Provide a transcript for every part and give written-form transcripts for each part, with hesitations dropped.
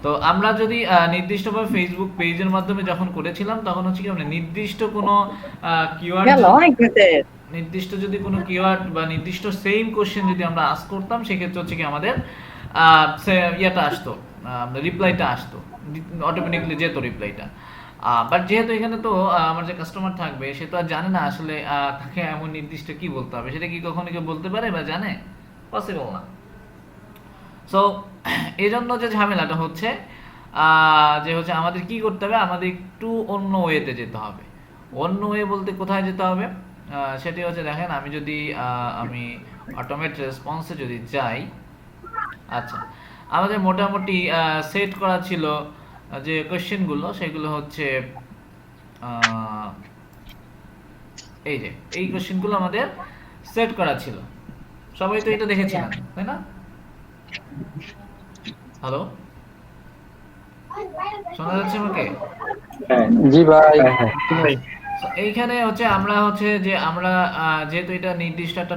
তো আমরা যদি নির্দিষ্টভাবে ফেসবুক পেজের মাধ্যমে যখন করেছিলাম তখন হচ্ছে কি, মানে নির্দিষ্ট কোনো কিওয়ার্ড, নির্দিষ্ট যদি কোনো কিওয়ার্ড বা নির্দিষ্ট সেম কোশ্চেন যদি আমরা আস্ক করতাম, সেক্ষেত্রে হচ্ছে কি আমাদের ইয়েটা আসতো, রিপ্লাইটা আসতো, অটোমেটিকলি যেত রিপ্লাইটা। বাট যেহেতু এখানে তো আমার যে কাস্টমার থাকবে সে তো আর জানে না আসলে তাকে এমন নির্দিষ্ট কি বলতে হবে, সেটা কি কখনো কেউ বলতে পারে বা জানে? পসিবল না। সো এই জন্য যে ঝামেলাটা হচ্ছে যে হচ্ছে আমাদের কি করতে হবে, আমাদের একটু অন্য ওয়েতে যেতে হবে। অন্য ওয়ে বলতে কোথায় যেতে হবে? সেটি হচ্ছে, দেখেন আমি যদি আমি অটোমেট রেসপন্সে যদি যাই, আচ্ছা আমাদের মোটামুটি সেট করা ছিল যে কোশ্চেনগুলো, সেগুলো হচ্ছে এই যে এই কোশ্চেনগুলো আমাদের সেট করা ছিল। সবাই তো এটা দেখেছিলেন, তাই না? হ্যালো, শোনা যাচ্ছে আমাকে? জি ভাই। এইখানে হচ্ছে আমরা হচ্ছে যে আমরা যেহেতু এটা নির্দিষ্ট একটা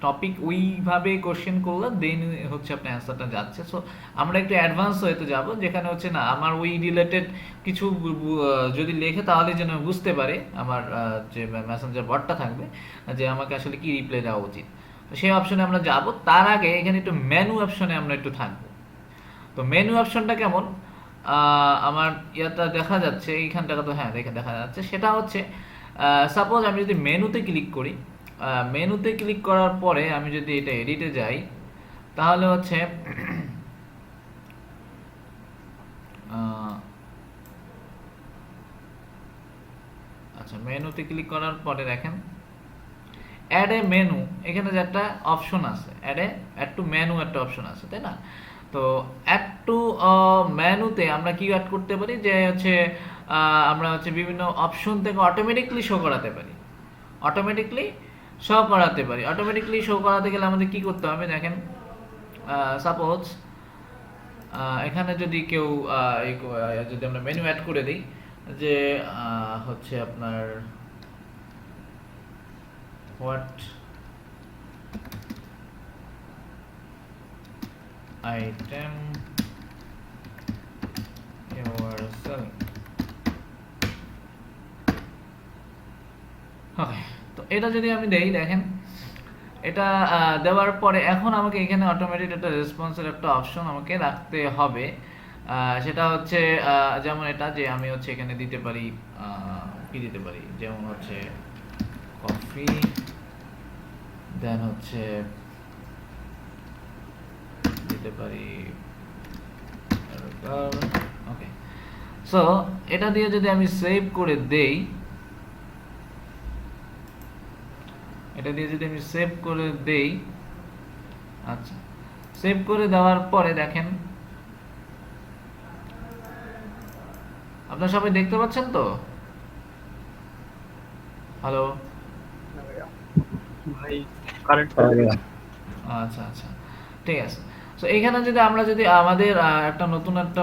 টপিক, ওইভাবে কোশ্চেন করলে দেন হচ্ছে আপনার অ্যান্সারটা যাচ্ছে। সো আমরা একটু অ্যাডভান্স হতে যাব, যেখানে হচ্ছে না আমার ওই রিলেটেড কিছু যদি লেখে তাহলে যেন বুঝতে পারে আমার যে মেসেঞ্জার বটটা থাকবে, যে আমাকে আসলে কি রিপ্লাই দেওয়া উচিত। তো সেই অপশনে আমরা যাব। তার আগে এখানে একটু মেনু অপশনে আমরা একটু থাকবো। তো মেনু অপশনটা কেমন? আমার ইয়াটা দেখা যাচ্ছে এইখানটাকে, তো হ্যাঁ দেখে দেখা যাচ্ছে। সেটা হচ্ছে সাপোজ আমি যদি মেনুতে ক্লিক করি, মেনুতে ক্লিক করার পরে আমি যদি এটা এডিটে যাই, তাহলে হচ্ছে আচ্ছা মেনুতে ক্লিক করার পরে দেখেন অ্যাড এ মেনু, এখানে যে একটা অপশন আছে অ্যাড টু মেনু একটা অপশন আছে, তাই না? তো অ্যাড টু মেনুতে আমরা কি অ্যাড করতে পারি, যে হচ্ছে আমরা হচ্ছে বিভিন্ন অপশন থেকে অটোমেটিকলি শো করাতে পারি। অটোমেটিকলি শো করাতে গেলে আমাদের কি করতে হবে দেখেন, সাপোজ এখানে যদি কেউ যদি আমরা মেনু অ্যাড করে দিই, যে হচ্ছে আপনার what item you are selling. ওকে, তো এটা যদি আমি দেই, দেখেন এটা দেওয়ার পরে এখন আমাকে এখানে অটোমেটিক একটা রেসপন্সের একটা অপশন আমাকে রাখতে হবে। সেটা হচ্ছে যেমন এটা, যে আমি হচ্ছে এখানে দিতে পারি কি দিতে পারি, যেমন হচ্ছে কফি, দেন হচ্ছে দিতে পারি ওকে। সো এটা দিয়ে যদি আমি সেভ করে দেই, আচ্ছা সেভ করে দেওয়ার পরে দেখেন আপনারা সবাই দেখতে পাচ্ছেন তো? হ্যালো, ভাই কারেন্ট আচ্ছা আচ্ছা ঠিক আছে। সো এইখানে যদি আমরা যদি আমাদের একটা নতুন একটা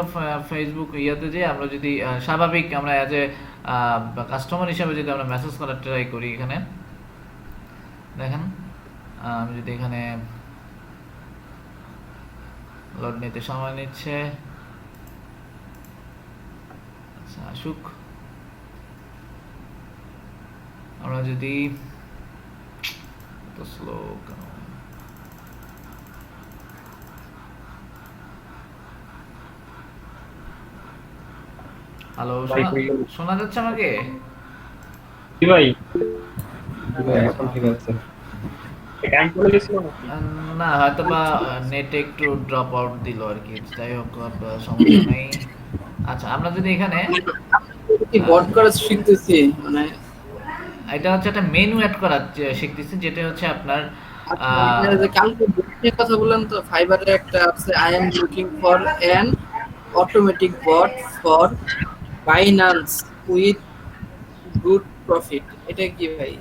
ফেসবুক ইয়াতে যে আমরা যদি স্বাভাবিক আমরা অ্যাজ এ কাস্টমার হিসাবে যদি আমরা মেসেজ করার ট্রাই করি, এখানে দেখেন আমি যদি এখানে লোড নিতে সময় নিচ্ছে, আচ্ছা আসুক। আমরা যদি তো স্লো কেন, হ্যালো শোনা যাচ্ছে আমাকে? জি ভাই, এখন ঠিক আছে। কারেন্ট চলে গেছিল নাকি? না হয়তো বা নেটে একটু ড্রপ আউট দিল আর কি, যাই হোক সমস্যা নেই। আচ্ছা আমরা যদি এখানে বট করা শিখতেছি, মানে এটা হচ্ছে একটা মেনু অ্যাড করা শিখতেছি, যেটা হচ্ছে আপনার আপনারা যে কালকে বটের কথা বললেন, তো ফাইবারে একটা আছে, I am looking for an automatic bot for Binance with good profit. এটা কি ভাই,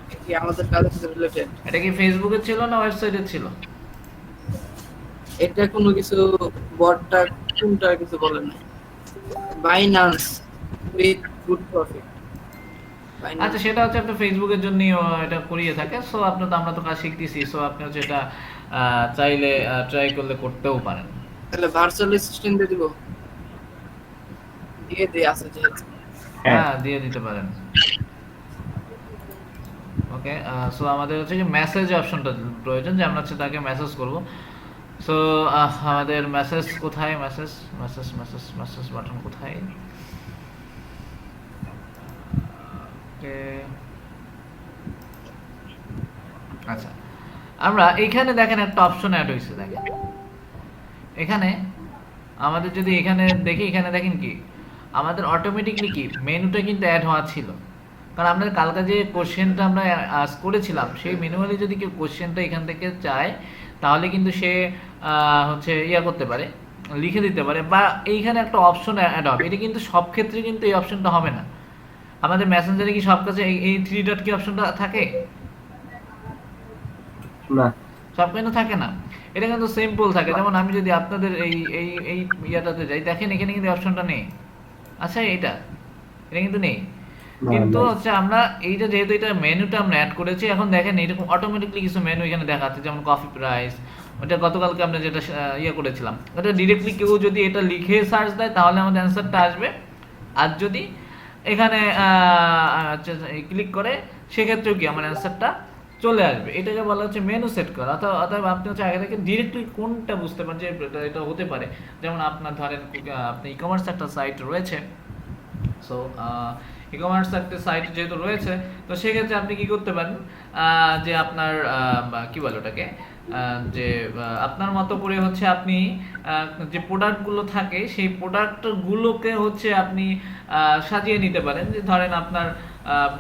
এটা কি আমাদের কাজের সাথে রিলেটেড? এটা কি ফেসবুকে ছিল না ওয়েবসাইটে ছিল? এটা কোনো কিছু বটটা কোনটা কিছু বলেন না। Binance with good profit. আচ্ছা সেটা হচ্ছে আপনার ফেসবুকের জন্য এটা করিয়ে থাকে। সো আপনার তো আমরা তো কাজ শিখতেছি, সো আপনি হচ্ছে এটা চাইলে ট্রাই করলে করতেও পারেন। তাহলে ভার্চুয়াল অ্যাসিস্ট্যান্ট দিয়ে দিব, দিয়ে আছে যেহেতু। হ্যাঁ, দিয়ে দিতে পারেন। ওকে, সো আমাদের হচ্ছে যে মেসেজ অপশনটা প্রয়োজন, যে আমরা হচ্ছে তাকে মেসেজ করব। সো আমাদের মেসেজ কোথায়, message message message message button কোথায়? ওকে, আচ্ছা, আমরা এইখানে দেখেন একটা অপশন অ্যাড হয়েছে, দেখেন এখানে আমাদের যদি এখানে দেখি, এখানে দেখেন কি আমাদের অটোমেটিকলি কি মেনুটা কিন্তু অ্যাড হওয়া ছিল, কারণ আমরা কালকে যে কোশ্চেনটা আমরা আস্ক করেছিলাম সেই ম্যানুয়ালি যদি কেউ কোশ্চেনটা এখান থেকে চায় তাহলে কিন্তু সে হচ্ছে করতে পারে, লিখে দিতে পারে, বা এইখানে একটা অপশন অ্যাড হবে। এটা কিন্তু সব ক্ষেত্রে কিন্তু এই অপশনটা হবে না। আমাদের মেসেঞ্জারে কি সব কাছে এই 3 ডট কি অপশনটা থাকে? না, সব কিন্তু থাকে না, এটা কিন্তু সিম্পল থাকে। যেমন আমি যদি আপনাদের এই এই এই ইয়াটাতে যাই, দেখেন এখানে কিন্তু অপশনটা নেই। আচ্ছা, এটা কিন্তু নেই, কিন্তু হচ্ছে আমরা এইটা যেহেতু এটা মেনুটা আমরা অ্যাড করেছি, এখন দেখেন এরকম অটোমেটিকলি কিছু মেনু এখানে দেখাচ্ছে, যেমন কফি প্রাইস, ওটা গতকালকে আমরা যেটা করেছিলাম, ওটা ডিরেক্টলি কেউ যদি এটা লিখে সার্চ দেয় তাহলে আমাদের অ্যান্সারটা আসবে। আর যদি এখানে ক্লিক করে সেক্ষেত্রেও কি আমার অ্যান্সারটা চলে আসবে। এটাকে বলা হচ্ছে মেনু সেট করা। অথবা আপনি হচ্ছে আগে থেকে ডিরেক্টলি কোনটা বুঝতে পারেন যে এটা হতে পারে। যেমন আপনার ধরেন আপনি ই কমার্স একটা সাইট রয়েছে, সো ই কমার্স একটা সাইট যেহেতু রয়েছে, তো সেক্ষেত্রে আপনি কি করতে পারেন, যে আপনার কি বলে ওটাকে, যে আপনার মতো করে হচ্ছে আপনি যে প্রোডাক্টগুলো থাকে সেই প্রোডাক্টগুলোকে হচ্ছে আপনি সাজিয়ে নিতে পারেন। যে ধরেন আপনার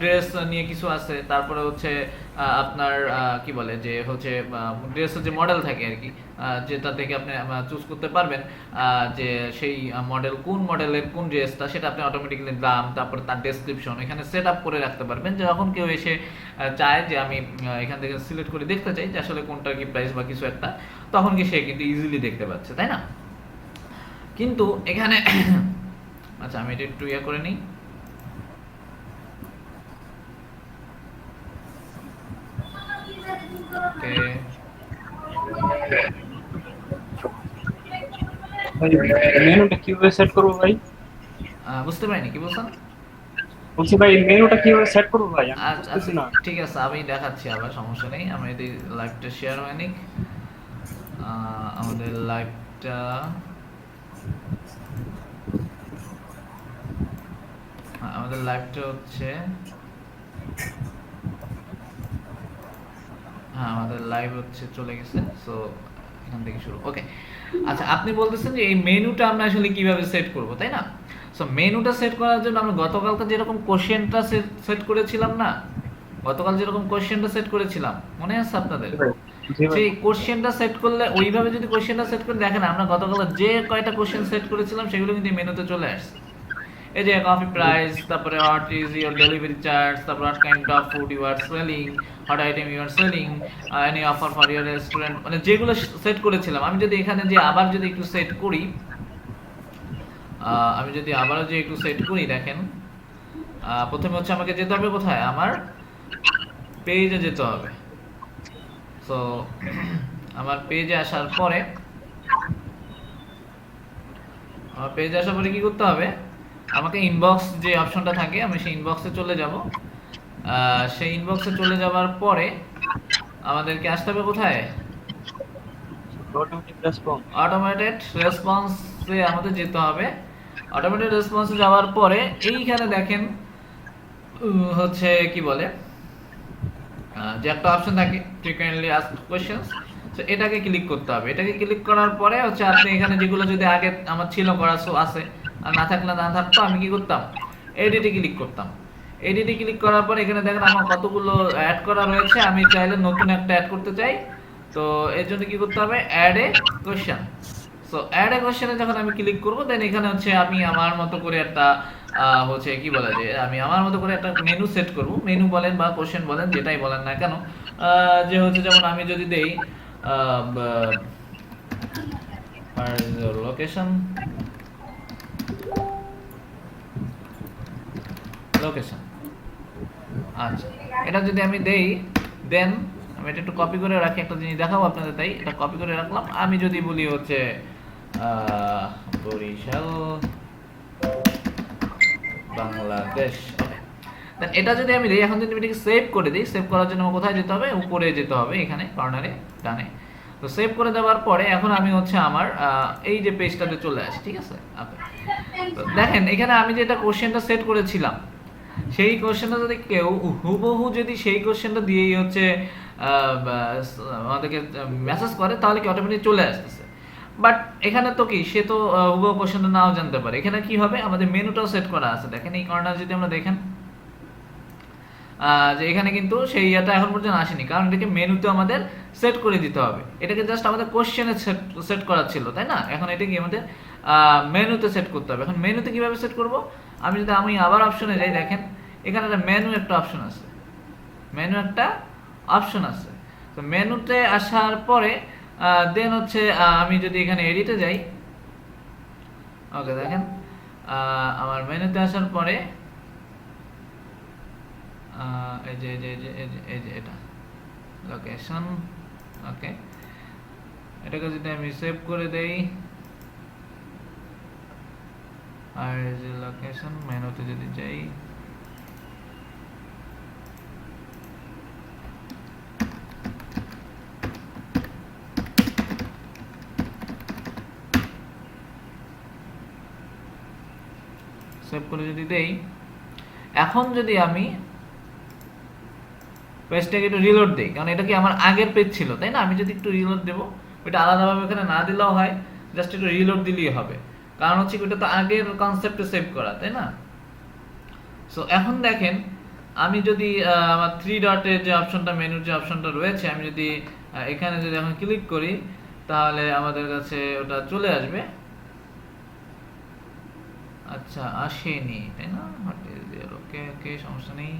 ড্রেস নিয়ে কিছু আছে, তারপরে হচ্ছে আপনার কি বলে যে হচ্ছে ড্রেসের যে মডেল থাকে আর কি, যেটা থেকে আপনি চুজ করতে পারবেন যে সেই মডেল, কোন মডেলের কোন ড্রেসটা, সেটা আপনি অটোমেটিক্যালি দাম, তারপর তার ডেসক্রিপশন এখানে সেট আপ করে রাখতে পারবেন। যখন কেউ এসে চায় যে আমি এখান থেকে সিলেক্ট করে দেখতে চাই যে আসলে কোনটা কি প্রাইস বা কিছু একটা, তখন কি সে কিন্তু ইজিলি দেখতে পাচ্ছে, তাই না? কিন্তু এখানে আচ্ছা, আমি এটা একটু করে নিই। মেনুটা কিভাবে সেট করবো ভাই? বুঝতে পারিনি, কি বলছেন? বলছি ভাই মেনুটা কিভাবে সেট করবো ভাই, আমি আচ্ছা, বুঝতেছি না। ঠিক আছে, আমি দেখাচ্ছি, আবার সমস্যা নেই। আমি যদি লাইভটা শেয়ার হয় নি, আমাদের লাইভটা হচ্ছে আমাদের লাইভ হচ্ছে চলে গেছে, সো এখান থেকে শুরু। ওকে, আচ্ছা, আপনি বলতেছেন যে এই মেনুটা আমরা আসলে কিভাবে সেট করব, তাই না? সো মেনুটা সেট করার জন্য আমরা গতকালকে যেরকম কোশ্চেনটা সেট করেছিলাম না, গতকাল যেরকম কোশ্চেনটা সেট করেছিলাম, মনে আছে আপনাদের? সেই কোশ্চেনটা সেট করলে, ওইভাবে যদি কোশ্চেনটা সেট করে দেখেন, আমরা গতকাল যে কয়টা কোশ্চেন সেট করেছিলাম সেগুলো কিন্তু মেনুতে চলে আসছে। এই যে কফি প্রাইস, তারপরে what is your delivery charge, তারপর what kind of food you are selling, what item you are selling, any offer for your restaurant, মানে যেগুলো সেট করেছিলাম। আমি যদি এখানে যে আবার যদি একটু সেট করি, আমি যদি আবারও যে একটু সেট করি, দেখেন প্রথমে হচ্ছে আমাকে যেতে হবে কোথায়, আমার পেজে যেতে হবে। সো আমার পেজে আসার পরে কি করতে হবে, আমাকে ইনবক্স যে অপশনটা থাকে, আমি সেই ইনবক্সে চলে যাব। সেই ইনবক্সে চলে যাওয়ার পরে আমাদেরকে আসতে হবে কোথায়, অটোমেটেড রেসপন্সে আমাদের যেতে হবে। অটোমেটেড রেসপন্সে যাওয়ার পরে এইখানে দেখেন হচ্ছে কি বলে, যে একটা অপশন থাকে ফ্রিকোয়েন্টলি আস্কড কোশ্চেনস, তো এটাকে ক্লিক করতে হবে। এটাকে ক্লিক করার পরে হচ্ছে আপনি এখানে যেগুলো যদি আগে আমার ছিল করা আছে, আর না থাকতো, আমি কি করতাম, এডিটে ক্লিক করতাম। এডিটে ক্লিক করার পরে এখানে দেখেন আমার কতগুলো অ্যাড করা রয়েছে। আমি চাইলে নতুন একটা অ্যাড করতে চাই, তো এর জন্য কি করতে হবে, add a question. So add a কোশ্চেনে যখন আমি ক্লিক করব, দেন এখানে হচ্ছে আমি আমার মতো করে একটা হচ্ছে কি বলা যায়, আমি আমার মতো করে একটা মেনু সেট করব। মেনু বলেন বা কোশ্চেন বলেন, যেটাই বলেন না কেন, যে হচ্ছে যেমন আমি যদি দেই লোকেশন, আচ্ছা, এটা যদি আমি দেই, দেন আমি এটা একটু কপি করে রাখি, একটা জিনিস দেখাবো আপনাদের, তাই এটা কপি করে রাখলাম। আমি যদি বলি হচ্ছে বরিশাল বাংলাদেশ, দেন এটা যদি আমি দিই, এখন যদি এটাকে সেভ করে দিই, সেভ করার জন্য আমার কোথায় যেতে হবে, উপরে যেতে হবে, এখানে কর্নারে ডানে। তো সেভ করে দেওয়ার পরে এখন আমি হচ্ছে আমার এই যে পেজটাতে চলে আসি, ঠিক আছে। তো দেখেন এখানে আমি যেটা কোশ্চেনটা সেট করেছিলাম, সেই কোশ্চেনটা যদি কেউ হুবহু যদি সেই কোশ্চেনটা দিয়েই হচ্ছে আমাদেরকে মেসেজ করে, তাহলে কি অটোমেটিক চলে আসতেছে। বাট এখানে তো কি, সে তো হুবহু কোশ্চেনটা নাও জানতে পারে। এখানে কি হবে, আমাদের মেনুটাও সেট করা আছে, দেখেন এই কর্নার যদি আমরা দেখেন যে এখানে কিন্তু সেই ইয়েটা এখন পর্যন্ত আসেনি, কারণ এটাকে মেনুতে আমাদের সেট করে দিতে হবে। এটাকে জাস্ট আমাদের কোশ্চেনে সেট করা ছিল, তাই না? এখন এটা কি আমাদের মেনুতে সেট করতে হবে। এখন মেনুতে কিভাবে সেট করব, আমি যদি আমি আবার অপশনে যাই, দেখেন এখানে একটা মেনু একটা অপশন আছে, মেনু একটা অপশন আছে। তো মেনুতে আসার পরে দেন হচ্ছে আমি যদি এখানে এডিটে যাই, ওকে দেখেন আমার মেনুতে আসার পরে এই যে এটা লোকেশন, ওকে এটাকে যদি আমি সেভ করে দেই, আর এই যে লোকেশন মেনুতে যদি যাই, সেভ করে যদি দেই, এখন যদি আমি পেজটাকে একটু রিলোড দিই, কারণ এটা কি আমার আগের পেজ ছিল, তাই না? আমি যদি একটু রিলোড দেবো, ওইটা আলাদাভাবে এখানে না দিলেও হয়, জাস্ট একটু রিলোড দিলেই হবে, কারণ হচ্ছে ওইটা তো আগের কনসেপ্টে সেভ করা, তাই না? সো এখন দেখেন আমি যদি আমার 3 ডটের যে অপশনটা, মেনুর যে অপশনটা রয়েছে, আমি যদি এখানে যদি এখন ক্লিক করি, তাহলে আমাদের কাছে ওটা চলে আসবে। আচ্ছা আসেনি, তাই না? ওকে ওকে সমস্যা নেই,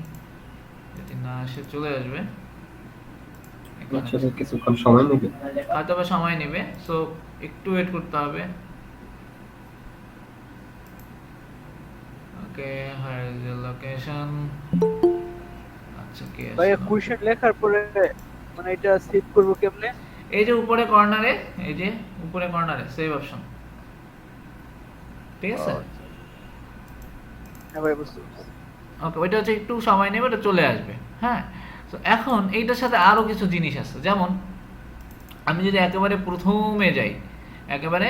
যদি না আসে চলে আসবে, কিছুক্ষণ সময় নেবে, হয়তো বা সময় নেবে, সো একটু ওয়েট করতে হবে। ওকে হিয়ার ইজ দ্য লোকেশন। আচ্ছা কি আছে ভাই কোশ্চেন লেখার পরে মানে এটা সেভ করব কেমনে? এই যে উপরে কর্নারে, এই যে উপরে কর্নারে সেভ অপশন, ঠিক আছে? হ্যাঁ ভাই বুঝতে পারছি। ওকে ওইটা হচ্ছে একটু সময় নেবে, ওটা চলে আসবে। হ্যাঁ, তো এখন এইটার সাথে আরো কিছু জিনিস আছে, যেমন আমি যদি একেবারে প্রথমে যাই, একেবারে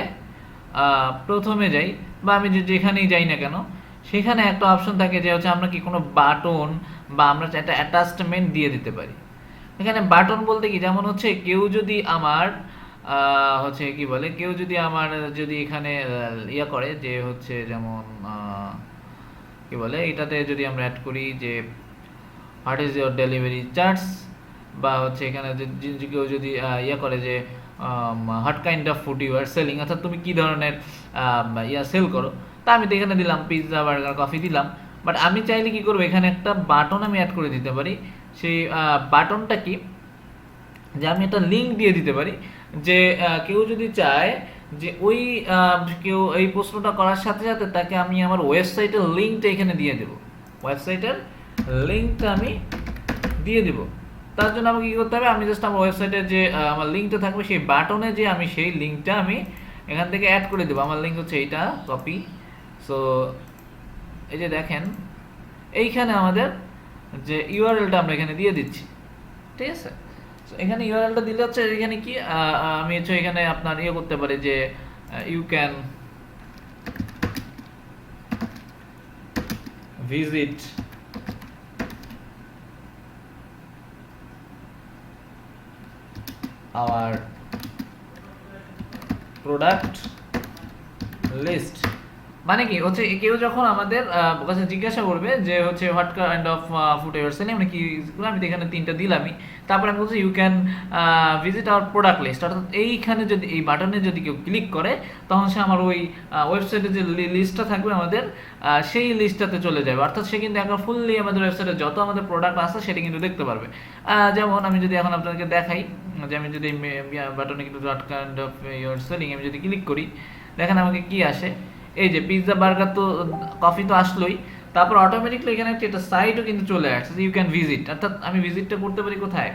প্রথমে যাই, বা আমি যেখানেই যাই না কেন, সেখানে একটা অপশন থাকে যে হচ্ছে আমরা কি কোনো বাটন বা আমরা একটা অ্যাটাচমেন্ট দিয়ে দিতে পারি। এখানে বাটন বলতে কি, যেমন হচ্ছে কেউ যদি আমার হচ্ছে কি বলে, কেউ যদি আমার যদি এখানে ইয়া করে যে হচ্ছে যেমন কি বলে, এটাতে যদি আমরা অ্যাড করি যে what is your delivery charge, বা হচ্ছে এখানে কেউ যদি ইয়া করে যে what kind of food you are selling, অর্থাৎ তুমি কি ধরনের ইয়া সেল করো, তা আমি তো এখানে দিলাম পিৎজা বার্গার কফি দিলাম। বাট আমি চাইলে কি করবো, এখানে একটা বাটন আমি অ্যাড করে দিতে পারি। সেই বাটনটা কি, যে আমি একটা লিঙ্ক দিয়ে দিতে পারি, যে কেউ যদি চায় যে ওই কেউ এই প্রশ্নটা করার সাথে সাথে তাকে আমি আমার ওয়েবসাইটের লিঙ্কটা এখানে দিয়ে দেবো, ওয়েবসাইটের লিঙ্কটা আমি দিয়ে দেব। তার জন্য আমাকে কী করতে হবে, আমি জাস্ট আমার ওয়েবসাইটের যে আমার লিঙ্কটা থাকবে সেই বাটনে যে আমি সেই লিঙ্কটা আমি এখান থেকে অ্যাড করে দেবো। আমার লিঙ্ক হচ্ছে এইটা, কপি। সো এই যে দেখেন এইখানে আমাদের যে ইউআরএলটা আমরা এখানে দিয়ে দিচ্ছি, ঠিক আছে? সো এখানে ইউআরএলটা দিলে হচ্ছে এখানে কি আমি হচ্ছে এখানে আপনার ইয়ে করতে পারি যে you can visit our product list, মানে কি হচ্ছে কেউ যখন আমাদের কাছে জিজ্ঞাসা করবে যে হচ্ছে what kind of food you are selling, মানে কি, আমি তো এখানে 3টা দিলামই, তারপর আমি বলছি you can visit our product list, অর্থাৎ এইখানে যদি এই বাটনে যদি কেউ ক্লিক করে, তখন সে আমার ওই ওয়েবসাইটে যে লিস্টটা থাকবে আমাদের সেই লিস্টটাতে চলে যাবে, অর্থাৎ সে কিন্তু একটা ফুললি আমাদের ওয়েবসাইটে যত আমাদের প্রোডাক্ট আছে সেটা কিন্তু দেখতে পারবে। যেমন আমি যদি এখন আপনাদেরকে দেখাই যে আমি যদি বাটনে কিন্তু what kind of you are selling আমি যদি ক্লিক করি, দেখেন আমাকে কি আসে, এই যে পিৎজা বার্গার তো কফি তো আসলোই, তারপর অটোমেটিকলি এখানে একটা সাইটও কিন্তু চলে আসছে যে ইউ ক্যান ভিজিট, অর্থাৎ আমি ভিজিটটা করতে পারি কোথায়,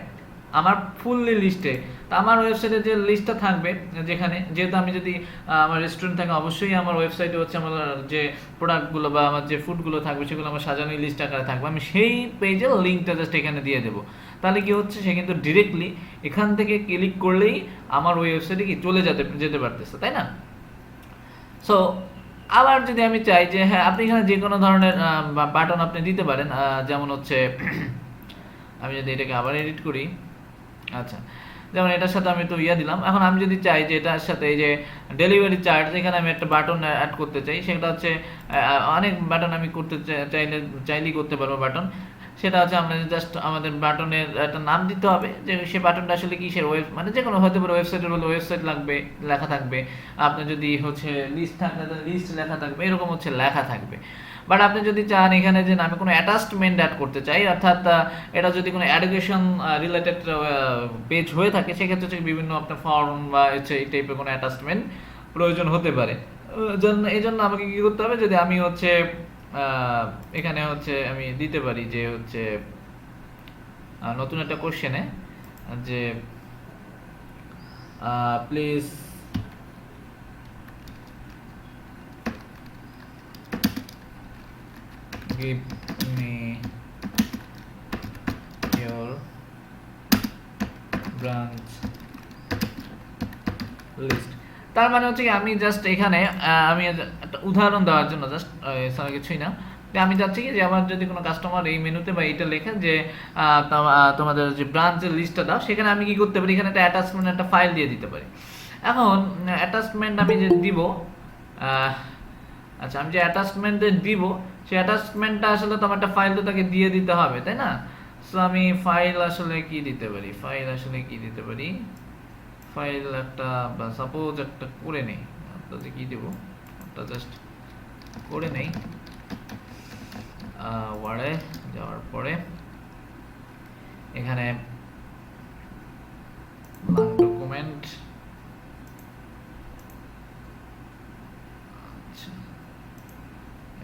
আমার ফুললি লিস্টে। তো আমার ওয়েবসাইটে যে লিস্টটা থাকবে, যেখানে যেহেতু আমি যদি আমার রেস্টুরেন্ট থাকে, অবশ্যই আমার ওয়েবসাইটে হচ্ছে আমার যে প্রোডাক্টগুলো বা আমার যে ফুডগুলো থাকবে সেগুলো আমার সাজানো লিস্ট আকারে থাকবে। আমি সেই পেজের লিঙ্কটা জাস্ট এখানে দিয়ে দেবো। তাহলে কি হচ্ছে, সে কিন্তু ডিরেক্টলি এখান থেকে ক্লিক করলেই আমার ওই ওয়েবসাইটে কি চলে যেতে পারতেছে, তাই না? সো আবার যদি আমি চাই যে হ্যাঁ, আপনি এখানে যে কোনো ধরনের বাটন আপনি দিতে পারেন, যেমন হচ্ছে আমি যদি এটাকে আবার এডিট করি, আচ্ছা, যেমন এটার সাথে আমি তো দিলাম। এখন আমি যদি চাই যে এটার সাথে এই যে ডেলিভারি চার্জ, এখানে আমি একটা বাটন অ্যাড করতে চাই, সেটা হচ্ছে অনেক বাটন আমি করতে চাইলেই করতে পারবো বাটন। সেটা হচ্ছে আমরা জাস্ট আমাদের বাটনের একটা নাম দিতে হবে, যে সে বাটনটা আসলে কিসের মানে যে কোনো হতে পারে, ওয়েবসাইটের বলে ওয়েবসাইট লাগবে, লেখা থাকবে। আপনার যদি হচ্ছে লিস্ট থাকে লিস্ট লেখা থাকবে, এরকম হচ্ছে লেখা থাকবে। বাট আপনি যদি চান এখানে যে আমি কোনো অ্যাটাচমেন্ট অ্যাড করতে চাই, অর্থাৎ এটা যদি কোনো এডুকেশন রিলেটেড পেজ হয়ে থাকে, সেক্ষেত্রে হচ্ছে বিভিন্ন আপনার ফর্ম বা হচ্ছে এই টাইপের কোনো অ্যাটাচমেন্ট প্রয়োজন হতে পারে। এই জন্য আমাকে কী করতে হবে, যদি আমি হচ্ছে এখানে হচ্ছে আমি দিতে পারি যে হচ্ছে নতুন একটা কোশ্চেনে যে please give me your branch list। তার মানে হচ্ছে কি, আমি জাস্ট এখানে আমি একটা উদাহরণ দেওয়ার জন্য জাস্ট এছাড়া কিছুই না, যে আমি চাচ্ছি কি যে আমার যদি কোনো কাস্টমার এই মেনুতে বা এইটা লেখেন যে তোমাদের যে ব্রাঞ্চের লিস্টটা দাও, সেখানে আমি কি করতে পারি, এখানে একটা অ্যাটাচমেন্ট একটা ফাইল দিয়ে দিতে পারি। এখন অ্যাটাচমেন্ট আমি যে দিব, আচ্ছা, আমি যে অ্যাটাচমেন্টে দিব, সেই অ্যাটাচমেন্টটা আসলে তো আমার একটা ফাইল তো তাকে দিয়ে দিতে হবে, তাই না? সো আমি ফাইল আসলে কি দিতে পারি, ফাইল একটা বা সাপোজ একটা করে নেই, আপনাদের কি দেবো, একটা জাস্ট করে নেই। ওয়ার্ডে যাওয়ার পরে এখানে ডকুমেন্ট,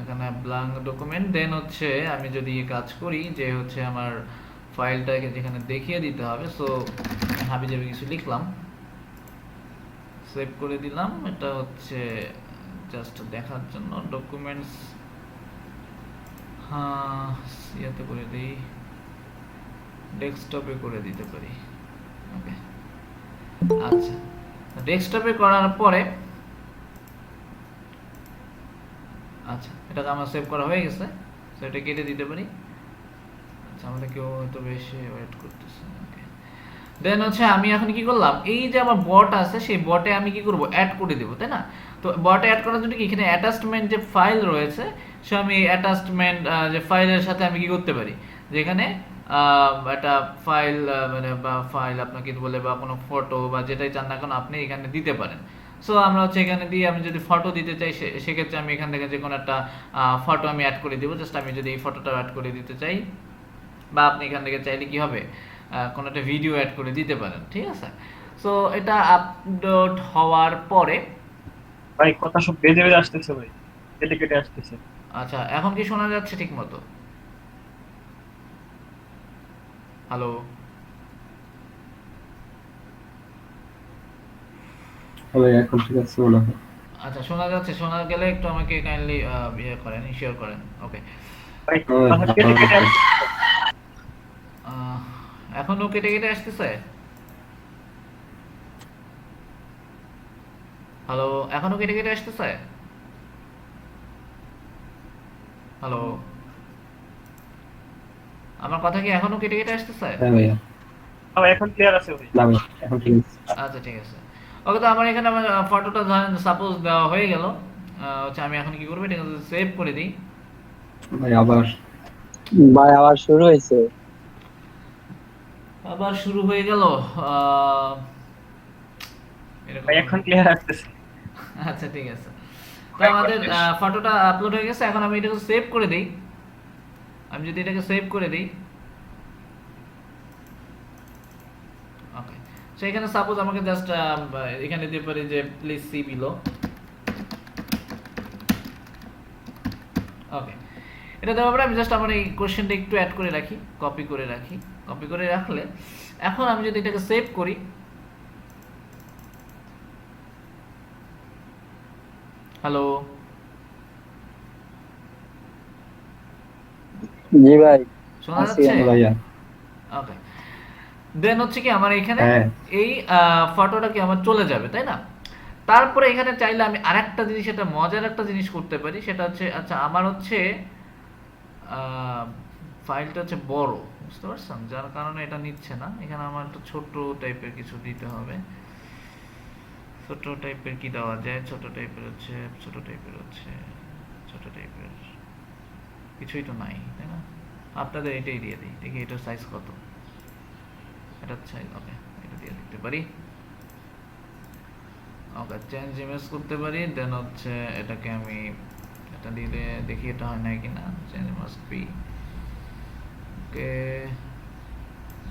এখানে ব্ল্যাঙ্ক ডকুমেন্ট, দেন হচ্ছে আমি যদি কাজ করি যে হচ্ছে আমার ফাইলটাকে যেখানে দেখিয়ে দিতে হবে, সো হাবি যাবে কিছু লিখলাম, সেভ করে দিলাম। এটা হচ্ছে জাস্ট দেখার জন্য ডকুমেন্টস, হ্যাঁ ইয়াতে করে দিই, ডেস্কটপে করে দিতে পারি। ওকে, আচ্ছা, ডেস্কটপে করার পরে আচ্ছা, এটাকে আমার সেভ করা হয়ে গেছে, সো এটা কেটে দিতে পারি। আচ্ছা, আমাদের কেউ হয়তো বেশি ওয়েট করতেছে। ওকে, দেন হচ্ছে আমি এখন কি করলাম, এই যে আমার বট আছে, সেই বটে আমি কি করব, অ্যাড করে দেবো, তাই না? তো বটে অ্যাড করার জন্য কি, এখানে অ্যাটাচমেন্ট যে ফাইল রয়েছে, সো আমি অ্যাটাচমেন্ট যে ফাইলের সাথে আমি কি করতে পারি, যেখানে একটা ফাইল মানে বা ফাইল আপনাকে বলে বা কোনো ফটো বা যেটাই চান না কেন আপনি এখানে দিতে পারেন। সো আমরা হচ্ছে এখানে দিয়ে আমি যদি ফটো দিতে চাই, সেক্ষেত্রে আমি এখান থেকে যে কোনো একটা ফটো আমি অ্যাড করে দিব। জাস্ট আমি যদি এই ফটোটা অ্যাড করে দিতে চাই, বা আপনি এখান থেকে চাইলে কি হবে, কোনো একটা ভিডিও অ্যাড করে দিতে পারেন, ঠিক আছে? সো এটা আপলোড হওয়ার পরে ভাই কথা সব বেজে বেজে আসতেছে ভাই, কেটে কেটে আসতেছে। আচ্ছা, এখন কি শোনা যাচ্ছে ঠিক মতো? হ্যালো, এখন ঠিক আছে মনে হয়। আচ্ছা, শোনা যাচ্ছে? শোনা গেলে একটু আমাকে কাইন্ডলি ইয়ে করেন, শেয়ার করেন। ওকে, ভাই কথা কেটে কেটে আসতেছে। এখনো কেটে কেটে আসতেছে? হ্যালো, এখনো কেটে কেটে আসতেছে? হ্যালো, আমার কথা কি এখনো কেটে কেটে আসতেছে? হ্যাঁ ভাইয়া, এখন ক্লিয়ার আছে ভাই। না ভাই এখন ঠিক আছে। আচ্ছা, ঠিক আছে। ওকে, তো আমার এখানে আমার ফটোটা সাপোজ দেওয়া হয়ে গেল। হচ্ছে আমি এখন কি করবো, এটাকে সেভ করে দিই। ভাই আবার শুরু হয়েছে। আবার শুরু হয়ে গেল। এরকম ভাই এখন ক্লিয়ার আসতেছে। আচ্ছা, ঠিক আছে। তো আমাদের ফটোটা আপলোড হয়ে গেছে। এখন আমি এটাকে সেভ করে দেই। আমি যদি এটাকে সেভ করে দিই, ওকে, সো এখানে সাপোজ আমাকে জাস্ট এখানে দিতে পারি যে প্লিজ সি বিলো। ওকে, এটা দেওয়ার পরে আমি জাস্ট আমার এই কোশ্চেনটা একটু অ্যাড করে রাখি, কপি করে রাখলে এখন আমি যদি এটাকে সেভ করি, হ্যালো জি ভাই শোনা আছি যাচ্ছে? আমি। ভাইয়া ওকে, দেন হচ্ছে কি আমার এখানে হ্যাঁ। এই ফটোটা কি আমার চলে যাবে, তাই না? তারপরে এখানে চাইলে আমি আরেকটা জিনিস, এটা মজার একটা জিনিস করতে পারি, সেটা হচ্ছে আচ্ছা আমার হচ্ছে ফাইলটা হচ্ছে বড়, বুঝতে পারছেন, যার কারণে এটা নিচ্ছে না। এখানে আমার একটা ছোট টাইপের কিছু দিতে হবে। ছোট টাইপের কি দেওয়া যায়? ছোট টাইপের হচ্ছে কিছুই তো নাই, তাই না? আপনাদের এটাই দিয়ে দিই, দেখি এটার সাইজ কত। এটা সাইজ ওকে, এটা দিয়ে দিতে পারি। ওকে, চেঞ্জ ইমেজ করতে পারি। দেন হচ্ছে এটাকে আমি এটা দিলে দেখি এটা হয় নাই কিনা। চেঞ্জ মাস্ট বি ওকে,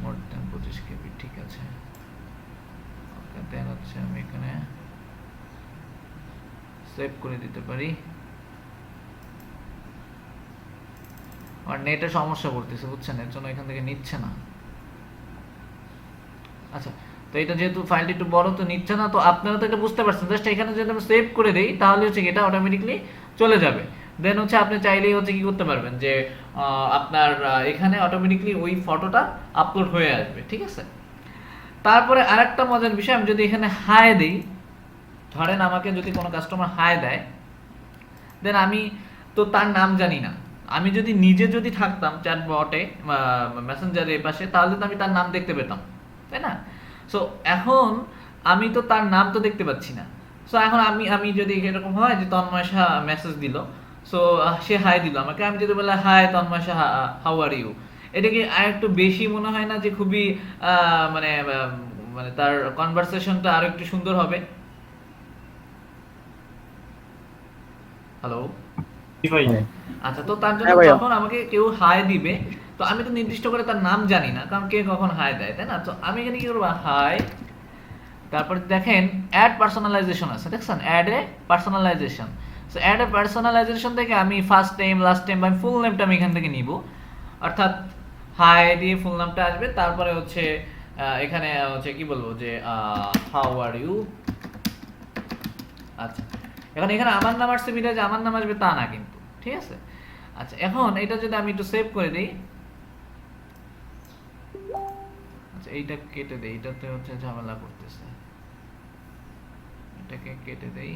মোর দেন 25 কেবি, ঠিক আছে। ওকে, দেন হচ্ছে আমি এখানে সেভ করে দিতে পারি। আর নেটের সমস্যা করতেছে, বুঝছেন, এর জন্য এখান থেকে নিচ্ছে না। আচ্ছা, তো এটা যেহেতু ফাইলটি একটু বড়, তো নিচ্ছে না, তো আপনারা তো এটা বুঝতে পারছেন। জাস্ট এখানে যদি আমি সেভ করে দেই তাহলে হচ্ছে এটা অটোমেটিকলি চলে যাবে। দেন হচ্ছে আপনি চাইলেই হচ্ছে কি করতে পারবেন যে আপনার এখানে অটোমেটিকলি ওই ফটোটা আপলোড হয়ে আসবে, ঠিক আছে। তারপরে আরেকটা মজার বিষয়, আমি যদি এখানে হাই দিই, ধরেন আমাকে যদি কোনো কাস্টমার হাই দেয়, দেন আমি তো তার নাম জানি না। আমি যদি নিজে যদি থাকতাম চ্যাট বটে মেসেঞ্জারের পাশে, তাহলে তো আমি তার নাম দেখতে পেতাম, তাই না? সো এখন আমি তো তার নাম তো দেখতে পাচ্ছি না। সো এখন আমি যদি এরকম হয় যে তন্ময় শাহ মেসেজ দিল, সো সে হাই দিল আমাকে, আমি যদি বলি hi Tanmoy Shah, how are you, এটা কি আর একটু বেশি মনে হয় না যে খুবই মানে মানে তার কনভারসেশনটা আরো একটু সুন্দর হবে? হ্যালো, জি ভাই। হ্যাঁ। আচ্ছা, তো তার জন্য হ্যাঁ ভাইয়া। যখন আমাকে কেউ হাই দিবে, তো আমি তো নির্দিষ্ট করে তার নাম জানি না, কারণ কে কখন হাই দেয়, তাই না? তো আমি এখানে কি করবো, হাই, তারপর দেখেন অ্যাড পার্সোনালাইজেশন আছে, দেখছেন, add a personalisation. So add a personalisation থেকে আমি ফার্স্ট টাইম, লাস্ট টাইম বা ফুল নেমটা আমি এখান থেকে নিব, অর্থাৎ হাই দিয়ে ফুল নামটা আসবে। তারপরে হচ্ছে এখানে হচ্ছে কি বলবো যে হাউ আর ইউ। আচ্ছা, এখন এখানে আমার নাম আসছে বিধায় যে আমার নাম আসবে তা না কিন্তু, ঠিক আছে। আচ্ছা, এখন এটা যদি আমি একটু সেভ করে দিই, আচ্ছা এইটা কেটে দেই, এটাতে হচ্ছে ঝামেলা করতেছে, এটাকে কেটে দেই,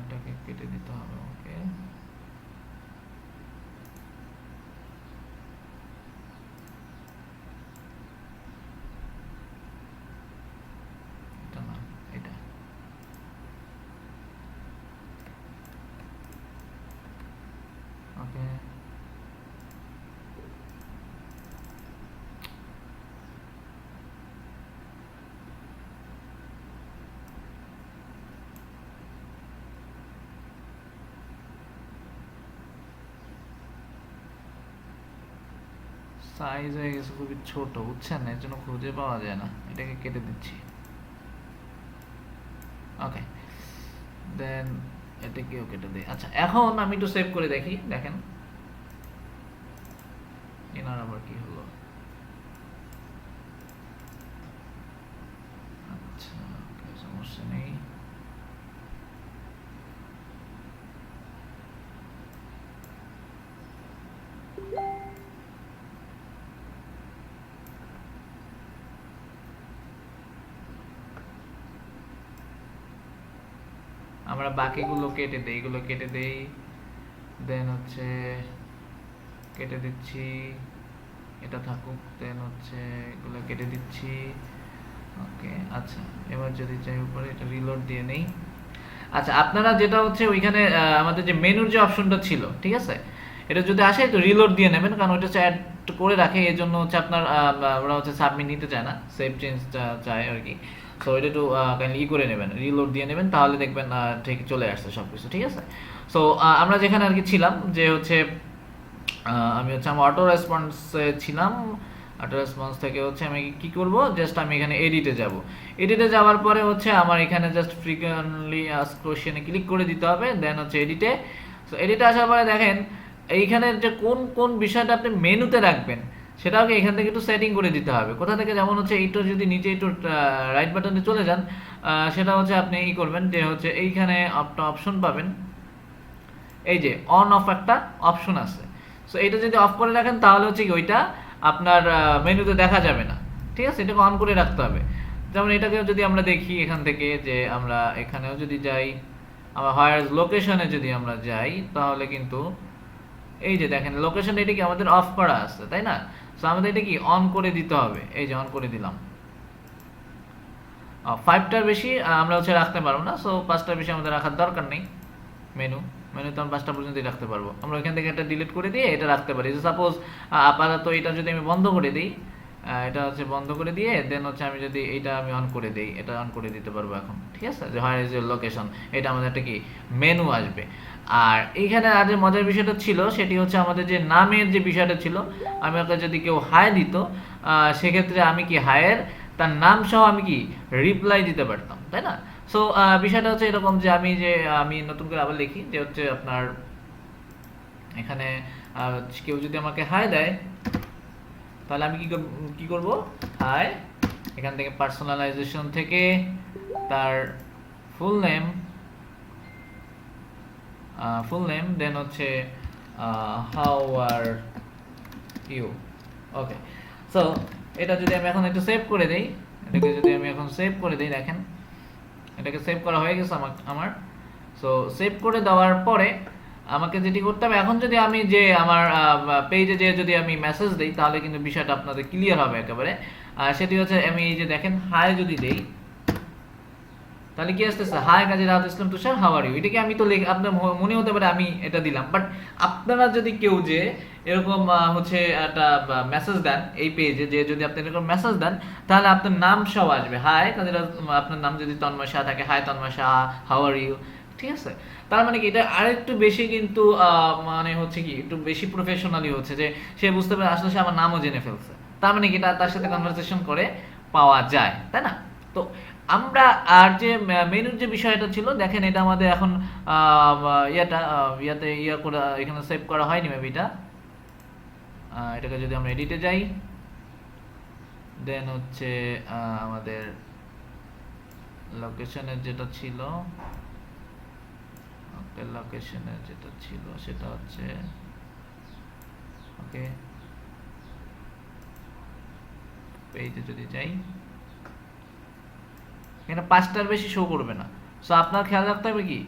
এটাকে কেটে দিতে হবে, ওকে। এটা না, এটা ওকে। সাইজ হয়ে গেছে খুবই ছোট, বুঝছেন, এর জন্য খুঁজে পাওয়া যায় না। এটাকে কেটে দিচ্ছি, ওকে। দেন এটাকেও কেটে দিই। আচ্ছা, এখন আমি একটু সেভ করে দেখি, দেখেন এনার আবার কি হলো। আচ্ছা, ওকে, সমস্যা নেই। আমরা বাকিগুলো কেটে দেই, এগুলো কেটে দেই, দেন হচ্ছে কেটে দিচ্ছি, এটা থাকুক, দেন হচ্ছে এগুলো কেটে দিচ্ছি, ওকে। আচ্ছা, এবার যদি চাই উপরে এটা রিলোড দিয়ে নেই। আচ্ছা, আপনারা যেটা হচ্ছে ওইখানে আমাদের যে মেনুর যে অপশনটা ছিল, ঠিক আছে, এটা যদি আসে তো রিলোড দিয়ে নেবেন, কারণ ওইটা অ্যাড করে রাখে, এই জন্য হচ্ছে আপনার ওরা হচ্ছে সাবমিট নিতে চায় না, সেভ চেঞ্জটা চায় আর কি। সো এটা একটু কাইন্ডলি করে নেবেন, রিলোড দিয়ে নেবেন, তাহলে দেখবেন ঠিক চলে আসছে সব কিছু, ঠিক আছে। সো আমরা যেখানে আর কি ছিলাম যে হচ্ছে আমি হচ্ছে আমার অটো রেসপন্সে ছিলাম। অটো রেসপন্স থেকে হচ্ছে আমি কি করব, জাস্ট আমি এখানে এডিটে যাব। এডিটে যাওয়ার পরে হচ্ছে আমার এখানে জাস্ট ফ্রিকোয়েন্টলি আস্কড কোশ্চেনে ক্লিক করে দিতে হবে, দেন হচ্ছে এডিটে। সো এডিটে আসার পরে দেখেন এইখানে যে কোন কোন বিষয়টা আপনি মেনুতে রাখবেন সেটাও এখান থেকে একটু সেটিং করে দিতে হবে। কোথা থেকে, যেমন হচ্ছে এইটা যদি নিচে একটু রাইট বাটনে চলে যান, সেটা হচ্ছে আপনি করবেন যে হচ্ছে এইখানে একটা অপশন পাবেন, এই যে অন অফ একটা অপশন আছে। সো এটা যদি অফ করে রাখেন তাহলে হচ্ছে কি ওইটা আপনার মেনুতে দেখা যাবে না, ঠিক আছে? এটাকে অন করে রাখতে হবে। যেমন এটাকে যদি আমরা দেখি এখান থেকে, যে আমরা এখানেও যদি যাই, আমার হায়ার লোকেশনে যদি আমরা যাই, তাহলে কিন্তু এই যে দেখেন লোকেশন এটা কি আমাদের অফ করা আছে, তাই না? সো আমাদের এটা কি অন করে দিতে হবে। এই যে অন করে দিলাম। 5টার বেশি আমরা হচ্ছে রাখতে পারবো না, সো 5টার বেশি আমাদের রাখার দরকার নেই। মেনুতে আমরা 5টা পর্যন্তই রাখতে পারবো। আমরা ওইখান থেকে এটা ডিলিট করে দিয়ে এটা রাখতে পারি। যে সাপোজ আপাতত এটা যদি আমি বন্ধ করে দিই, এটা হচ্ছে বন্ধ করে দিয়ে দেন হচ্ছে আমি যদি এটা আমি অন করে দিই, এটা অন করে দিতে পারবো এখন, ঠিক আছে? যে হোয়ার ইজ ইউর লোকেশন, এটা আমাদের একটা কি মেনু আসবে। আর এইখানে আর যে মজার বিষয়টা ছিল সেটি হচ্ছে আমাদের যে নামের যে বিষয়টা ছিল, আমি ওকে যদি কেউ হাই দিত, সেক্ষেত্রে আমি কি হায়ের তার নাম সহ আমি কি রিপ্লাই দিতে পারতাম, তাই না? সো বিষয়টা হচ্ছে এরকম যে আমি নতুন করে আবার লিখি যে হচ্ছে আপনার এখানে কেউ যদি আমাকে হাই দেয় তাহলে আমি কি করব, হাই, এখান থেকে পার্সোনালাইজেশন থেকে তার ফুল নেম দেন হচ্ছে how are you. Okay, so এটা যদি আমি এখন একটু সেভ করে দেই, এটাকে যদি আমি এখন সেভ করে দেই, দেখেন এটাকে সেভ করা হয়ে গেছে আমার। সো সেভ করে দেওয়ার পরে আমাকে যেটি করতে হবে, এখন যদি আমি যে আমার পেজে যে যদি আমি মেসেজ দিই তাহলে কিন্তু বিষয়টা আপনাদের ক্লিয়ার হবে একেবারে। সেটি হচ্ছে আমি এই যে দেখেন হাই যদি দেই তাহলে কি আসতেছে, hi Kazi Rahat Islam Tushar, how are you. এটাকে আমি তো আপনার মনে হতে পারে আমি এটা দিলাম, বাট আপনারা যদি কেউ যে এরকম হচ্ছে একটা মেসেজ দেন এই পেজে, যে যদি আপনি এরকম মেসেজ দেন তাহলে আপনার নাম সব আসবে, হাই কাজী রাহাত, আপনার নাম যদি তন্ময় শাহ থাকে, hi Tanmoy Shah, how are you, ঠিক আছে? তার মানে কি এটা আরেকটু বেশি কিন্তু মানে হচ্ছে কি একটু বেশি প্রফেশনালি হচ্ছে, যে সে বুঝতে পারে আসলে সে আমার নামও জেনে ফেলছে, তার মানে কি তার সাথে কনভারসেশন করে পাওয়া যায়, তাই না? তো আমরা আর যে মেনুর যে বিষয়টা ছিল, দেখেন এটা আমাদের এখন ইয়াতে করে এখানে সেভ করা হয়নি মেবি এটা। এটাকে যদি আমরা এডিটে যাই, দেন হচ্ছে আমাদের লোকেশনের যেটা ছিল, সেটা হচ্ছে ওকে, পেজে যদি যাই এখানে 5টার বেশি শো করবে না। সো আপনার খেয়াল রাখতে হবে কি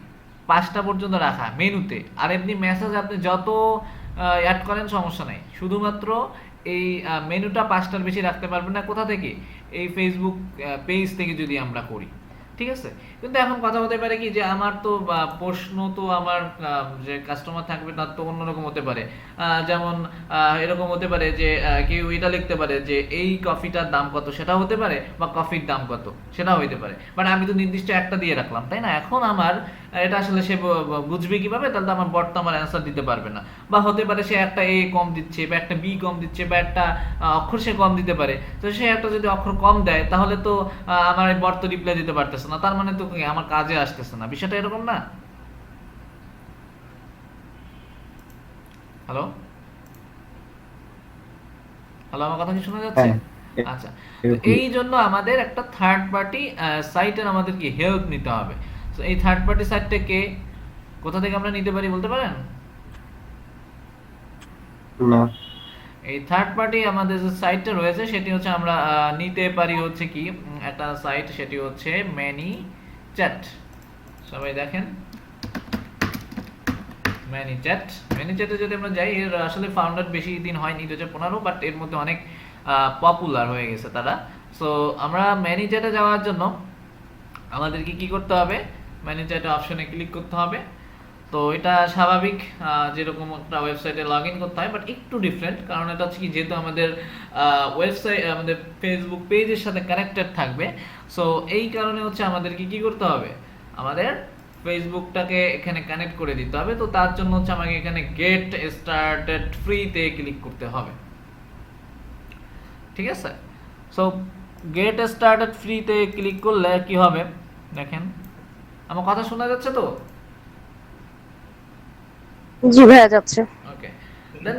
5টা পর্যন্ত রাখা মেনুতে। আর এমনি মেসেজ আপনি যত অ্যাড করেন সমস্যা নাই, শুধুমাত্র এই মেনুটা 5টার বেশি রাখতে পারবেন না। কোথা থেকে? এই ফেসবুক পেজ থেকে যদি আমরা করি, ঠিক আছে? কিন্তু এখন কথা হতে পারে কি যে আমার তো প্রশ্ন তো আমার যে কাস্টমার থাকবে তার তো অন্যরকম হতে পারে। যেমন এরকম হতে পারে যে কেউ এটা লিখতে পারে যে এই কফিটার দাম কত, সেটা হতে পারে, বা কফির দাম কত সেটা হইতে পারে, বাট আমি তো নির্দিষ্ট একটা দিয়ে রাখলাম, তাই না? এখন আমার এটা আসলে সে বুঝবে কিভাবে? তাহলে তো আমার বট তো আমার অ্যান্সার দিতে পারবে না। বা হতে পারে সে একটা এ কম দিচ্ছে, বা একটা বি কম দিচ্ছে, বা একটা অক্ষর সে কম দিতে পারে। তো সে একটা যদি অক্ষর কম দেয় তাহলে তো আমার বট তো রিপ্লাই দিতে পারতেছে না, তার মানে তো আমার কাজে আসতেছে না। বিষয়টা এরকম না? হ্যালো, আমার কথা কি শোনা যাচ্ছে? আচ্ছা, এই জন্য আমাদের একটা থার্ড পার্টি সাইটের আমাদের কি হেল্প নিতে হবে। তো এই থার্ড পার্টি সাইটটাকে কোথা থেকে আমরা নিতে পারি বলতে পারেন? না, এই থার্ড পার্টি আমাদের যে সাইটটা রয়েছে সেটি হচ্ছে আমরা নিতে পারি হচ্ছে কি একটা সাইট, সেটি হচ্ছে ManyChat। সবাই দেখেন ManyChat-এ যদি আমরা যাই, এর আসলে ফাউন্ডার বেশি দিন হয়নি, 2015, বাট এর মধ্যে অনেক পপুলার হয়ে গেছে তারা। সো আমরা ManyChat-এ যাওয়ার জন্য আমাদেরকে কি করতে হবে? ManyChat অপশনে ক্লিক করতে হবে। তো এটা স্বাভাবিক যেরকম একটা ওয়েবসাইটে লগ ইন করতে হয়, বাট একটু ডিফারেন্ট, কারণ এটা হচ্ছে কি যেহেতু আমাদের ওয়েবসাইট আমাদের ফেসবুক পেজের সাথে কানেক্টেড থাকবে। সো এই কারণে হচ্ছে আমাদেরকে কি করতে হবে? আমাদের ফেসবুকটাকে এখানে কানেক্ট করে দিতে হবে। তো তার জন্য হচ্ছে আমাকে এখানে গেট স্টার্টেড ফ্রিতে ক্লিক করতে হবে, ঠিক আছে? সো গেট স্টার্টেড ফ্রিতে ক্লিক করলে কি হবে দেখেন, আমার কথা শোনা যাচ্ছে তো? জি ভাইয়া যাচ্ছে। ওকে দেন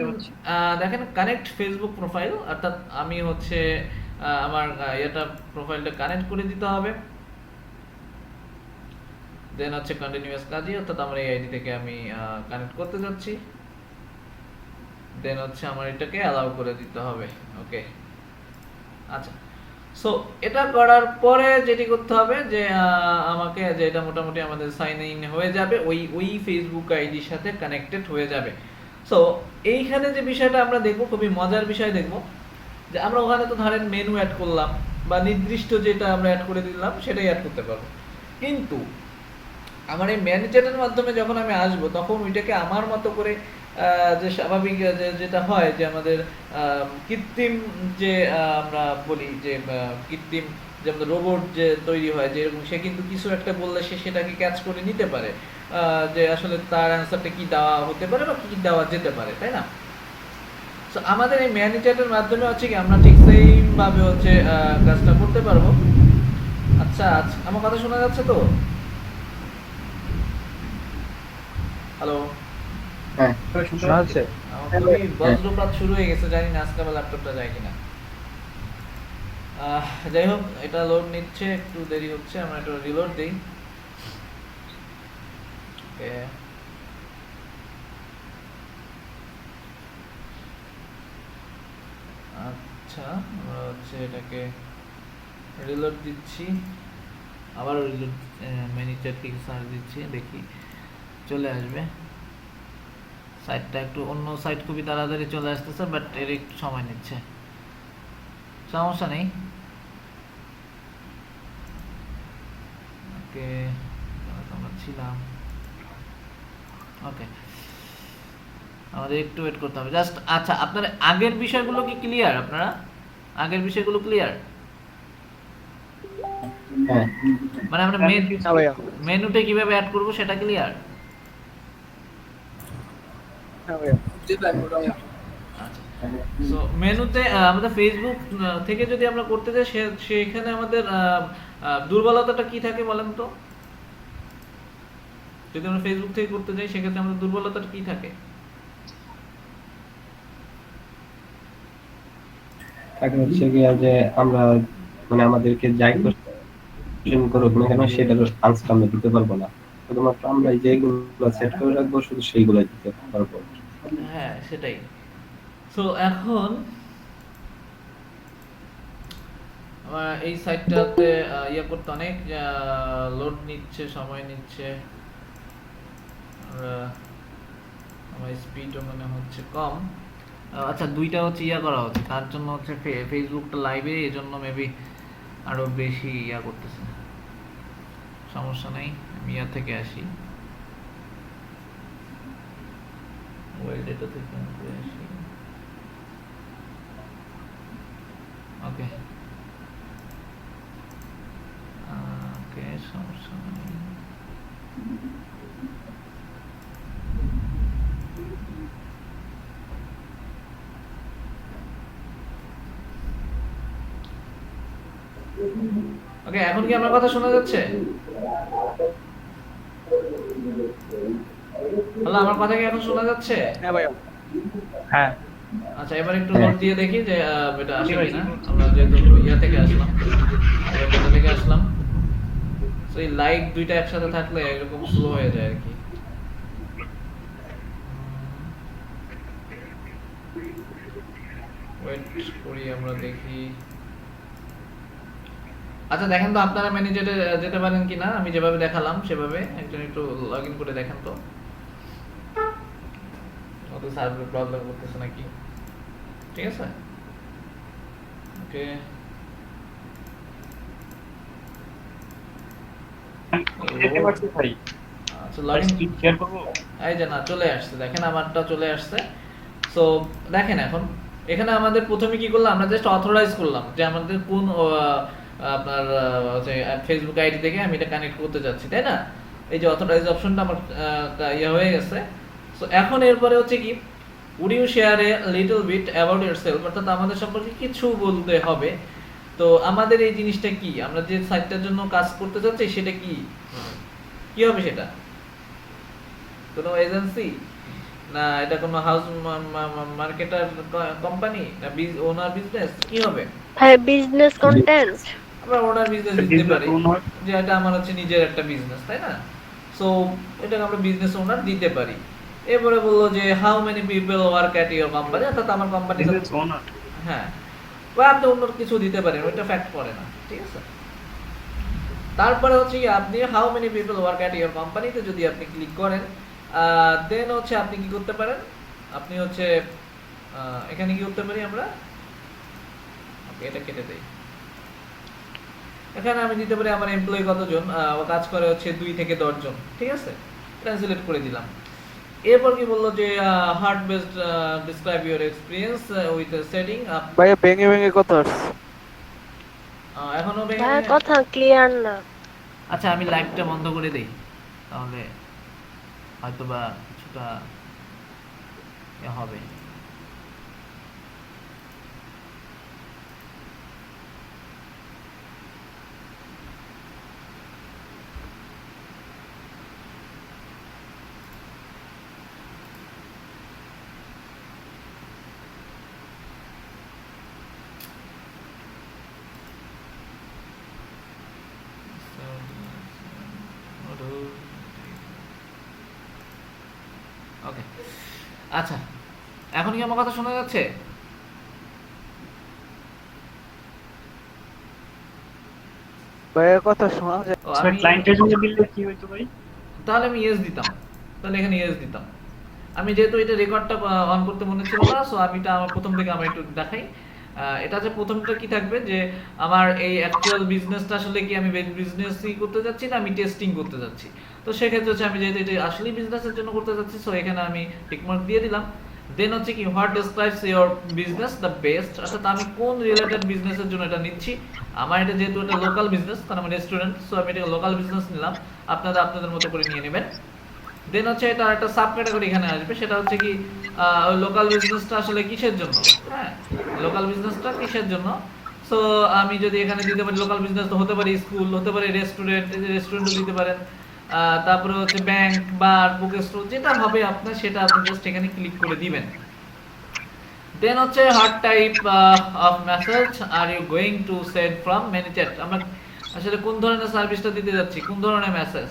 দেখেন কানেক্ট ফেসবুক প্রোফাইল, অর্থাৎ আমি হচ্ছে আমার এটা প্রোফাইলটা কানেক্ট করে দিতে হবে। দেন হচ্ছে কন্টিনিউয়াস কাজই, অর্থাৎ আমার এই আইডি থেকে আমি কানেক্ট করতে যাচ্ছি। দেন হচ্ছে আমার এটাকে অ্যালাউ করে দিতে হবে। ওকে আচ্ছা, সো এটা করার পরে যেটি করতে হবে যে আমাকে যে এটা মোটামুটি আমাদের সাইন ইন হয়ে যাবে, ওই ফেসবুক আইডির সাথে কানেক্টেড হয়ে যাবে। সো এইখানে যে বিষয়টা আমরা দেখব, খুবই মজার বিষয় দেখব, যে আমরা ওখানে তো ধরেন মেনু অ্যাড করলাম বা নির্দিষ্ট যেটা আমরা অ্যাড করে দিলাম সেটাই অ্যাড করতে পারবো, কিন্তু আমার এই ম্যানেজারের মাধ্যমে যখন আমি আসব তখন ওইটাকে আমার মতো করে যে স্বাভাবিক যেটা হয় যে আমাদের কৃত্রিম যে আমরা বলি যে কৃত্রিম যে আমাদের রোবট যে তৈরি হয়, যে এরকম সে কিন্তু কিছু একটা বললে সে সেটাকে ক্যাচ করে নিতে পারে যে আসলে তার অ্যান্সারটা কি দেওয়া হতে পারে বা কি দেওয়া যেতে পারে, তাই না? সো আমাদের এই ম্যানেজারের মাধ্যমে হচ্ছে কি আমরা ঠিক সেম ভাবে হচ্ছে কাজটা করতে পারবো। আচ্ছা আমার কথা শোনা যাচ্ছে তো? হ্যালো, হ্যাঁ শোনা যাচ্ছে? আমার খুবই বজ্রপাত শুরু হয়ে গেছে, জানি না আজকে আমার ল্যাপটপটা যায় কিনা। যাই হোক, এটা লোড নিচ্ছে, একটু দেরি হচ্ছে, আমরা একটু রিলোড দিই। ওকে, আচ্ছা আমরা হচ্ছে এটাকে রিলোড দিচ্ছি, আবার রিলোড ম্যানেজার থেকে সার্চ দিচ্ছি, দেখি চলে আসবে। সাইটটা একটু অন্য সাইট খুবই তাড়াতাড়ি চলে আসতেছে, বাট এর একটু সময় নিচ্ছে, সমস্যা নেই। ওকে, আমরা ছিলাম। ওকে, আমাদের একটু ওয়েট করতে হবে জাস্ট। আচ্ছা, আপনার আগের বিষয়গুলো কি ক্লিয়ার? আপনারা আগের বিষয়গুলো ক্লিয়ার? হ্যাঁ মানে আমরা মেনুতে কিভাবে অ্যাড করব সেটা ক্লিয়ার? জি ভাই মোটামুটি। আচ্ছা, সো মেনুতে আমাদের ফেসবুক থেকে যদি আমরা করতে যাই সেখানে আমাদের দুর্বলতাটা কি থাকে বলেন তো? যদি আমরা ফেসবুক থেকে করতে যাই সেক্ষেত্রে আমাদের দুর্বলতাটা কি থাকে? তাকে হচ্ছে গিয়ে যে আমরা মানে আমাদেরকে যাই কোশ্চেন করুক না কেন সেটার আনসার আমরা দিতে পারবো না, শুধুমাত্র আমরা যেগুলো সেট করে রাখবো শুধু সেইগুলো দিতে পারবো। হ্যাঁ সেটাই। সো এখন আমার এই সাইটটাতে ইয়ে করতে অনেক লোড নিচ্ছে, সময় নিচ্ছে, আমার স্পিডও মনে হচ্ছে কম। আচ্ছা, দুইটা হচ্ছে ইয়া করা হচ্ছে, তার জন্য হচ্ছে ফেসবুকটা লাইভে, এই জন্য মেবি আরো বেশি ইয়া করতেছে। সমস্যা নেই, আমি ইয়া থেকে আসি, মোবাইল ডেটা থেকে আসি। ওকে ওকে, সমস্যা নেই। ওকে, এখন কি আমার কথা শোনা যাচ্ছে? হ্যালো, আমার কথা কি এখন শোনা যাচ্ছে? হ্যাঁ ভাইয়া। হ্যাঁ আচ্ছা, এবার একটু নোট দিয়ে দেখি যে এটা আসে কিনা। আমরা যেহেতু ইয়া থেকে আসলাম, কোথা থেকে আসলাম, তো এই লাইট দুইটা একসাথে থাকলে এরকম স্লো হয়ে যায় আর কি। ওয়েট করি, আমরা দেখি। আচ্ছা দেখেন তো আপনারা ম্যানেজারে যেতে পারেন কিনা, আমি যেভাবে দেখালাম সেভাবে একজন একটু লগইন করে দেখেন তো, ওদের সার্ভারে প্রবলেম করতেছে নাকি। ঠিক আছে, ওকে। ভাই আচ্ছা, লগইন শেয়ার করবো। এই যে না, চলে আসছে, দেখেন আমারটা চলে আসছে। সো দেখেন এখন এখানে আমাদের প্রথমে কি করলাম, আমরা জাস্ট অথরাইজ করলাম যে আমাদের কোন আপনার ফেসবুক আইডি থেকে আমি এটা কানেক্ট করতে যাচ্ছি, তাই না? এই যে অথরাইজ অপশনটা আমার ইয়ে হয়ে গেছে। সো এখন এরপরে হচ্ছে কি, would you share a little bit about yourself, অর্থাৎ আমাদের সম্পর্কে কিছু বলতে হবে। তো আমাদের এই জিনিসটা কি, আমরা যে সাইটটার জন্য কাজ করতে যাচ্ছি সেটা কি, কি হবে সেটা? কোনো এজেন্সি না এটা কোনো হাউস মার্কেটার কোম্পানি না ওনার বিজনেস কি হবে? ভাই বিজনেস কন্টেন্ট। আমরা ওনার বিজনেস দিতে Business পারি owner। যে এটা আমার হচ্ছে নিজের একটা বিজনেস, তাই না? সো এটাকে আমরা বিজনেস ওনার দিতে পারি। এরপরে বললো যে how many people work at your company, অর্থাৎ আমার কোম্পানি। Business owner. হ্যাঁ, বা আপনি অন্য কিছু দিতে পারেন, ওইটা ফ্যাক্ট করে না, ঠিক আছে? তারপরে হচ্ছে কি আপনি how many people work at your কোম্পানিতে যদি আপনি ক্লিক করেন, দেন হচ্ছে আপনি কি করতে পারেন, আপনি হচ্ছে এখানে কি করতে পারি আমরা, ওকে এটা কেটে দেই। এখানে আমি দিতে পারি আমার এমপ্লয়ি কতজন, ও কাজ করে হচ্ছে 2 থেকে 10 জন, ঠিক আছে? ট্রান্সলেট করে দিলাম। এরপর কি বললো যে hard based describe your experience with setting up. ভাইয়া ভেঙে ভেঙে কথা আসছে। এখনো ভাই কথা ক্লিয়ার না। আচ্ছা আমি লাইভটা বন্ধ করে দেই, তাহলে হয়তোবা কিছুটা হবে। ওকে, আচ্ছা এখন কি আমার কথা শোনা যাচ্ছে? ভাইয়া কথা শোনা যায়। ও, স্যার আমি ক্লায়েন্টের জন্য দিলে কি হইতো ভাই? তাহলে আমি ইয়েস দিতাম, তাহলে এখানে ইয়েস দিতাম। আমি যেহেতু এটা রেকর্ডটা অন করতে মনে ছিল না, সো আমি এটা আমার প্রথম থেকে আমি একটু দেখাই। এটা যে প্রথমটা কি থাকবে যে আমার এই অ্যাকচুয়াল বিজনেসটা আসলে কি আমি বিজনেসই করতে যাচ্ছি না আমি টেস্টিং করতে যাচ্ছি। তো সেক্ষেত্রে হচ্ছে আমি যেহেতু এটা আসলে বিজনেসের জন্য করতে যাচ্ছি, সো এখানে আমি টিকমার্ক দিয়ে দিলাম। দেন হচ্ছে কি what describes your business the best, অর্থাৎ আমি কোন রিলেটেড বিজনেসের জন্য এটা নিচ্ছি। আমার এটা যেহেতু এটা লোকাল বিজনেস, কারণ আমি রেস্টুরেন্ট, সো আমি এটা লোকাল বিজনেস নিলাম। আপনারা আপনাদের মতো করে নিয়ে নেবেন। দেন হচ্ছে এটা একটা সাব ক্যাটাগরি এখানে আসবে, সেটা হচ্ছে কি ওই লোকাল বিজনেসটা আসলে কিসের জন্য। হ্যাঁ, লোকাল বিজনেসটা কিসের জন্য। সো আমি যদি এখানে দিতে পারি লোকাল বিজনেস, তো হতে পারে স্কুল, হতে পারে রেস্টুরেন্ট, রেস্টুরেন্টও দিতে পারেন। তারপরে হচ্ছে ব্যাংক, বার, বুক স্টোর, যেটা হবে আপনার সেটা আপনি জাস্ট এখানে ক্লিক করে দিবেন। দেন হচ্ছে what type of message are you going to send from ManyChat, আমরা আসলে কোন ধরনের সার্ভিসটা দিতে যাচ্ছি, কোন ধরনের মেসেজ।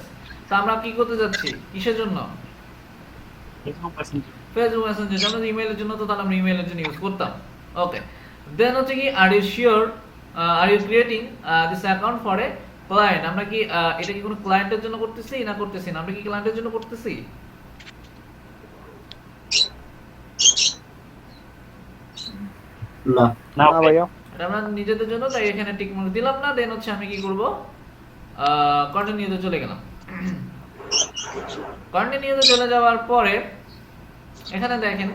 তা আমরা কি করতে যাচ্ছি, কিসের জন্য? Facebook Messenger. Facebook Messenger. আমরা ইমেইলের জন্য, তো তাহলে আমরা ইমেইলের জন্য ইউজ করতাম। ওকে, দেন হচ্ছে কি are you sure are you creating this account for a client, আমরা কি এটা কি কোনো ক্লায়েন্টের জন্য করতেছি না করতেছি না, আমরা কি ক্লায়েন্টের জন্য করতেছি? না। না না ভাইয়া। এটা আমরা নিজেদের জন্য, তাই এখানে টিক মার্ক দিলাম না। দেন হচ্ছে আমি কি করব, কন্টিনিউতে চলে গেলাম। কন্টিনিউতে চলে যাওয়ার পরে এখানে দেখেন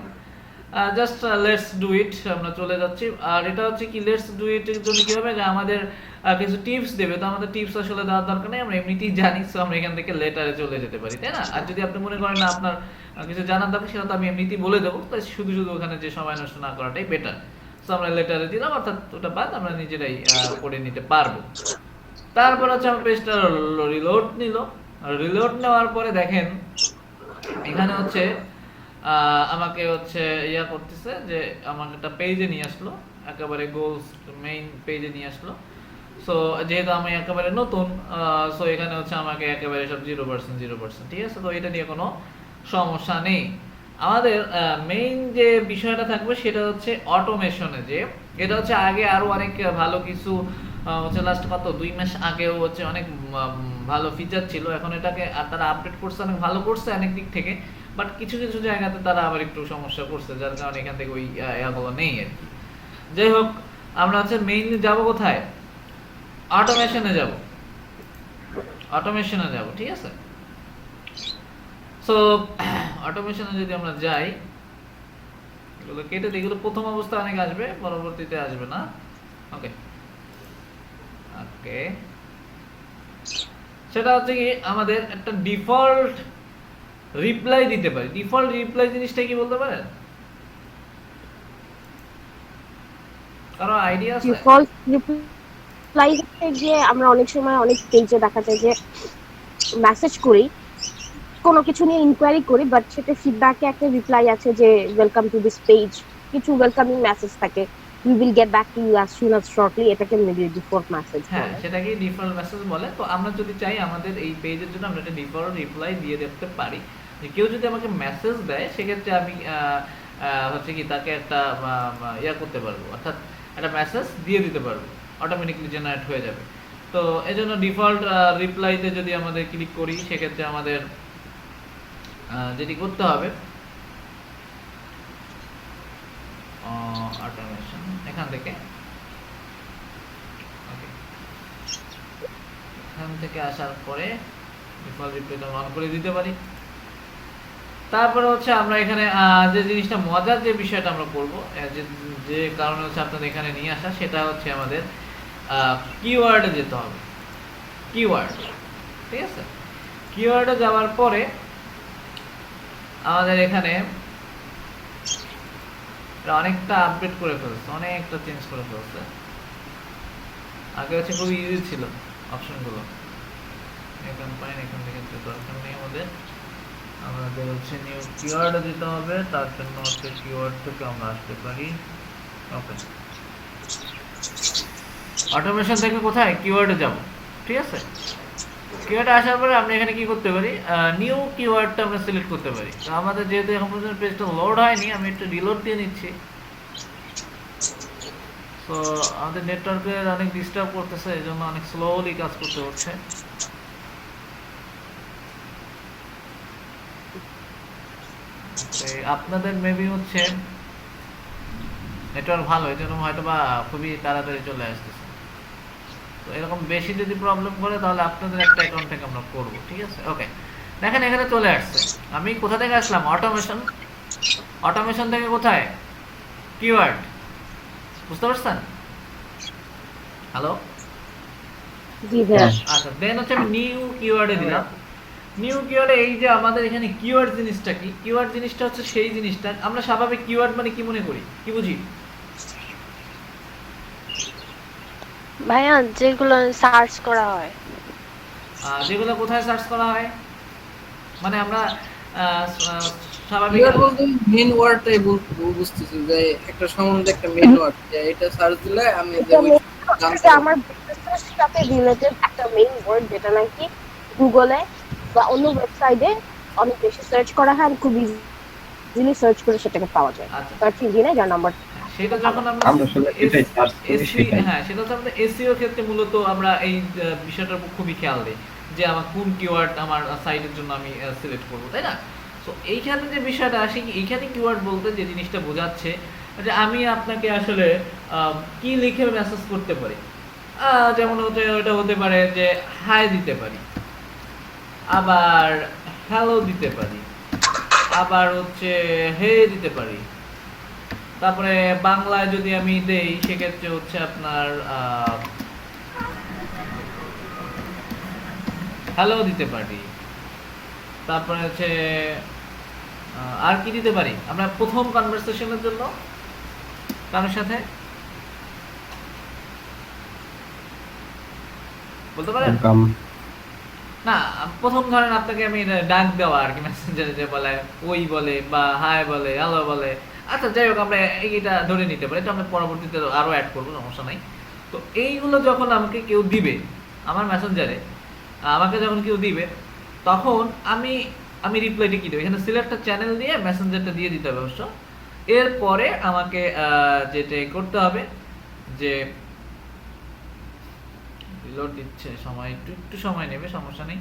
জাস্ট লেটস ডু ইট, আমরা চলে যাচ্ছি। আর এটা হচ্ছে কি লেটস ডু ইট এর জন্য কি হবে যে আমাদের কিছু টিপস দেবে, তো আমাদের টিপস আসলে দেওয়ার দরকার নেই, আমরা এমনিতেই জানি। সো আমরা এখান থেকে লেটারে চলে যেতে পারি, তাই না? আর যদি আপনি মনে করেন না আপনার কিছু জানার দরকার, সেটা তো আমি এমনিতেই বলে দেবো, তাই শুধু শুধু ওখানে যে সময় নষ্ট না করাটাই বেটার। সো আমরা লেটারে দিলাম, অর্থাৎ ওটা বাদ আমরা নিজেরাই করে নিতে পারবো। তারপর হচ্ছে আমার পেজটা রিলোড নিল। রিলোড নেওয়ার পরে দেখেন এখানে হচ্ছে আমাকে হচ্ছে ইয়া করতেছে যে আমাকে একটা পেজে নিয়ে আসলো, একেবারে গোলস মেইন পেজে নিয়ে আসলো। সো যেহেতু আমি একেবারে নতুন, সো এখানে হচ্ছে আমাকে একেবারে সব 0%, ঠিক আছে? তো এটা নিয়ে কোনো সমস্যা নেই। আমাদের মেইন যে বিষয়টা থাকবে সেটা হচ্ছে অটোমেশনে, যে এটা হচ্ছে আগে আরো অনেক ভালো কিছু হচ্ছে লাস্ট কত 2 মাস আগেও হচ্ছে অনেক ভালো ফিচার ছিল। এখন এটাকে তারা আপডেট করছে, অনেক ভালো করছে অনেক দিক থেকে, বাট কিছু কিছু জায়গাতে তারা আবার একটু সমস্যা করছে, যার কারণে এখান থেকে ওই ইয়াগুলো নেই আর কি। যাই হোক, আমরা হচ্ছে মেইনলি যাব কোথায়, অটোমেশনে যাব, অটোমেশনে যাব, ঠিক আছে? সো অটোমেশনে যদি আমরা যাই, এগুলো কেটে দিই, এগুলো প্রথম অবস্থায় অনেক আসবে, পরবর্তীতে আসবে না। ওকে ওকে, সেটা হচ্ছে কি আমাদের একটা ডিফল্ট রিপ্লাই দিতে পারি। ডিফল্ট রিপ্লাই জিনিসটা কি বলতে পারেন, কারো আইডিয়া আছে? ডিফল্ট রিপ্লাই যে আমরা অনেক সময় অনেক পেজে দেখা যায় যে মেসেজ করি, কোনো কিছু নিয়ে ইনকোয়ারি করি, বাট সেটা ফিডব্যাকে একটা রিপ্লাই আছে যে ওয়েলকাম টু দিস পেজ, কিছু ওয়েলকামিং মেসেজ থাকে, we will get back to you as soon as shortly, এটাকে মেবি ডিফল্ট মেসেজ হ্যাঁ বলে। সেটাকে ডিফল্ট মেসেজ বলে। তো আমরা যদি চাই আমাদের এই পেজের জন্য আমরা একটা ডিফল্ট রিপ্লাই দিয়ে দিতে পারি, যে কেউ যদি আমাকে মেসেজ দেয় সেক্ষেত্রে আমি হচ্ছে কি তাকে একটা ইয়া করতে পারবো, অর্থাৎ একটা মেসেজ দিয়ে দিতে পারবো, অটোমেটিকলি জেনারেট হয়ে যাবে। তো এই জন্য ডিফল্ট রিপ্লাইতে যদি আমাদের ক্লিক করি সেক্ষেত্রে আমাদের যেটি করতে হবে অটোমেশন এখান থেকে এখান থেকে আসার পরে ডিফল্ট রিপ্লাইটা অন করে দিতে পারি। তারপরে হচ্ছে আমরা এখানে যে জিনিসটা মজার যে বিষয়টা আমরা করব, যে কারণে হচ্ছে আপনাদের এখানে নিয়ে আসা, সেটা হচ্ছে আমাদের কিওয়ার্ডে যেতে হবে। কিওয়ার্ড, ঠিক আছে? কিওয়ার্ডে যাওয়ার পরে আমাদের এখানে অনেকটা আপডেট করে ফেলছে, অনেকটা চেঞ্জ করে ফেলছে। আগে হচ্ছে খুবই ইজি ছিল অপশনগুলো, এখান থেকে দরকার নেই আমাদের হচ্ছে নিউ কিওয়ার্ডে দিতে হবে। তার জন্য হচ্ছে কিওয়ার্ড থেকে আমরা আসতে পারি। ওকে, অটোমেশন থেকে কোথায় কিওয়ার্ডে যাব, ঠিক আছে? কিওয়ার্ডে আসার পরে আমরা এখানে কি করতে পারি, নিউ কিওয়ার্ডটা আমরা সিলেক্ট করতে পারি। তো আমাদের যেহেতু এখন পর্যন্ত পেজটা লোড হয়নি, আমি একটু রিলোড দিয়ে নিচ্ছি। তো আমাদের নেটওয়ার্কের অনেক ডিস্টার্ব করতেছে, এই জন্য অনেক স্লোলি কাজ করতে হচ্ছে। আপনাদের মেবি হচ্ছে নেটওয়ার্ক ভালো, এই জন্য হয়তো বা খুবই তাড়াতাড়ি চলে আসতেছে। তো এরকম বেশি যদি প্রবলেম করে তাহলে আপনাদের একটা অ্যাকাউন্ট থেকে আমরা করব, ঠিক আছে? ওকে, দেখেন এখানে চলে আসছে। আমি কোথা থেকে আসলাম, অটোমেশন। অটোমেশন থেকে কোথায়, কিওয়ার্ড, বুঝতে পারছেন? হ্যালো, জি ভাইয়া। আচ্ছা, দেন হচ্ছে আমি নিউ কিওয়ার্ডে দিলাম। নিউ কিওয়ার্ডে এই যে আমাদের এখানে কিওয়ার্ড জিনিসটা কি, কিওয়ার্ড জিনিসটা হচ্ছে সেই জিনিসটা আমরা স্বাভাবিক কিওয়ার্ড মানে কি মনে করি, কি বুঝি? ভাইয়া যেগুলো সার্চ করা হয়, যেগুলো কোথায় সার্চ করা হয়, মানে আমরা স্বাভাবিক কিওয়ার্ড বলতে মেন ওয়ার্ডটাই বুঝতেছি, যে একটা সম্বন্ধে একটা মেন ওয়ার্ড, যে এটা সার্চ দিলে আমি যে ওই জানতে এটা আমার বিজনেসের সাথে রিলেটেড একটা মেইন ওয়ার্ড, যেটা নাকি গুগলে বা অন্য ওয়েবসাইটে অনেক বেশি সার্চ করা হয়, আর খুব ইজিলি সার্চ করে সেটাকে পাওয়া যায়। আচ্ছা। সার্চ ইঞ্জিনে যার নাম্বার সেটা যখন আমরা আসলে এটাই সার্চ করি, সেটাই। হ্যাঁ, সেটা হচ্ছে আমাদের এসইও ক্ষেত্রে মূলত আমরা এই বিষয়টার উপর খুবই খেয়াল দিই যে আমার কোন কিওয়ার্ড আমার সাইটের জন্য আমি সিলেক্ট করব, তাই না? তো এইখানে যে বিষয়টা আসে, এইখানে কিওয়ার্ড বলতে যে জিনিসটা বোঝাচ্ছে যে আমি আপনাকে আসলে কি লিখে মেসেজ করতে পারি। যেমন ওটা হতে পারে যে হাই দিতে পারি, আবার হ্যালো দিতে পারি, আবার হচ্ছে হে দিতে পারি। তারপরে বাংলায় যদি আমি দেই সেক্ষেত্রে হচ্ছে আপনার হ্যালো দিতে পারি। তারপরে হচ্ছে আর কি দিতে পারি আমরা প্রথম কনভারসেশনের জন্য কারোর সাথে, বলতে পারেন? না, প্রথম ধরেন আপনাকে আমি ডাক দেওয়া আর কি, মেসেঞ্জারে যে বলে ওই বলে বা হাই বলে, হ্যালো বলে। আচ্ছা, যাই হোক, আমরা এইটা ধরে নিতে পারি, এটা আমরা পরবর্তীতে আরো অ্যাড করবো, সমস্যা নাই। তো এইগুলো যখন আমাকে কেউ দিবে আমার মেসেঞ্জারে, আমাকে যখন কেউ দিবে, তখন আমি রিপ্লাইটা কি দেবো, এখানে সিলেক্ট চ্যানেল দিয়ে মেসেঞ্জারটা দিয়ে দিতে হবে অবশ্য। এরপরে আমাকে যেটা করতে হবে, যে রিলোড দিচ্ছে, সময় একটু সময় নেবে, সমস্যা নেই।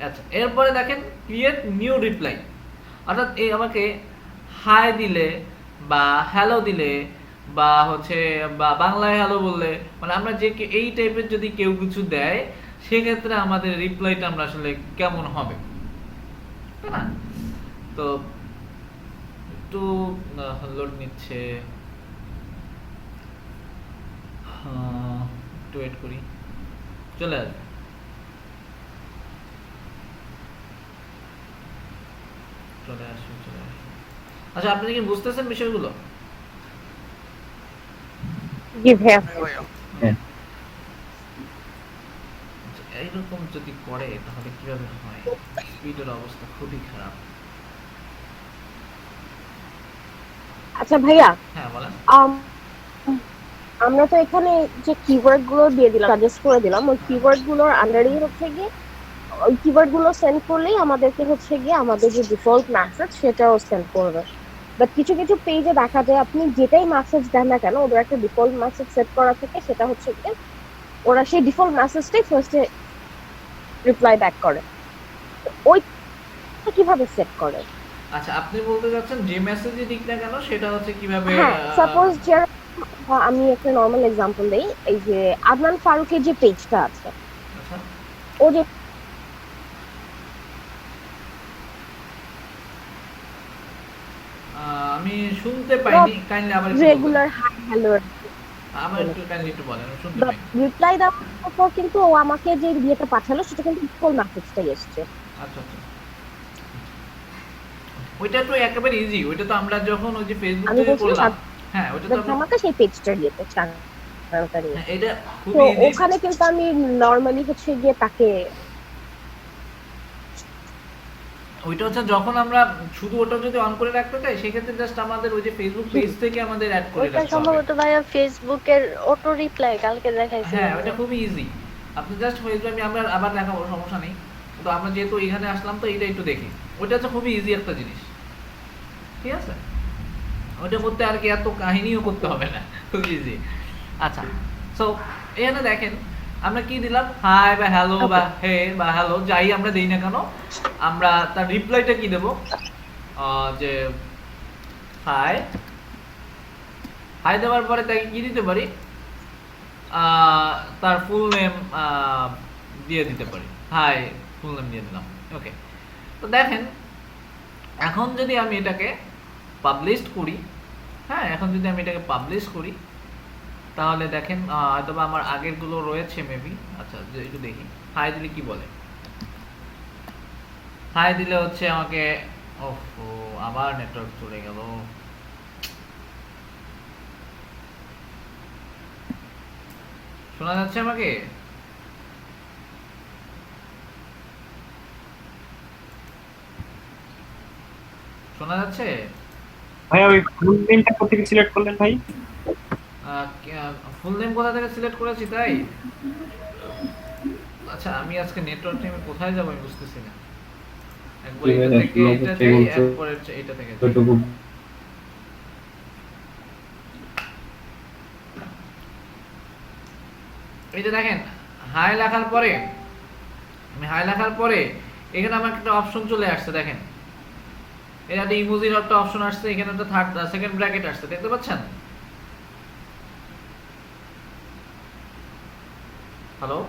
আচ্ছা, এরপরে দেখেন ক্রিয়েট নিউ রিপ্লাই, অর্থাৎ এই আমাকে হাই দিলে বা হ্যালো দিলে বা হচ্ছে বা বাংলায় হ্যালো বললে, মানে আমরা যে এই টাইপের যদি কেউ কিছু দেয় সেক্ষেত্রে আমাদের রিপ্লাইটা আমরা আসলে কেমন হবে, তাই না? তো একটু লোড নিচ্ছে, একটু ওয়েট করি, চলে আসবে। আচ্ছা, আপনি কি বুঝতেছেন বিষয়গুলো? জি ভাইয়া। হ্যাঁ। এরকম যদি করে তাহলে কিভাবে হয়? স্পিডের অবস্থা খুবই খারাপ। আচ্ছা ভাইয়া, হ্যাঁ বলেন। আম, আমরা তো এখানে যে কিওয়ার্ড গুলো দিয়ে দিলাম, সাজেস্ট করে দিলাম, ওই কিওয়ার্ড গুলোর আন্ডারেই হচ্ছে গিয়ে ওই কিওয়ার্ড গুলো সেন্ড করলেই আমাদেরকে হচ্ছে গিয়ে আমাদের যে ডিফল্ট মেসেজ সেটাও সেন্ড করবে। বাট কিছু কিছু পেজে দেখা যায় আপনি যেটাই মেসেজ দেন না কেন, ওদের একটা ডিফল্ট মেসেজ সেট করা থাকে, সেটা হচ্ছে গিয়ে ওরা সেই ডিফল্ট মেসেজটাই ফার্স্টে রিপ্লাই ব্যাক করে। তো ওইটা কিভাবে সেট করে? আচ্ছা, আপনি বলতে যাচ্ছেন যে মেসেজই দিক না কেন সেটা হচ্ছে কিভাবে? হ্যাঁ, সাপোজ যে আমি একটা নর্মাল এক্সাম্পল দেই, এই যে আদনান ফারুকের যে পেজটা আছে, আচ্ছা, ও যে আমি শুনতে পাইনি, কাইন্ডলি আবার একটু বলবেন। রেগুলার হাই হ্যালো আবার একটু কাইন্ডলি একটু বলেন, আমি শুনতে পাইনি। রিপ্লাই দেওয়ার পর কিন্তু ও আমাকে যে ইয়েটা পাঠালো সেটা কিন্তু ফুল মেসেজটাই এসেছে। আচ্ছা আচ্ছা, ওইটা তো একেবারে ইজি। ওইটা তো আমরা যখন ওই যে ফেসবুক আমি থেকে বলছি করলাম, হ্যাঁ ওইটা তো আমরা, আমাকে সেই পেজটা দিয়েছে হ্যাঁ, এটা তো খুবই ইজি। ওখানে কিন্তু আমি নরমালি হচ্ছে গিয়ে তাকে ওইটা হচ্ছে যখন আমরা শুধু ওটা যদি অন করে রাখতে চাই সেক্ষেত্রে জাস্ট আমাদের ওই যে ফেসবুক পেজ থেকে আমাদের অ্যাড করে ওইটা রাখতে হবে। সম্ভবত ভাইয়া ফেসবুকের অটো রিপ্লাই কালকে দেখাইছিল। হ্যাঁ, ওটা খুবই ইজি। আপনি জাস্ট ফেসবুক, আমি আমরা আবার দেখাবো, সমস্যা নেই। তো আমরা যেহেতু এখানে আসলাম তো এটা একটু দেখি। ওইটা হচ্ছে খুবই ইজি একটা জিনিস, ঠিক আছে? ওইটা করতে আর কি এত কাহিনীও করতে হবে না, খুব ইজি। আচ্ছা, সো এখানে দেখেন আমরা কি দিলাম, হাই বা হ্যালো বা হে বা হ্যালো যাই আমরা দেই না কেন, আমরা তার রিপ্লাইটা কি দেব, যে হাই। হাই দেওয়ার পরে তাকে কি দিতে পারি, তার ফুল নেম দিয়ে দিতে পারি। হাই ফুল নেম দিয়ে দিলাম, ওকে। তো দেখেন এখন যদি আমি এটাকে পাবলিশ করি, হ্যাঁ এখন যদি আমি এটাকে পাবলিশ করি তাহলে দেখেন হয়তো বা আমার আগের গুলো রয়েছে মেবি। আচ্ছা, যে একটু দেখি হাই দিলে কি বলে। হাই দিলে হচ্ছে আমাকে, ওহো আবার নেটওয়ার্ক চলে গেল। শোনা যাচ্ছে আমাকে? শোনা যাচ্ছে? ভাই ওই ফুল নেমটা কোথা থেকে সিলেক্ট করলেন ভাই? ফুল নেম কোথা থেকে সিলেক্ট করেছি তাই? আচ্ছা, আমি আজকে নেটওয়ার্ক টাইমে কোথায় যাবো আমি বুঝতেছি না। একবার এটা থেকে এটা যাই, একবার এটা থেকে যাই। যতটুকু এই যে দেখেন হাই লেখার পরে, আমি হাই লেখার পরে এখানে আমার একটা অপশন চলে আসছে, দেখেন এটা একটা ইমোজির একটা অপশন আসছে, এখানে একটা থার্ড সেকেন্ড ব্র্যাকেট আসছে, দেখতে পাচ্ছেন? হ্যালো,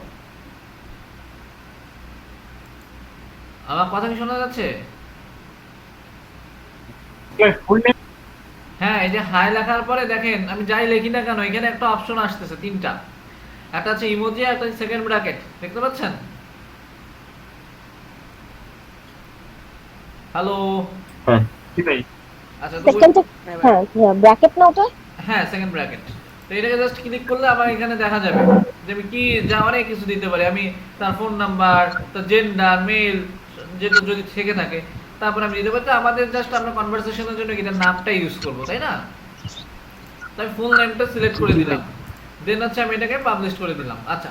আমার কথা কি শোনা যাচ্ছে? ফুল নেম হ্যাঁ, এই যে হাই লেখার পরে দেখেন আমি যাই লিখি না কেন এখানে একটা অপশন আসতেছে, তিনটা। একটা আছে ইমোজি, একটা সেকেন্ড ব্র্যাকেট, দেখতে পাচ্ছেন? হ্যালো, হ্যাঁ কি ভাই? আচ্ছা তো সেকেন্ড, হ্যাঁ ব্র্যাকেট না ওটা? হ্যাঁ সেকেন্ড ব্র্যাকেট। তো এটাকে জাস্ট ক্লিক করলে আমার এখানে দেখা যাবে যে আমি কি যা অনেক কিছু দিতে পারি। আমি তার ফোন নাম্বার, তার জেন্ডার, মেল যেটা যদি থেকে থাকে তারপর আমি দিতে পারি। তো আমাদের জাস্ট আমরা কনভারসেশনের জন্য কি তার নামটা ইউজ করব, তাই না? তাই ফুল নেমটা সিলেক্ট করে দিলাম, দেন হচ্ছে আমি এটাকে পাবলিশ করে দিলাম। আচ্ছা,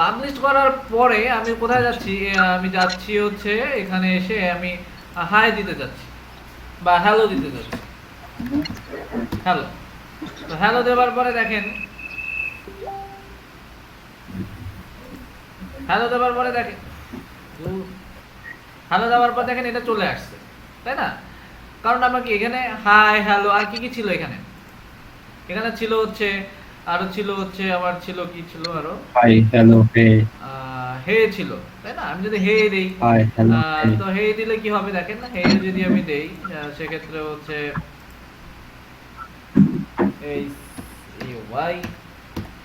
পাবলিশ করার পরে আমি কোথায় যাচ্ছি, আমি যাচ্ছি হচ্ছে এখানে এসে আমি হাই দিতে যাচ্ছি বা হ্যালো দিতে যাচ্ছি। হ্যালো, তো হ্যালো দেওয়ার পরে দেখেন, হ্যালো দেওয়ার পরে দেখেন, হ্যালো দেওয়ার পর দেখেন এটা চলে আসছে, তাই না? কারণ আমার কি এখানে হাই হ্যালো আর কি কি ছিল, এখানে এখানে ছিল হচ্ছে আরো ছিল হচ্ছে আমার ছিল কি ছিল আরো, হাই হ্যালো হে, হে ছিল, তাই না? আমি যদি হে দেই, হাই হ্যালো হে, তো হে দিলে কি হবে দেখেন না, হে যদি আমি দেই সেক্ষেত্রে হচ্ছে এই ওয়াই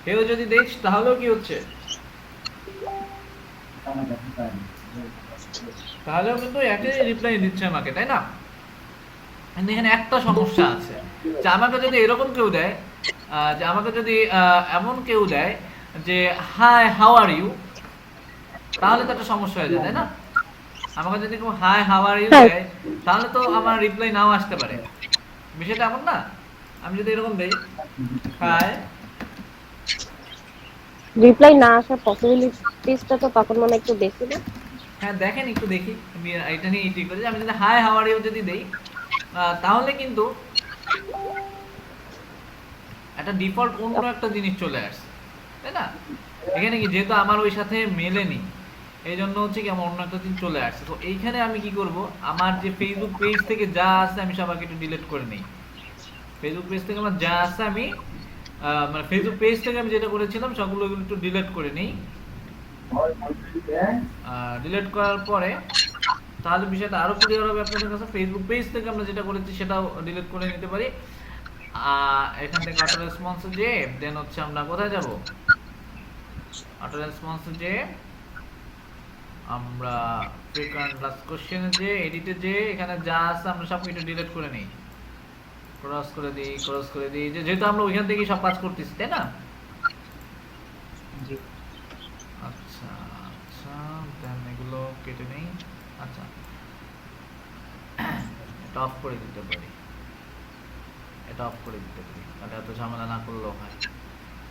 হেও যদি দেই তাহলেও কি হচ্ছে, তাহলেও কিন্তু একই রিপ্লাই দিচ্ছে আমাকে, তাই না? কিন্তু এখানে একটা সমস্যা আছে, যে আমাকে যদি এরকম কেউ দেয়, যে আমাকে যদি এমন কেউ দেয় যে হাই হাউ আর ইউ, তাহলে তো একটা সমস্যা হয়ে যায়, তাই না? আমাকে যদি কেউ হাই হাউ আর ইউ হ্যাঁ। দেয়, তাহলে তো আমার রিপ্লাই নাও আসতে পারে। বিষয়টা এমন না? আমি যদি এরকম দেই হাই, রিপ্লাই না আসার পসিবিলিটিসটা তো তখন মনে হয় একটু বেশি না? হ্যাঁ দেখেন একটু দেখি, আমি এটা নিয়ে ঠিক করি। আমি যদি হাই হাউ আর ইউ যদি দেই, তাহলে কিন্তু একটা ডিফল্ট অন্য একটা জিনিস চলে আসছে, তাই না? এখানে কি যেহেতু আমার ওই সাথে মেলেনি, এই জন্য হচ্ছে কি আমার অন্য একটা জিনিস চলে আসছে। তো এইখানে আমি কি করব, আমার যে ফেসবুক পেজ থেকে যা আছে আমি সবাইকে একটু ডিলিট করে নিই। ফেসবুক পেজ থেকে আমার যা আছে আমি মানে ফেসবুক পেজ থেকে আমি যেটা করেছিলাম সবগুলো একটু ডিলিট করে নিই। ডিলিট করার পরে তাহলে বিষয়টা আরো ক্লিয়ার হবে আপনাদের কাছে। ফেসবুক পেজ থেকে আমরা যেটা করেছি সেটাও ডিলিট করে নিতে পারি। এখান থেকে অটো রেসপন্সে যে দেন হচ্ছে আমরা কোথায় যাব, অটো রেসপন্সে যে আমরা ফ্রিকোয়েন্ট লাস্ট কোশ্চেনে যে এডিটে যে এখানে যা আছে আমরা সব কিছু ডিলিট করে নেই, ক্রস করে দিই যেহেতু আমরা ওইখান থেকেই সব কাজ করতেছি, তাই না? জি। আচ্ছা দেন এগুলো কেটে নেই। আচ্ছা এটা অফ করে দিতে পারি, এটা এত ঝামেলা না করলেও হয়,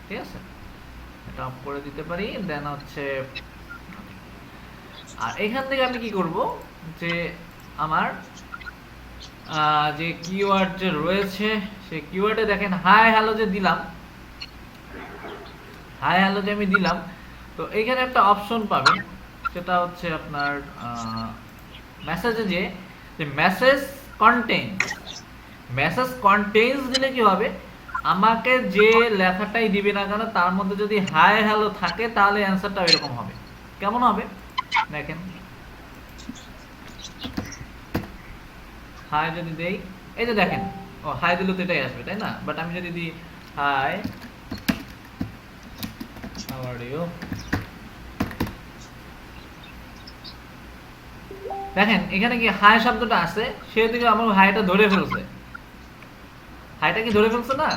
ঠিক আছে? এটা অফ করে দিতে পারি। দেন হচ্ছে আর এখান থেকে আমি কি করব, যে আমার যে কিওয়ার্ড যে রয়েছে সেই কিওয়ার্ডে দেখেন হাই হ্যালো যে দিলাম, হাই হ্যালো যে আমি দিলাম, তো এখানে একটা অপশন পাবেন, সেটা হচ্ছে আপনার মেসেজে যে মেসেজ কন্টেইনস দিলে কি হবে, আমাকে যে লেখাটাই দিবে না কেন তার মধ্যে যদি হাই হ্যালো থাকে তাহলে অ্যান্সারটা এরকম হবে। কেমন হবে দেখেন, হাই যদি দেই, এই যে দেখেন, ও হাই দিলে তো এটাই আসবে, তাই না? বাট আমি যদি দিই হাই হাউ আর ইউ, দেখেন এখানে কি হাই শব্দটা আছে, সেদিকে আমার হাইটা ধরে ফেলছে, হাইটা কি ধরে ফেলছে না,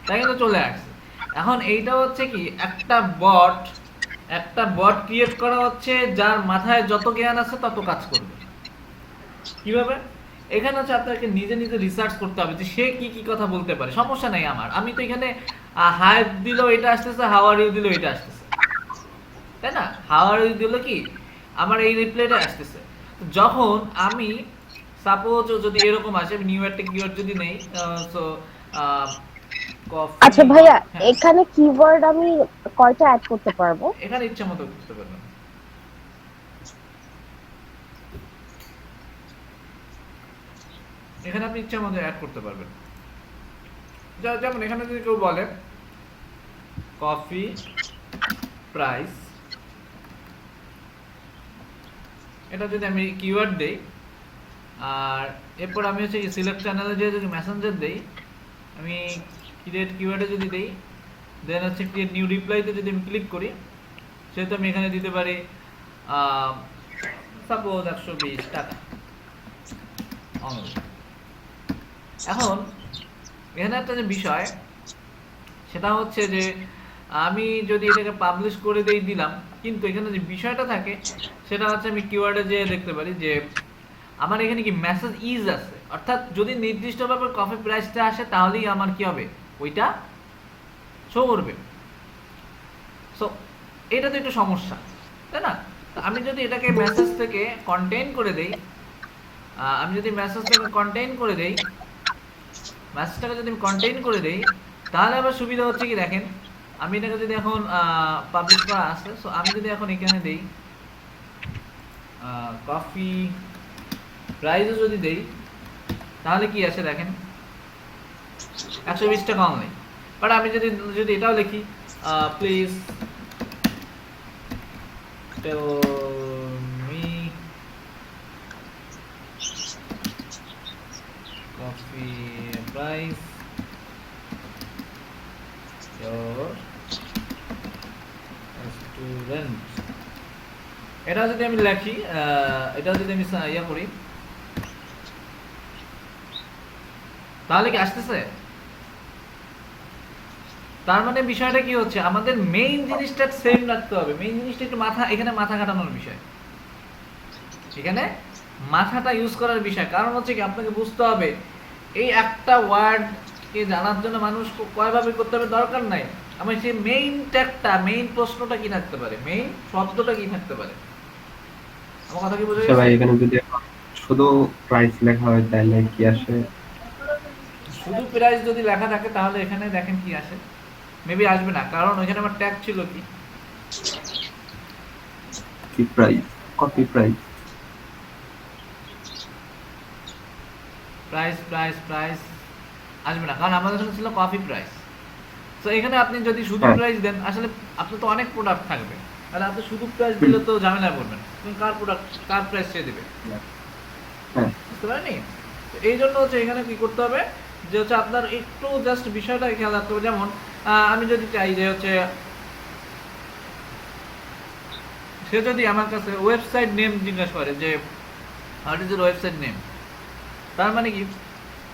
তাই কিন্তু চলে আসছে। এখন এইটা হচ্ছে কি একটা বট ক্রিয়েট করা হচ্ছে যার মাথায় যত জ্ঞান আছে তত কাজ করবে। কিভাবে? এখানে হচ্ছে আপনাকে নিজে রিসার্চ করতে হবে যে সে কি কি কথা বলতে পারে। সমস্যা নাই আমার, আমি তো এখানে হাই দিলেও এটা আসতেছে, হাউ আর ইউ দিলেও এটা আসতেছে, তাই না? হাউ আর ইউ দিলে কি আমার এই রিপ্লাইটা আসতেছে। যখন আমি সাপোজ যদি এরকম আসে, আমি নিউ একটা কিওয়ার্ড যদি নেই, সো আচ্ছা ভাইয়া, এখানে কিওয়ার্ড আমি কয়টা অ্যাড করতে পারবো? এখানে ইচ্ছা মতো করতে পারবেন। এখানে আপনি ইচ্ছা মতো অ্যাড করতে পারবেন। যেমন এখানে যদি কেউ বলে কফি প্রাইস, এটা যদি আমি কিওয়ার্ড দেই, আর এরপর আমি হচ্ছে সিলেক্ট চ্যানেলে যে যদি মেসেঞ্জার দেই, আমি ক্রিয়েট কিওয়ার্ডে যদি দেই, দেন হচ্ছে ক্রিয়েট নিউ রিপ্লাইতে যদি আমি ক্লিক করি, সেহেতু আমি এখানে দিতে পারি সাপোজ 120 টাকা অনলি। এখন এখানে একটা যে বিষয়, সেটা হচ্ছে যে আমি যদি এটাকে পাবলিশ করে দিলাম, কিন্তু এখানে যে বিষয়টা থাকে সেটা হচ্ছে আমি কিওয়ার্ডে যে দেখতে পারি যে আমার এখানে কি মেসেজ ইজ আছে, অর্থাৎ যদি নির্দিষ্টভাবে কফি প্রাইসটা আসে তাহলেই আমার কি হবে, ওইটা শো করবে। সো এটা তো একটু সমস্যা, তাই না? তো আমি যদি এটাকে মেসেজ থেকে কন্টেইন করে দেই, মেসেজটাকে যদি আমি কন্টেইন করে দেই, তাহলে আবার সুবিধা হচ্ছে কি দেখেন, আমি এটাকে যদি এখন পাবলিশ করা আছে, সো আমি যদি এখন এখানে দেই কফি প্রাইসও যদি দেই, তাহলে কি আসে দেখেন 120 টাকা অনলি। বাট আমি যদি এটাও লিখি please tell me coffee price your student, এটা যদি আমি লিখি, এটা যদি আমি ইয়া করি, তাহলে কি আসতেছে? তার মানে বিষয়টা কি হচ্ছে, আমাদের মেইন জিনিসটা সেম রাখতে হবে। মেইন জিনিসটা একটু এখানে মাথা খাটানোর বিষয়, এখানে মাথাটা ইউজ করার বিষয়। কারণ হচ্ছে কি, আপনাকে বুঝতে হবে এই একটা ওয়ার্ড কে জানার জন্য মানুষ কয়ভাবে করতে হবে দরকার নাই। আমার সেই মেইন ট্যাগটা, মেইন প্রশ্নটা কি থাকতে পারে, মেইন শব্দটা কি থাকতে পারে। আমার কথা কি বোঝা আচ্ছা ভাই, গেছে? এখানে যদি শুধু প্রাইস লেখা হয় তাহলে কি আসে? শুধু প্রাইস যদি লেখা থাকে তাহলে এখানে দেখেন কি আসে, মেবি আসবে না, কারণ ওইখানে আমার ট্যাগ ছিল কি, কি price, copy price. Price price price আসবে না, কারণ আমাদের কাছে ছিল কফি প্রাইস। তো এখানে আপনি যদি শুধু হ্যাঁ। প্রাইস দেন, আসলে আপনার তো অনেক প্রোডাক্ট থাকবে, তাহলে আপনি শুধু প্রাইস দিলে তো ঝামেলায় পড়বেন, তুমি কার প্রোডাক্ট কার প্রাইস চেয়ে দিবে, হ্যাঁ। বুঝতে পারেনি? তো এই জন্য হচ্ছে এখানে কি করতে হবে, যে হচ্ছে আপনার একটু জাস্ট বিষয়টা খেয়াল রাখতে হবে। যেমন আমি যদি চাই যে হচ্ছে সে যদি আমার কাছে ওয়েবসাইট নেম জিজ্ঞাসা করে যে what is your website name, তার মানে কি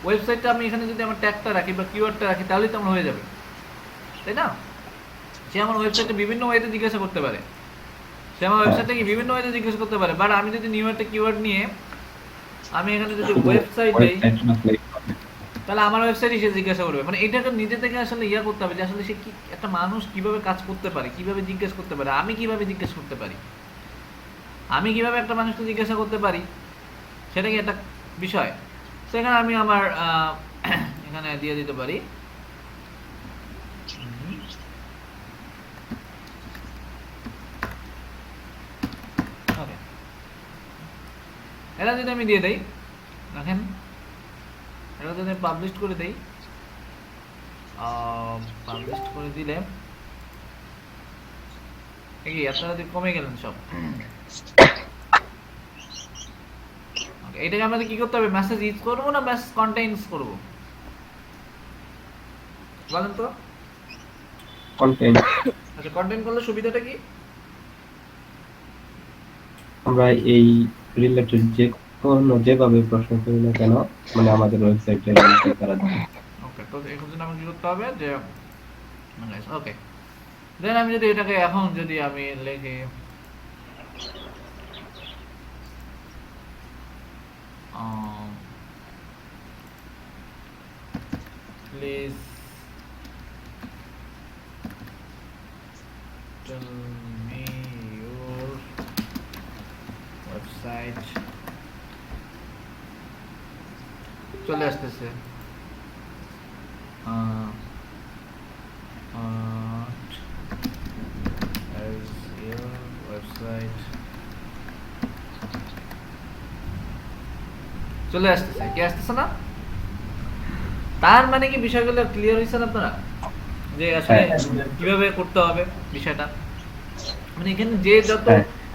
ওয়েবসাইটটা আমি এখানে যদি আমার ট্যাগটা রাখি বা কিওয়ার্ডটা রাখি তাহলেই তো আমার হয়ে যাবে, তাই না? সে আমার ওয়েবসাইটে বিভিন্ন ওয়েতে জিজ্ঞাসা করতে পারে, সে আমার ওয়েবসাইটে কি বিভিন্ন ওয়েতে জিজ্ঞাসা করতে পারে, বাট আমি যদি নিউ একটা কিওয়ার্ড নিয়ে আমি এখানে যদি ওয়েবসাইট দেই, তাহলে আমার ওয়েবসাইটে সে জিজ্ঞাসা করবে। মানে এটাকে নিজে থেকে আসলে ইয়া করতে হবে যে আসলে সে কি, একটা মানুষ কিভাবে কাজ করতে পারে, কিভাবে জিজ্ঞেস করতে পারে, আমি কিভাবে জিজ্ঞেস করতে পারি, আমি কিভাবে একটা মানুষকে জিজ্ঞাসা করতে পারি, সেটা কি একটা বিষয়। সেখানে আমি আমার এখানে দিয়ে দিতে পারি ওকে, এটা যদি আমি দিয়ে দেই, দেখেন এটা যদি আমি পাবলিশ করে দেই, পাবলিশ করে দিলে কি আপনারা যদি কমে গেলেন সব। ওকে, এটাকে আমাদের কি করতে হবে, মেসেজ ইউজ করবো না মেসেজ কন্টেইনস করব, বলেন তো? কন্টেন্ট। আচ্ছা, কন্টেইন করলে সুবিধাটা কি? আমরা এই রিলেটেড যে কোনো যেভাবে প্রশ্ন করি না কেন, মানে আমাদের ওয়েবসাইটে লিংক করা যায়। ওকে, তো এখন জন্য আমাকে কি করতে হবে যে ওকে, দেন আমি যদি এটাকে এখন যদি আমি লিখি please tell me your website, চলে আসতেছে as your website, চলে আসতেছে কি, আসতেছে না? তার মানে কি বিষয়গুলো ক্লিয়ার হয়েছে না আপনারা, যে আসলে কিভাবে করতে হবে বিষয়টা? মানে এখানে যে যত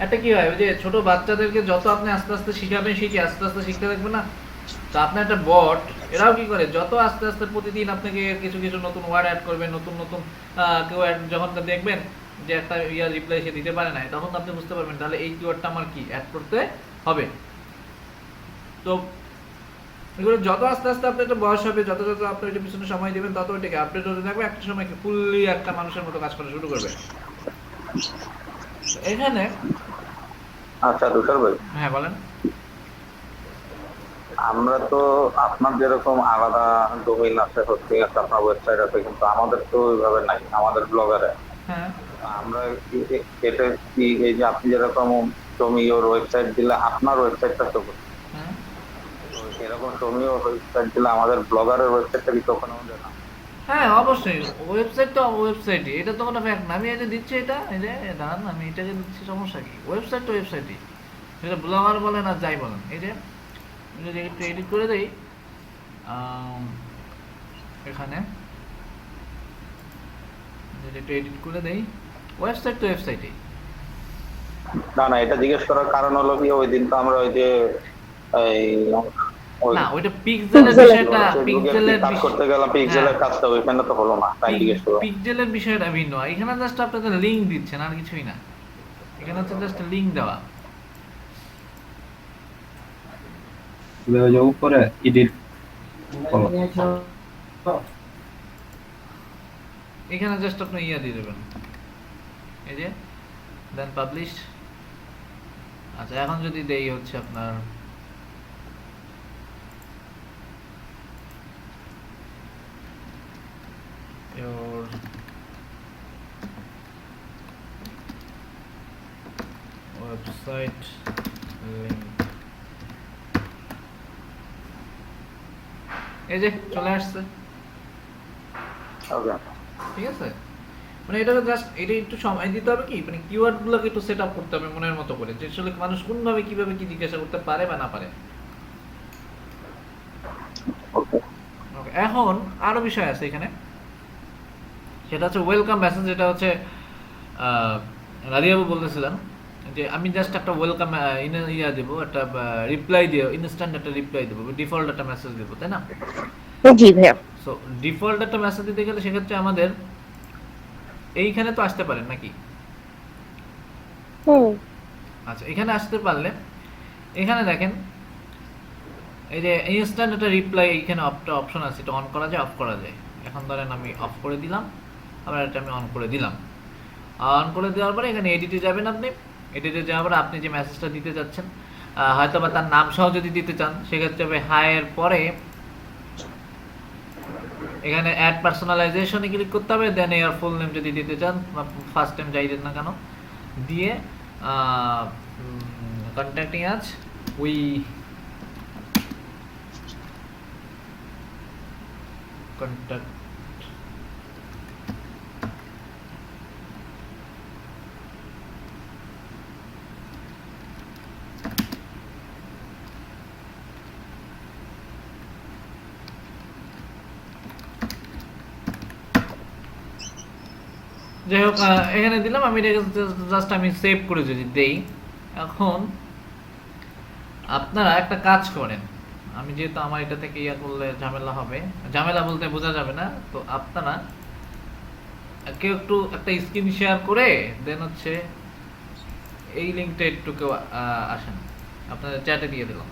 একটা কি হয়, ওই যে ছোট বাচ্চাদেরকে যত আপনি আস্তে আস্তে শিখাবেন, সে কি আস্তে আস্তে শিখতে থাকবে না? তো আপনার একটা বট, এরাও কি করে, যত আস্তে আস্তে প্রতিদিন আপনাকে কিছু কিছু নতুন ওয়ার্ড অ্যাড করবে, নতুন নতুন কেউ যখন দেখবেন যে একটা ইয়ার রিপ্লাই সে দিতে পারে না, তখন আপনি বুঝতে পারবেন তাহলে এই কিওয়ার্ডটা আমার কি অ্যাড করতে হবে। তো এগুলো যত আস্তে আস্তে আপনার একটা বয়স হবে, যত যত আপনি ওইটা পিছনে সময় দেবেন, তত ওইটাকে আপডেট হতে থাকবে, একটা সময় ফুললি একটা মানুষের মতো কাজ করা শুরু করবে। এখানে আচ্ছা তুষার ভাই, হ্যাঁ বলেন। আমরা তো আপনার যেরকম আলাদা ডোমেইন আছে, হচ্ছে আপনার ওয়েবসাইট আছে, কিন্তু আমাদের তো ওইভাবে নাই, আমাদের ব্লগারে হ্যাঁ, আমরা এটা কি, এই যে আপনি যেরকম টমিওর ওয়েবসাইট দিলে আপনার ওয়েবসাইটটা তো হ্যাঁ, এরকম টমিও ওয়েবসাইট দিলে আমাদের ব্লগারের ওয়েবসাইটটা কি তখন আমাদের না? হ্যাঁ অবশ্যই, ওয়েবসাইট তো ওয়েবসাইটই, এটা তো কোনো ফ্যাক্ট না। আমি এই যে দিচ্ছি এটা, এই যে দাঁড়ান আমি এটাকে দিচ্ছি, সমস্যা কি? ওয়েবসাইট তো ওয়েবসাইটই, সেটা ব্লগার বলেন আর যাই বলেন। এই যে যদি একটু এডিট করে দেই এখানে, যদি একটু এডিট করে দেই, ওয়েবসাইট তো ওয়েবসাইটই। না না, এটা জিজ্ঞেস করার কারণ হলো কি, ওই দিন তো আমরা ওই যে এই না ওইটা পিক্সেলের বিষয়টা, পিক্সেলের কাজ করতে গেলাম, পিক্সেলের কাজটা ওইখানে তো হলো না, তাই জিজ্ঞেস করলাম। পিক্সেলের বিষয়টা ভিন্ন, এখানে জাস্ট আপনাদের লিংক দিচ্ছেন আর কিছুই না, এখানে হচ্ছে জাস্ট লিংক দেওয়া। ওই যে উপরে এডিট এখানে জাস্ট আপনি ইয়া দিয়ে দেবেন, এই যে দেন পাবলিশ। আচ্ছা এখন যদি দেই হচ্ছে আপনার your website link, এই যে চলে আসছে, ওকে ঠিক আছে। মানে এটাকে জাস্ট এটা একটু সময় দিতে হবে, কি মানে কিওয়ার্ড গুলোকে একটু সেট আপ করতে হবে মনের মতো করে, যে আসলে মানুষ কোনভাবে কিভাবে কি জিজ্ঞাসা করতে পারে বা না পারে। ওকে Okay, এখন আরো বিষয় আছে এখানে, সেটা হচ্ছে ওয়েলকাম মেসেজ। যেটা হচ্ছে রাদিয়াবু বলতেছিলাম যে আমি জাস্ট একটা ওয়েলকাম ইয়া দেবো, একটা রিপ্লাই দিয়ে ইনস্ট্যান্ট একটা রিপ্লাই দেবো, ডিফল্ট একটা মেসেজ দেবো, তাই না? জি ভাইয়া। সো ডিফল্ট একটা মেসেজ দিতে গেলে সেক্ষেত্রে আমাদের এইখানে তো আসতে পারেন নাকি? আচ্ছা এখানে আসতে পারলে এখানে দেখেন এই যে ইনস্ট্যান্ট একটা রিপ্লাই, এইখানে অপশন আছে, এটা অন করা যায় অফ করা যায়। এখন ধরেন আমি অফ করে দিলাম, আবার এটা আমি অন করে দিলাম। অন করে দেওয়ার পরে এখানে এডিটে যাবেন, আপনি এডিটে যাওয়ার পরে আপনি যে মেসেজটা দিতে যাচ্ছেন হয়তো বা তার নাম সহ যদি দিতে চান সেক্ষেত্রে হাই এর পরে এখানে অ্যাড পার্সোনালাইজেশনে ক্লিক করতে হবে, দেন এর ফুল নেম যদি দিতে চান ফার্স্ট টাইম যাই দেন না কেন দিয়ে কন্ট্যাক্টিং আজ উই কন্ট্যাক্ট যাই হোক এখানে দিলাম আমি, এটাকে জাস্ট আমি সেভ করে যদি দেই। এখন আপনারা একটা কাজ করেন, আমি যেহেতু আমার এটা থেকে ইয়া করলে ঝামেলা হবে, ঝামেলা বলতে বোঝা যাবে না, তো আপনারা কেউ একটু একটা স্ক্রিন শেয়ার করে দেন হচ্ছে এই লিঙ্কটা একটু কেউ আসেন, আপনাদের চ্যাটে দিয়ে দিলাম,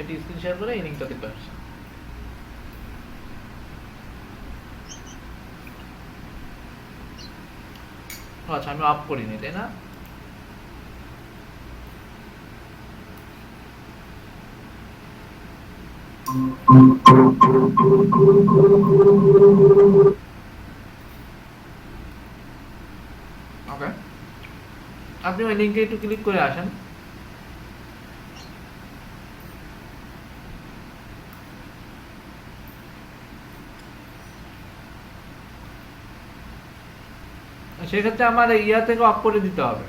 এটি স্ক্রিন শেয়ার করে এই লিঙ্কটা দিতে আসেন। আচ্ছা আমি অফ করিনি তাই না? ওকে আপনি ওই লিঙ্কে একটু ক্লিক করে আসেন। সেক্ষেত্রে আমার ইয়া থেকে অফ করে দিতে হবে।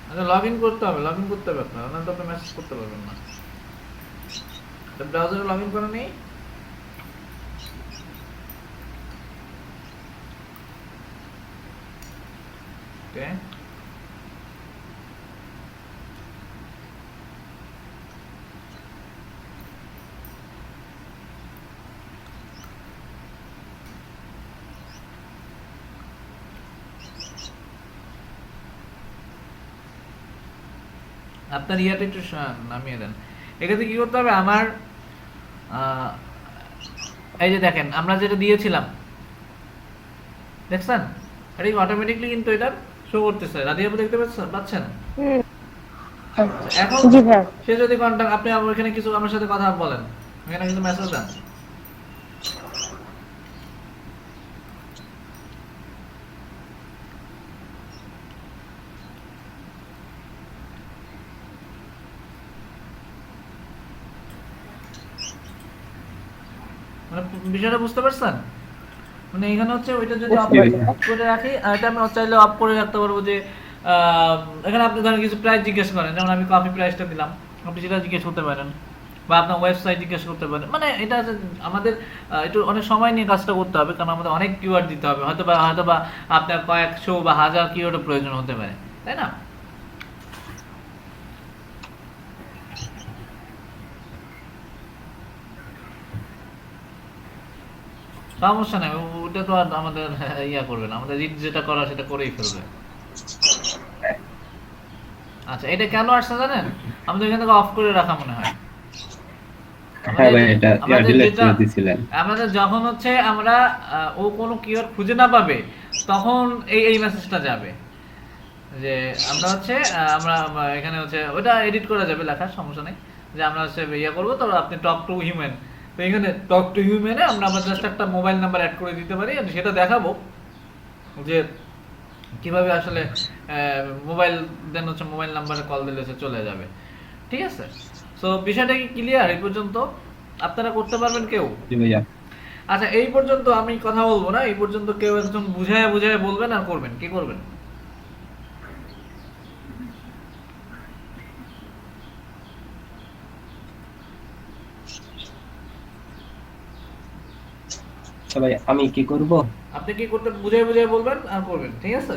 আচ্ছা লগ ইন করতে হবে, লগ ইন করতে হবে আপনার, নাহলে তো আপনি মেসেজ করতে পারবেন না। ব্রাউজারে লগ ইন করে নিই। ওকে আপনার ইয়াটা একটু নামিয়ে দেন। এক্ষেত্রে কি করতে হবে আমার এই যে দেখেন আমরা যেটা দিয়েছিলাম দেখছেন, এটা অটোমেটিকলি কিন্তু এটা শো করতেছে। রাদিয়াবু দেখতে পাচ্ছেন? এখন জি ভাইয়া। সে যদি কন্টাক্ট আপনি ওখানে কিছু আমার সাথে কথা বলেন, এখানে কিছু মেসেজ দেন, মানে বিষয়টা বুঝতে পারছেন? মানে এখানে হচ্ছে ওইটা যদি অফ করে রাখি, এটা আমি চাইলে অফ করে রাখতে পারবো যে এখানে আপনি ধরেন কিছু প্রাইস জিজ্ঞেস করেন, যেমন আমি কফি প্রাইসটা দিলাম, আপনি সেটা জিজ্ঞেস করতে পারেন, বা আপনার ওয়েবসাইট জিজ্ঞেস করতে পারেন। মানে এটা আমাদের একটু অনেক সময় নিয়ে কাজটা করতে হবে, কারণ আমাদের অনেক কিওয়ার্ড দিতে হবে, হয়তো বা আপনার কয়েকশো বা হাজার কিওয়ার্ডের প্রয়োজন হতে পারে, তাই না? সমস্যা নেই, ওটা তো আর আমাদের ইয়া করবে না, আমাদের যেটা করা সেটা করেই ফেলবে। আচ্ছা এটা কেন আসছে জানেন? আমাদের এখান থেকে অফ করে রাখা মনে হয়। হ্যাঁ ভাই, এটা আমাদের ডিলেট যেটা করে দিছিলেন। আমাদের যখন হচ্ছে আমরা ও কোনো কিওয়ার্ড খুঁজে না পাবে তখন এই মেসেজটা যাবে যে আমরা হচ্ছে আমরা এখানে হচ্ছে ওটা এডিট করা যাবে, লেখার সমস্যা নেই, যে আমরা হচ্ছে ইয়ে করবো, তো আপনি টক টু হিউম্যান, তো এখানে টক টু হিউম্যানে আমরা আবার জাস্ট একটা মোবাইল নাম্বার অ্যাড করে দিতে পারি, আর সেটা দেখাবো যে কিভাবে আসলে মোবাইল দেন হচ্ছে মোবাইল নাম্বারে কল দিলে সে চলে যাবে। ঠিক আছে, সো বিষয়টা কি ক্লিয়ার এই পর্যন্ত? আপনারা করতে পারবেন কেউ? জি ভাইয়া। আচ্ছা, এই পর্যন্ত আমি কথা বলবো না, এই পর্যন্ত কেউ একজন বুঝায় বুঝায় বলবেন আর করবেন, কি করবেন? আচ্ছা ভাই, আমি কি করব? আপনি কি করতে বুঝায় বুঝায় বলবেন আর করবেন, ঠিক আছে?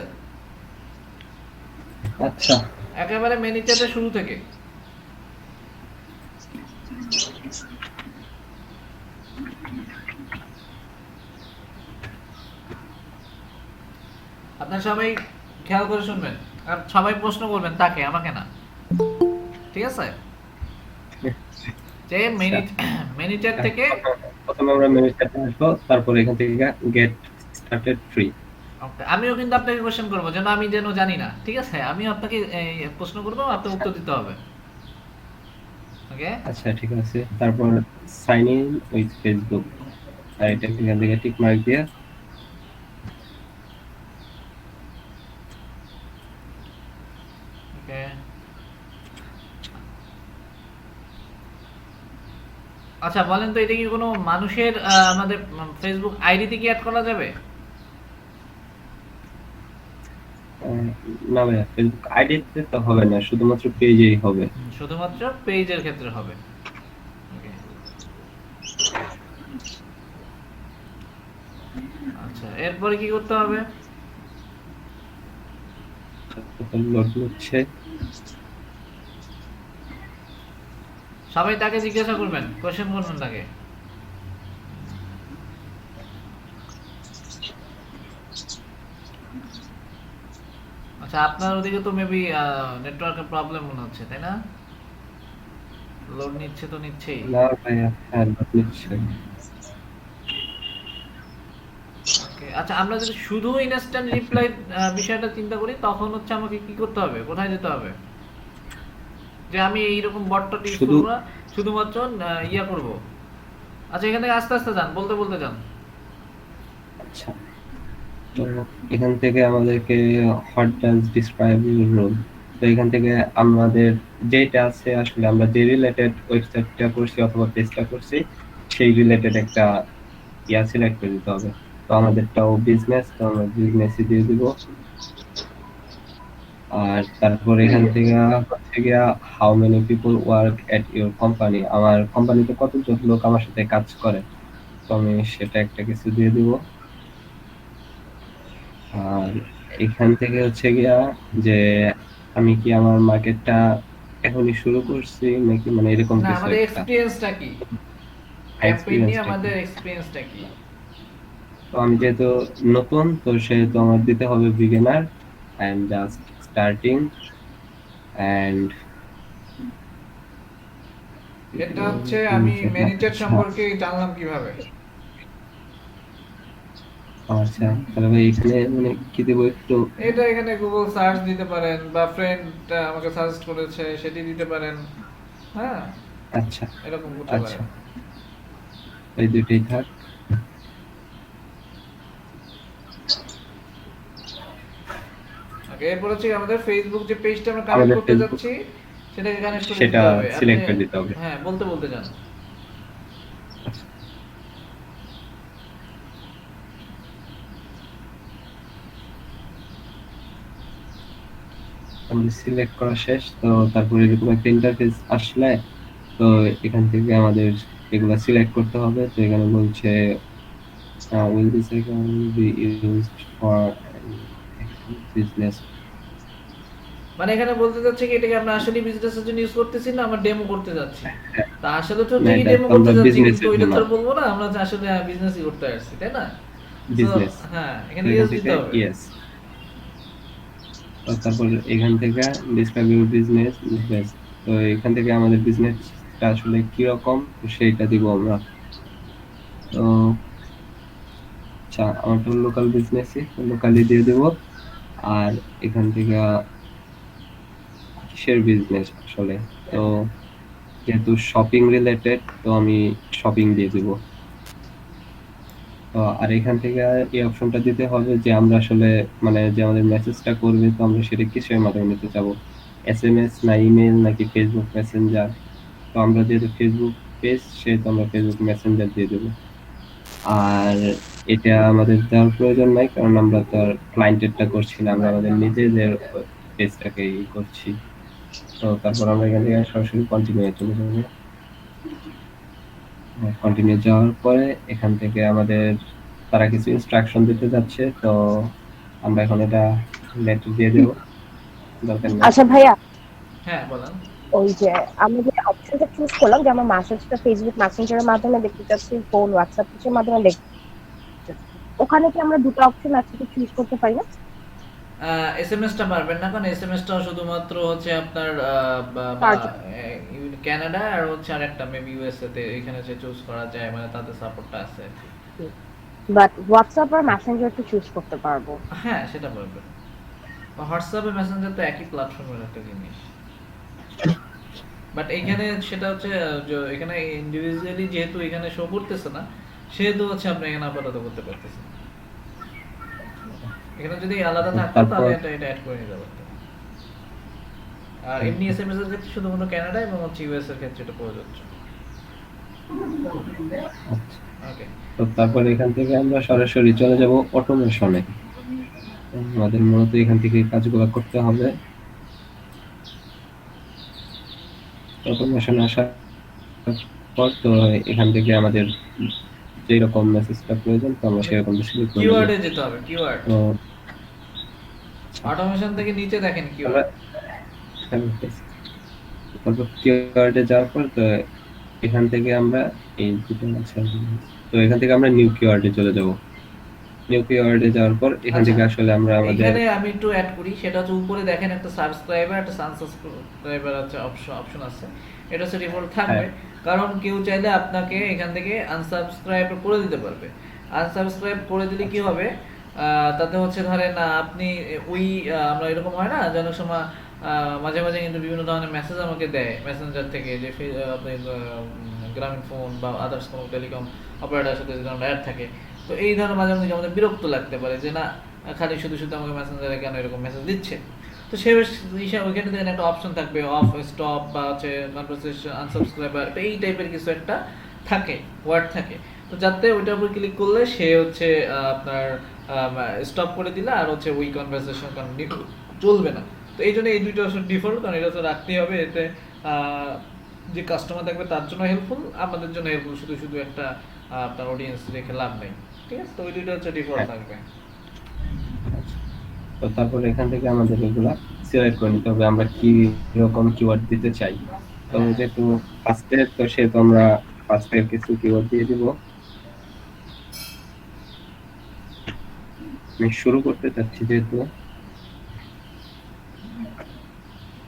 আচ্ছা, একেবারে মেনি চ্যাটের শুরু থেকে। আপনার সবাই খেয়াল করে শুনবেন আর সবাই প্রশ্ন করবেন তাকে, আমাকে না, ঠিক আছে? যে মেনি চ্যাট থেকে প্রথমে আমরা মেনু চ্যাটে আসবো, তারপর এখান থেকে গেট স্টার্টেড ফ্রি। Okay, আমিও কিন্তু আপনাকে কোশ্চেন করবো, যেন আমি যেন জানি না, ঠিক আছে? আমি আপনাকে প্রশ্ন করবো, আপনাকে উত্তর দিতে হবে। ওকে, আচ্ছা ঠিক আছে, তারপর সাইন ইন উইথ ফেসবুক, আর এটা এখান থেকে টিক মার্ক দিয়ে ওকে। আচ্ছা বলেন তো, এটা কি কোনো মানুষের আমাদের ফেসবুক আইডিতে কি অ্যাড করা যাবে? না ভাইয়া, ফেসবুক আইডিতে তো হবে না, শুধুমাত্র পেজেই হবে। শুধুমাত্র পেজের ক্ষেত্রে হবে। ওকে, আচ্ছা এরপরে কি করতে হবে? লোড হচ্ছে। সবাই তাকে জিজ্ঞাসা করবেন, কোশ্চেন করবেন তাকে। আচ্ছা, আপনার ওদিকে তো মেবি নেটওয়ার্কের প্রবলেম মনে হচ্ছে, তাই না? লোড নিচ্ছে তো নিচ্ছেই। না ভাইয়া, হ্যাঁ লোড হচ্ছে। ওকে, আচ্ছা আমরা যদি শুধু ইনস্ট্যান্ট রিপ্লাই বিষয়টা চিন্তা করি, তখন হচ্ছে আমাকে কি করতে হবে, কোথায় যেতে হবে? যে আমি এইরকম বটটা ইউজ শুধু- করব না, শুধুমাত্র ইয়া করব। আচ্ছা, এখান থেকে আস্তে আস্তে যান, বলতে বলতে যান। আচ্ছা, তো এখান থেকে আমাদেরকে what does describe your role, তো এখান থেকে আমাদের যেটা আছে আসলে আমরা যে রিলেটেড ওয়েবসাইটটা করছি অথবা পেজটা করছি সেই রিলেটেড একটা ইয়া সিলেক্ট করে দিতে হবে। তো আমাদেরটাও বিজনেস, তো আমরা বিজনেসই দিয়ে দিব। আর তারপর এখান থেকে হচ্ছে গিয়া how many people work at your company, আমার কোম্পানিতে কতজন লোক আমার সাথে কাজ করে, তো আমি সেটা একটা কিছু দিয়ে দিব। আর এখান থেকে হচ্ছে গিয়া যে আমি কি আমার মার্কেটটা এখনই শুরু করছি নাকি, মানে এরকম না, কিছু আমাদের একটা এক্সপেরিয়েন্সটা কি, ক্যাম্পেইন নিয়ে আমাদের এক্সপেরিয়েন্সটা কি? তো আমি যেহেতু নতুন, তো সেহেতু আমার দিতে হবে beginner and just starting and এটা হচ্ছে আমি ম্যানেজার সম্পর্কে জানলাম কিভাবে? আচ্ছা, তাহলে ভাই এখানে মানে কি দেবো একটু? এটা এখানে গুগল সার্চ দিতে পারেন, বা ফ্রেন্ড আমাকে সাজেস্ট করেছে সেটি দিতে পারেন। হ্যাঁ, আচ্ছা এরকম করতে আচ্ছা, পারেন। এই দুটোই থাক। ওকে, এরপর হচ্ছে আমাদের ফেসবুক যে পেজটা আমরা কানেক্ট আমাদের করতে Facebook- যাচ্ছি সেটাকে কানেক্ট করে সেটা দিতে হবে। সিলেক্ট আপনি- করে দিতে হবে। হ্যাঁ, বলতে বলতে যান। আমাদের সিলেক্ট করা শেষ, তো তারপরে এরকম একটা ইন্টারফেস আসলে তো এখান থেকে আমাদের এগুলা সিলেক্ট করতে হবে। তো এখানে বলছে will this account be used for business, মানে এখানে বলতে যাচ্ছে কি, এটাকে আমরা আসলে বিজনেসের জন্য ইউজ করতেছি না আমরা ডেমো করতে যাচ্ছি? তা আসলে তো না, ঠিকই এটা ডেমো তো করতে আমরা যাচ্ছি, business কিন্তু এর ওইটা তো জন্য। আর বলবো না আমরা যে আসলে বিজনেসই করতে আসছি, তাই না? Business। So, হ্যাঁ, এখানে তো ইউজ এখান দিতে থেকে হবে। yes, তো তারপর এখান থেকে describe your business, তো এখান থেকে আমাদের বিজনেস বিজনেসটা আসলে কিরকম সেইটা দিব আমরা। তো আচ্ছা, আমার তো লোকাল বিজনেসই, লোকালি দিয়ে দেব। আর এখান থেকে কিসের বিজনেস আসলে, তো যেহেতু শপিং রিলেটেড তো আমি শপিং দিয়ে দিব। তো আর এখান থেকে এই অপশনটা দিতে হবে যে আমরা আসলে মানে যে আমাদের মেসেজটা করবে তো আমরা সেটা কিসের মাধ্যমে নিতে চাবো, এসএমএস না ইমেল নাকি ফেসবুক মেসেঞ্জার। তো আমরা যেহেতু ফেসবুক পেজ সেহেতু আমরা ফেসবুক মেসেঞ্জার দিয়ে দেবো। আর এটা আমাদের দেওয়ার প্রয়োজন নাই, কারণ আমরা তো আর ক্লায়েন্টেরটা করছি না, আমরা আমাদের নিজেদের পেজটাকে করছি। তো তারপর আমরা এখান থেকে সরাসরি কন্টিনিউ চলে যাবো। কন্টিনিউ যাওয়ার পরে এখান থেকে আমাদের তারা কিছু ইনস্ট্রাকশন দিতে যাচ্ছে, তো আমরা এখন এটা লেটার দিয়ে দেবো, দরকার নেই। আচ্ছা ভাইয়া, হ্যাঁ বলেন। ওই যে আমি যে অপশনটা চুজ করলাম যে আমার মেসেজটা ফেসবুক মেসেঞ্জারের মাধ্যমে দেখতে চাচ্ছি, ফোন হোয়াটসঅ্যাপ কিছুর মাধ্যমে দেখতে চাচ্ছি, ওখানে কি আমরা দুটো অপশন একসাথে চুজ করতে পারি না? এসএমএসটা পারবেন না, কারণ এসএমএসটা শুধুমাত্র হচ্ছে আপনার কানাডা আর হচ্ছে আরেকটা মেবি ইউএসএ তে এখানে যে চুজ করা যায়, মানে তাদের সাপোর্টটা আছে। বাট হোয়াটসঅ্যাপ আর মেসেঞ্জার তো চুজ করতে পারবো। হ্যাঁ সেটা পারবেন। হোয়াটসঅ্যাপ আর মেসেঞ্জার তো একই প্ল্যাটফর্মের একটা জিনিস, বাট এইখানে সেটা হচ্ছে যে এখানে ইন্ডিভিজুয়ালি যেহেতু এখানে শো করতেছে না, সেহেতু হচ্ছে আপনি এখানে আপাতত করতে পারতেছেন। এখানে যদি আলাদা থাকতো তাহলে এটা অ্যাড করে নিতে পারতেন। আর এমনি এসএমএস এর ক্ষেত্রে শুধুমাত্র কানাডা এবং হচ্ছে ইউএস এর ক্ষেত্রে এটা প্রযোজ্য। ওকে, তো তারপর এখান থেকে আমরা সরাসরি চলে যাব অটোমেশনে। আমাদের মূলত এখান থেকে কাজগুলো করতে হবে। অটোমেশনে আসার পর তো এখান থেকে আমাদের যেই রকম মেসেজটা প্রয়োজন তো আমরা সেরকম সিলেক্ট করে কিওয়ার্ডে যেতে হবে। কিওয়ার্ড তো অটোমেশন থেকে নিচে দেখেন আমরা কিওয়ার্ড। তারপর কিওয়ার্ডে যাওয়ার পর তো এখান থেকে আমরা এই দুটো আছে, তো এখান থেকে আমরা নিউ কিওয়ার্ডে চলে যাব। নিউ কিওয়ার্ডে যাওয়ার পর এখান থেকে আসলে আমরা আমাদের এখানে আমি একটু অ্যাড করি, সেটা হচ্ছে উপরে দেখেন একটা সাবস্ক্রাইবার একটা সাবস্ক্রাইবার আছে অপশন আছে, এটা হচ্ছে ডিফল্ট থাকবে। কারণ কেউ চাইলে আপনাকে এখান থেকে আনসাবস্ক্রাইব করে দিতে পারবে। আনসাবস্ক্রাইব করে দিলে কি হবে, তাতে হচ্ছে ধরেন আপনি ওই আমরা এরকম হয় না যে অনেক সময় মাঝে মাঝে কিন্তু বিভিন্ন ধরনের মেসেজ আমাকে দেয় মেসেঞ্জার থেকে, যে আপনি গ্রামীণ ফোন বা আদার্স কোনো টেলিকম অপারেটরের সাথে যদি অ্যাড থাকে, তো এই ধরনের মাঝে মাঝে আমাদের বিরক্ত লাগতে পারে যে না খালি শুধু শুধু আমাকে মেসেঞ্জারে কেন এরকম মেসেজ দিচ্ছে। তো সেই হিসাবে ওইখানে দেখেন একটা অপশন থাকবে অফ স্টপ বা হচ্ছে কনভারসেশন আনসাবস্ক্রাইবার, তো এই টাইপের কিছু একটা থাকে, ওয়ার্ড থাকে। তো যাতে ওইটার উপর ক্লিক করলে সে হচ্ছে আপনার স্টপ করে দিলে আর হচ্ছে ওই কনভারসেশন চলবে না। তো এই জন্য এই দুইটা অপশন ডিফল্ট, কারণ এটা তো রাখতেই হবে। এতে যে কাস্টমার থাকবে তার জন্য হেল্পফুল, আমাদের জন্য হেল্পফুল, শুধু শুধু একটা আপনার অডিয়েন্স রেখে লাভ নেই। ঠিক আছে, তো ওই দুইটা হচ্ছে ডিফল্ট থাকবে। তো তারপর এখান থেকে আমাদের এগুলা সিলেক্ট করে নিতে হবে আমরা কি রকম কিওয়ার্ড দিতে চাই। তো যেহেতু ফার্স্টে তো সেহেতু আমরা ফার্স্টে কিছু কিওয়ার্ড দিয়ে দিব। আমি শুরু করতে চাচ্ছি যেহেতু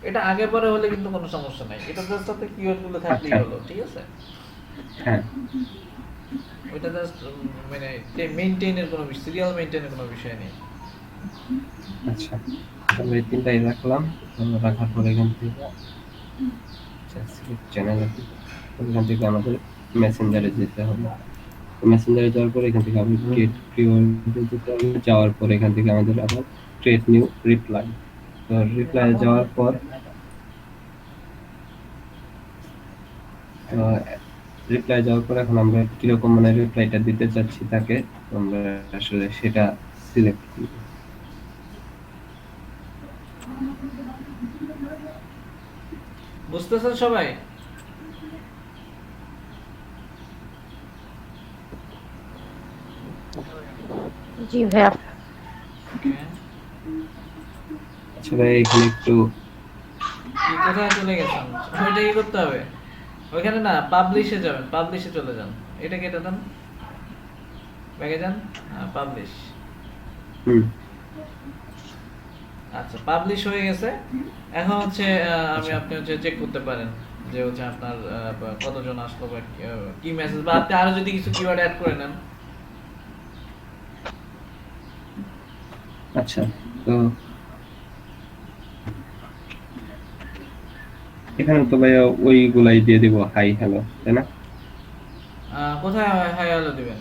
এটা আগে পরে হলে কিন্তু কোনো সমস্যা নাই, এটা জাস্ট সাথে কিওয়ার্ড গুলো থাকলেই হলো। ঠিক আছে, হ্যাঁ ওইটা জাস্ট মানে মেইনটেইনের কোনো বিষয়, সিরিয়াল মেইনটেইনের কোনো বিষয় নেই। আচ্ছা, আমরা এই তিনটাই রাখলাম। রাখার পরে এখান থেকে চ্যানেল আছে, এখান থেকে আমাদের মেসেঞ্জারে যেতে হবে। মেসেঞ্জারে যাওয়ার পর এখান থেকে আমি ক্রিয়েট কিওয়ার্ডে যেতে হবে। যাওয়ার পর এখান থেকে আমাদের আবার ক্রিয়েট নিউ রিপ্লাই। তো রিপ্লাই যাওয়ার পর রিপ্লাই যাওয়ার পর এখন আমরা কিরকম মানে রিপ্লাইটা দিতে চাচ্ছি তাকে আমরা আসলে সেটা সিলেক্ট করব। বুঝতেছেন সবাই? জি ভাইয়া। আসলে এখানে একটু কোথায় চলে গেছেন, ওইটা কি করতে হবে? ওইখানে না পাবলিশে যাবেন, পাবলিশে চলে যান, এটা কেটে দেন, ব্যাগে যান, পাবলিশ। আচ্ছা পাবলিশ হয়ে গেছে। এখন হচ্ছে আপনি হচ্ছে চেক করতে পারেন যে হচ্ছে আপনার কতজন আসলো বা কি মেসেজ, বা আপনি আরো যদি কিছু কিওয়ার্ড অ্যাড করে নেন। আচ্ছা, তো এখানে তো ভাইয়া ওইগুলাই দিয়ে দিব, হাই হ্যালো, তাই না? কোথায় হাই হ্যালো দিবেন?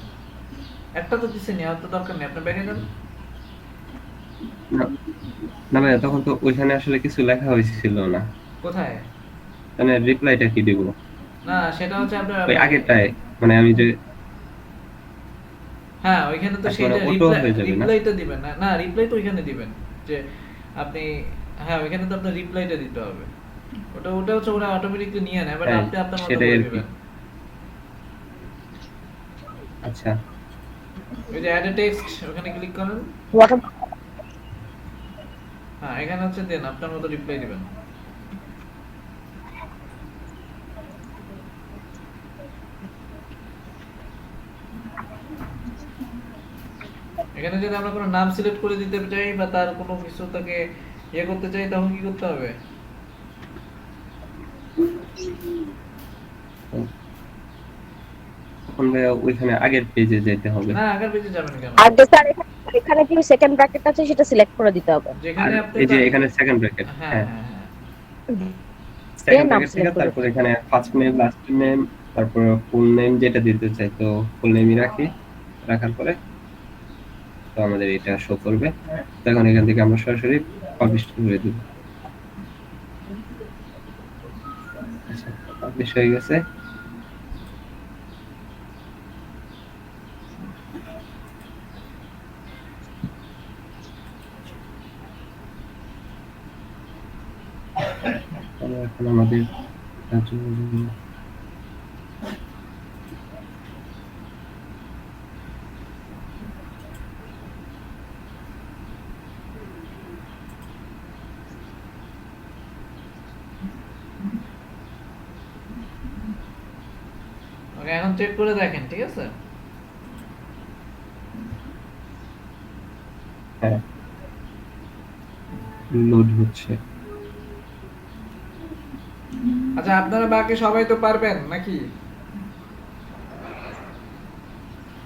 একটা তো দিছেন, আর তো দরকার নেই, আপনি ব্যাগে যান। না না ভাইয়া, তখন তো ওইখানে আসলে কিছু লেখা হয়েছিল না, কোথায়? মানে রিপ্লাইটা কি দিব? না সেটা হচ্ছে আপনার ওই আগেরটায়, মানে আমি যে হ্যাঁ ওইখানে তো আচ্ছা, সেইটা মানে auto হয়ে যাবে না? রিপ্লাইটা দিবেন না, না রিপ্লাই তো ওইখানে দিবেন যে আপনি, হ্যাঁ ওইখানে তো আপনার রিপ্লাইটা দিতে হবে। ওটা হচ্ছে ওরা অটোমেটিকলি নিয়ে নেয়, বাট হ্যাঁ, আপনি আপনার মতো সেটাই করে আর কি। দিবেন। আচ্ছা, ওই যে অ্যাড এ টেক্সট ওখানে ক্লিক করেন, What হ্যাঁ এখানে হচ্ছে দেন আপনার মতো রিপ্লাই দিবেন। এখানে যদি আমরা কোনো নাম সিলেক্ট করে দিতে চাই বা তার কোনো কিছু তাকে ইয়ে করতে চাই, তখন কি করতে হবে? তখন ভাইয়া ওইখানে আগের পেজে যেতে হবে। না আগের পেজে যাবেন কেন? আর স্যার এখানে যে সেকেন্ড ব্র্যাকেট আছে সেটা সিলেক্ট করে দিতে হবে। আর যেখানে আপনি এই যে এখানে সেকেন্ড ব্র্যাকেট, হ্যাঁ হ্যাঁ, হ্যাঁ হ্যাঁ সেকেন্ড নাম ব্র্যাকেট থেকে select করে তারপর এখানে ফার্স্ট নেম, লাস্ট নেম, তারপর ফুল নেম যেটা দিতে চাই, তো ফুল নেমই রাখি। রাখার পরে তো আমাদের এটা শো করবে। তখন এখান থেকে আমরা সরাসরি পাবলিশ করে দেব। আচ্ছা, পাবলিশ হয়ে গেছে। তাহলে এখন আমাদের ওকে, এখন চেক করে দেখেন, ঠিক আছে? হ্যাঁ, লোড হচ্ছে। আচ্ছা আপনারা বাকি সবাই তো পারবেন নাকি?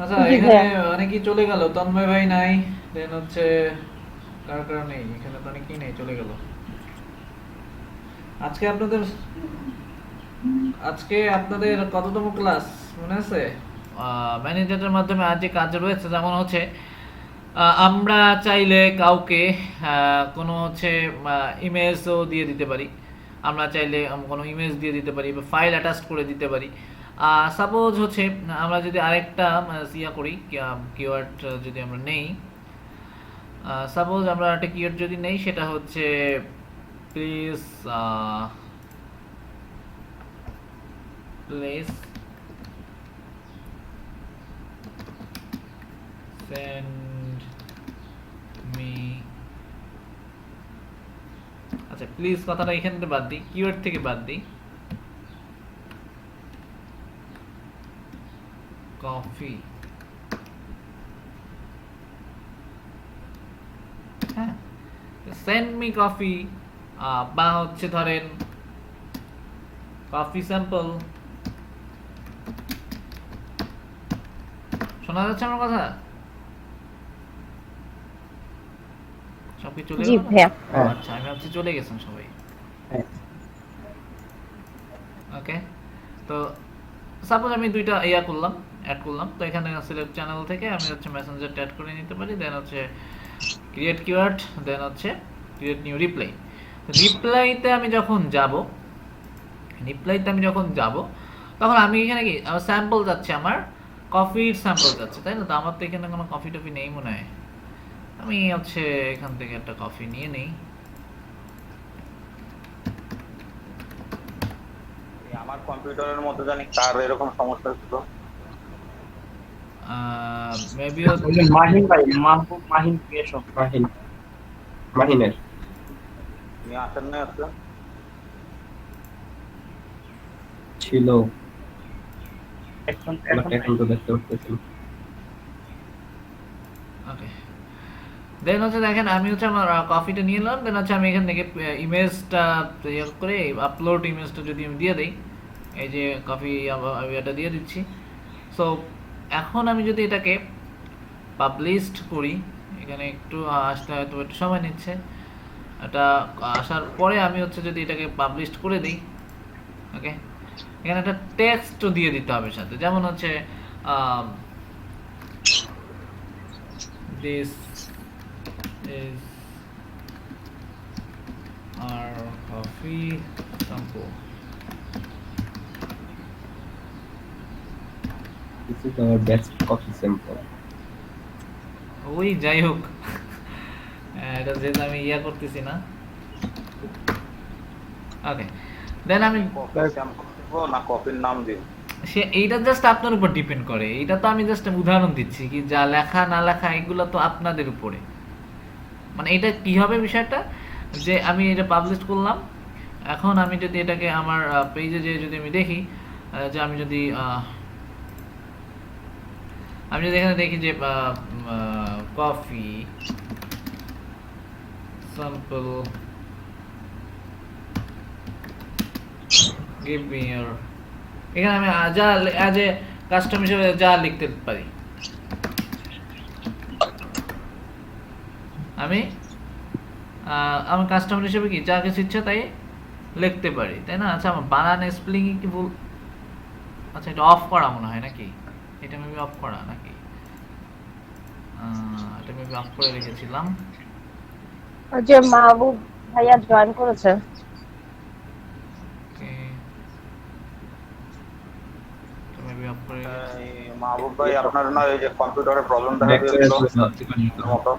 আচ্ছা জি এখানে ভাইয়া। অনেকেই চলে গেল, তন্ময় ভাই নাই, দেন হচ্ছে কার নেই, এখানে তো অনেকেই নেই, চলে গেল। আজকে আপনাদের কততম ক্লাস মনে আছে? ম্যানেজারের মাধ্যমে আজ যে কাজ রয়েছে, যেমন হচ্ছে আমরা চাইলে কাউকে কোনো হচ্ছে ইমেজও দিয়ে দিতে পারি, আমরা চাইলে কোনো ইমেজ দিয়ে দিতে পারি বা ফাইল অ্যাটাচ করে দিতে পারি। সাপোজ হচ্ছে আমরা যদি আরেকটা ইয়া করি, কিওয়ার্ড যদি আমরা নেই, সাপোজ আমরা একটা কিওয়ার্ড যদি নেই, সেটা হচ্ছে প্লিজ send me, আচ্ছা প্লিজ কথাটা এখান থেকে বাদ দিই, কিওয়ার্ড থেকে বাদ দিই, কফি, হ্যাঁ সেন্ড মি কফি, বা হচ্ছে ধরেন কফি স্যাম্পল। শোনা যাচ্ছে আমার কথা? সব কি চলে জি গেল? ভাইয়া। আচ্ছা আমি ভাবছি চলে গেছেন সবাই। হ্যাঁ। ওকে, তো সাপোজ আমি দুইটা করলাম, অ্যাড করলাম, তো এখানে সিলেক্ট চ্যানেল থেকে আমি হচ্ছে মেসেঞ্জার অ্যাড করে নিতে পারি, দেন হচ্ছে ক্রিয়েট কিওয়ার্ড, দেন হচ্ছে ক্রিয়েট নিউ রিপ্লাই। রিপ্লাইতে আমি যখন যাব, তখন আমি এখানে কি আমার স্যাম্পল যাচ্ছে, আমার কফির স্যাম্পল যাচ্ছে, তাই না? তো আমার তো এখানে কোনো কফি টফি নেই মনে হয়, আমি হচ্ছে এখান থেকে একটা কফি নিয়ে নেই। আমার কম্পিউটারের মধ্যে জানি কার এরকম সমস্যা ছিল। মেবি ওই যে মাহিন ভাই, মাহিন ক্রিয়েশন। মাহিনের তুমি আসেন না আজকে? ছিল, এখন বাট এখন তো দেখতে পাচ্ছি। ওকে, দেন হচ্ছে দেখেন আমি হচ্ছে আমার কফিটা নিয়ে এলাম, দেন হচ্ছে আমি এখান থেকে ইমেজটা ইয়ে করে আপলোড ইমেজটা যদি আমি দিয়ে দিই, এই যে কফি আমি এটা দিয়ে দিচ্ছি। সো এখন আমি যদি এটাকে পাবলিশড করি, এখানে একটু আসতে হয়তো একটু সময় নিচ্ছে, এটা আসার পরে আমি হচ্ছে যদি এটাকে পাবলিশড করে দিই, ওকে, এখানে একটা টেক্সটও দিয়ে দিতে হবে সাথে, যেমন হচ্ছে this is our coffee sample. This is our best coffee sample. ওই যাই হোক, এটা যেহেতু আমি ইয়া করতেছি না, ওকে, দেন আমি কফি স্যাম্পল দিব না কফির নাম দিব? সে এইটা জাস্ট আপনার উপর ডিপেন্ড করে, এইটা তো আমি জাস্ট উদাহরণ দিচ্ছি, কি যা লেখা না লেখা এগুলো তো আপনাদের উপরে। মানে এটা কি হবে বিষয়টা, যে আমি এটা পাবলিশ করলাম, এখন আমি যদি এটাকে আমার পেজে যে যদি আমি দেখি, যে আমি যদি এখানে দেখি যে coffee sample give me your, এখানে আমি যা অ্যাজ এ কাস্টম হিসেবে যা লিখতে পারি, আমি আমার কাস্টমার হিসেবে কি যা কিছু ইচ্ছা তাই লিখতে পারি, তাই না? আচ্ছা, আমার বানান স্পেলিং কি ভুল? আচ্ছা, এটা অফ করা মনে হয় নাকি, এটা মেবি অফ করা নাকি, এটা মেবি অফ করে রেখেছিলাম। যে মাহবুব ভাইয়া জয়েন করেছে, মেবি অফ করে এই মাহবুব ভাই, আপনার না এই যে কম্পিউটারের প্রবলেম দেখা Back দিয়েছিল to মতো,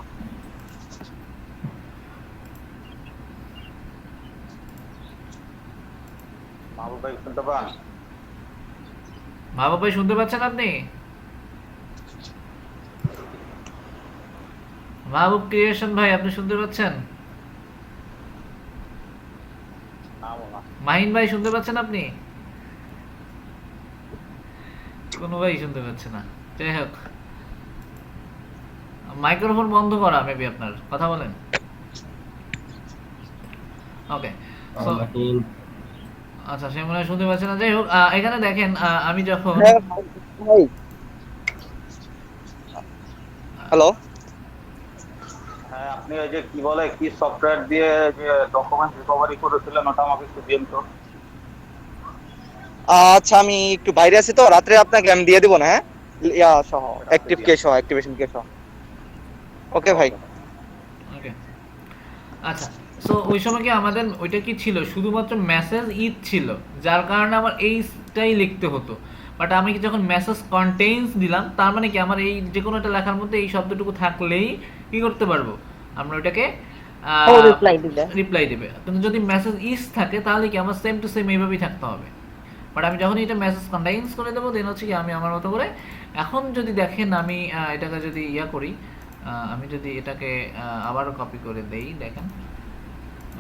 মাহবুব ভাই শুনতে পান? মাহবুব ভাই শুনতে পাচ্ছেন আপনি? মাহবুব ক্রিয়েশন ভাই, আপনি শুনতে পাচ্ছেন? না না, মাহিন ভাই শুনতে পাচ্ছেন আপনি? কোনো ভাই শুনতে পাচ্ছে না। যাই হোক, মাইক্রোফোন বন্ধ করা মেবি আপনার, কথা বলেন। ওকে, সো আচ্ছা, সে মনে হয় শুনতে পাচ্ছে না। যাই হোক, এখানে দেখেন আমি যখন হ্যালো, হ্যাঁ আপনি ওই যে কি বলে কি সফটওয়্যার দিয়ে যে ডকুমেন্ট রিকভারি করেছিলেন ওটা আমাকে একটু দিন তো। আচ্ছা আমি একটু বাইরে আছি তো, রাত্রে আপনাকে আমি দিয়ে দিব না, হ্যাঁ, ইয়া সহ অ্যাক্টিভ কে সহ, অ্যাক্টিভেশন কে সহ। ওকে ভাই। ওকে, আচ্ছা, সো ওই সময় কি আমাদের ওইটা কি ছিল, শুধুমাত্র মেসেজ ইথ ছিল, যার কারণে আমার এইটাই লিখতে হতো। বাট আমি কি যখন মেসেজ কন্টেইনস দিলাম, তার মানে কি আমার এই যে কোনো একটা লেখার মধ্যে এই শব্দটুকু থাকলেই কি করতে পারবো, আমরা ওইটাকে রিপ্লাই দিবে। কিন্তু যদি মেসেজ ইজ থাকে তাহলে কি আমার সেম টু সেম এইভাবেই থাকতে হবে। বাট আমি যখন এটা মেসেজ কন্টেইনস করে দেবো, দেন হচ্ছে কি আমি আমার মতো করে, এখন যদি দেখেন আমি এটাকে যদি ইয়া করি, আমি যদি এটাকে আবারও কপি করে দেই, দেখেন,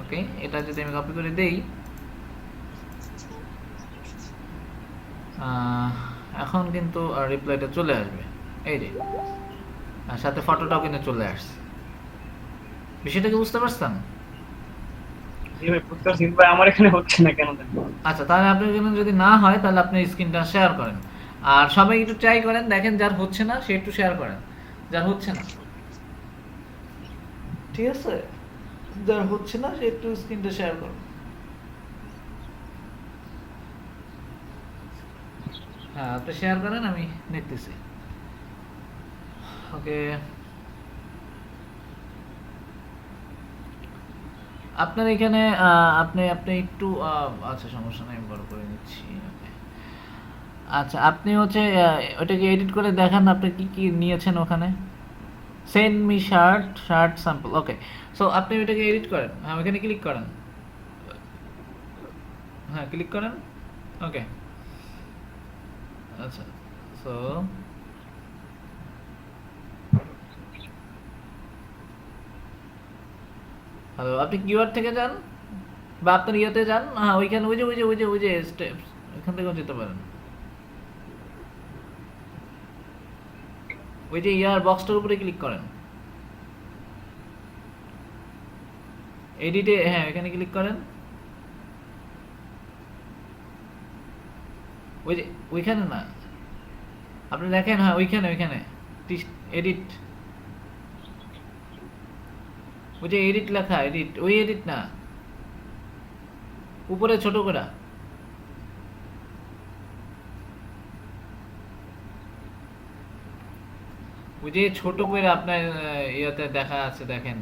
ওকে, এটা যদি আমি কপি করে দেই, এখন কিন্তু রিপ্লাইটা চলে আসবে, এই যে, আর সাথে ফটোটাও কিন্তু চলে আসছে। বিষয়টা কি বুঝতে পারছেন? জি ভাই বুঝতে পারছি, ভাই আমার এখানে হচ্ছে না কেন জানি। আচ্ছা, তাহলে আপনার এখানে যদি না হয় তাহলে আপনি স্ক্রিনটা শেয়ার করেন, আর সবাই একটু ট্রাই করেন, দেখেন যার হচ্ছে না সে একটু শেয়ার করেন, যার হচ্ছে না, ঠিক আছে, যার হচ্ছে না সে একটু স্ক্রিনটা শেয়ার করুন। হ্যাঁ, আপনি শেয়ার করেন, আমি দেখতেছি। ওকে, আপনার এখানে আপনি একটু আচ্ছা, সমস্যা নেই, আমি বড় করে নিচ্ছি। আচ্ছা, আপনি হচ্ছে ওটাকে এডিট করে দেখান আপনি কি কি নিয়েছেন ওখানে। সেন্ড মি শার্ট স্যাম্পল, ওকে। সো আপনি ওটাকে এডিট করেন, হ্যাঁ, ওখানে ক্লিক করেন, হ্যাঁ ক্লিক করেন, ওকে। আচ্ছা, সো হ্যালো, আপনি কিওয়ার্ড থেকে যান বা আপনার ইয়েতে যান, হ্যাঁ ওইখানে ওই যে স্টেপস, এখান থেকেও যেতে পারেন, ওই যে ইয়ার বক্সটার উপরে ক্লিক করেন, এডিটে, হ্যাঁ এখানে ক্লিক করেন। ওই যে ওইখানে না, আপনি দেখেন, হ্যাঁ ওইখানে এডিট, ওই যে এডিট লেখা, এডিট, ওই এডিট না, উপরে ছোট করে, ওই যে ছোট করে আপনার ইয়াতে দেখা আছে, দেখেন।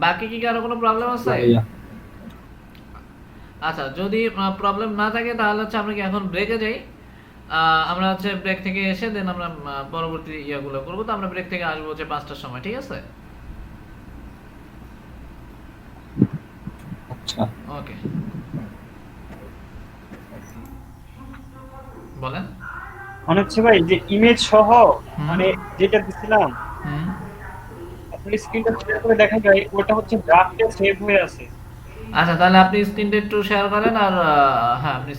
বাকি কি কারো কোনো প্রবলেম আছে? ভাইয়া আচ্ছা, যদি প্রবলেম না থাকে তাহলে হচ্ছে আমরা কি এখন ব্রেকে যাই। আমরা হচ্ছে ব্রেক থেকে এসে দেন আমরা পরবর্তী ইয়াগুলো করবো। তো আমরা ব্রেক থেকে আসবো হচ্ছে 5টার সময়, ঠিক আছে? আচ্ছা ওকে, বলেন। মনে হচ্ছে ভাই যে ইমেজ সহ মানে যেটা দিছিলাম হুম, আপনার স্ক্রিনটা শেয়ার করে দেখা যায় ওটা হচ্ছে ড্রাফটে সেভ হয়ে আছে। আচ্ছা তাহলে আপনি স্ক্রিনটা একটু শেয়ার করেন। আর হ্যাঁ আপনি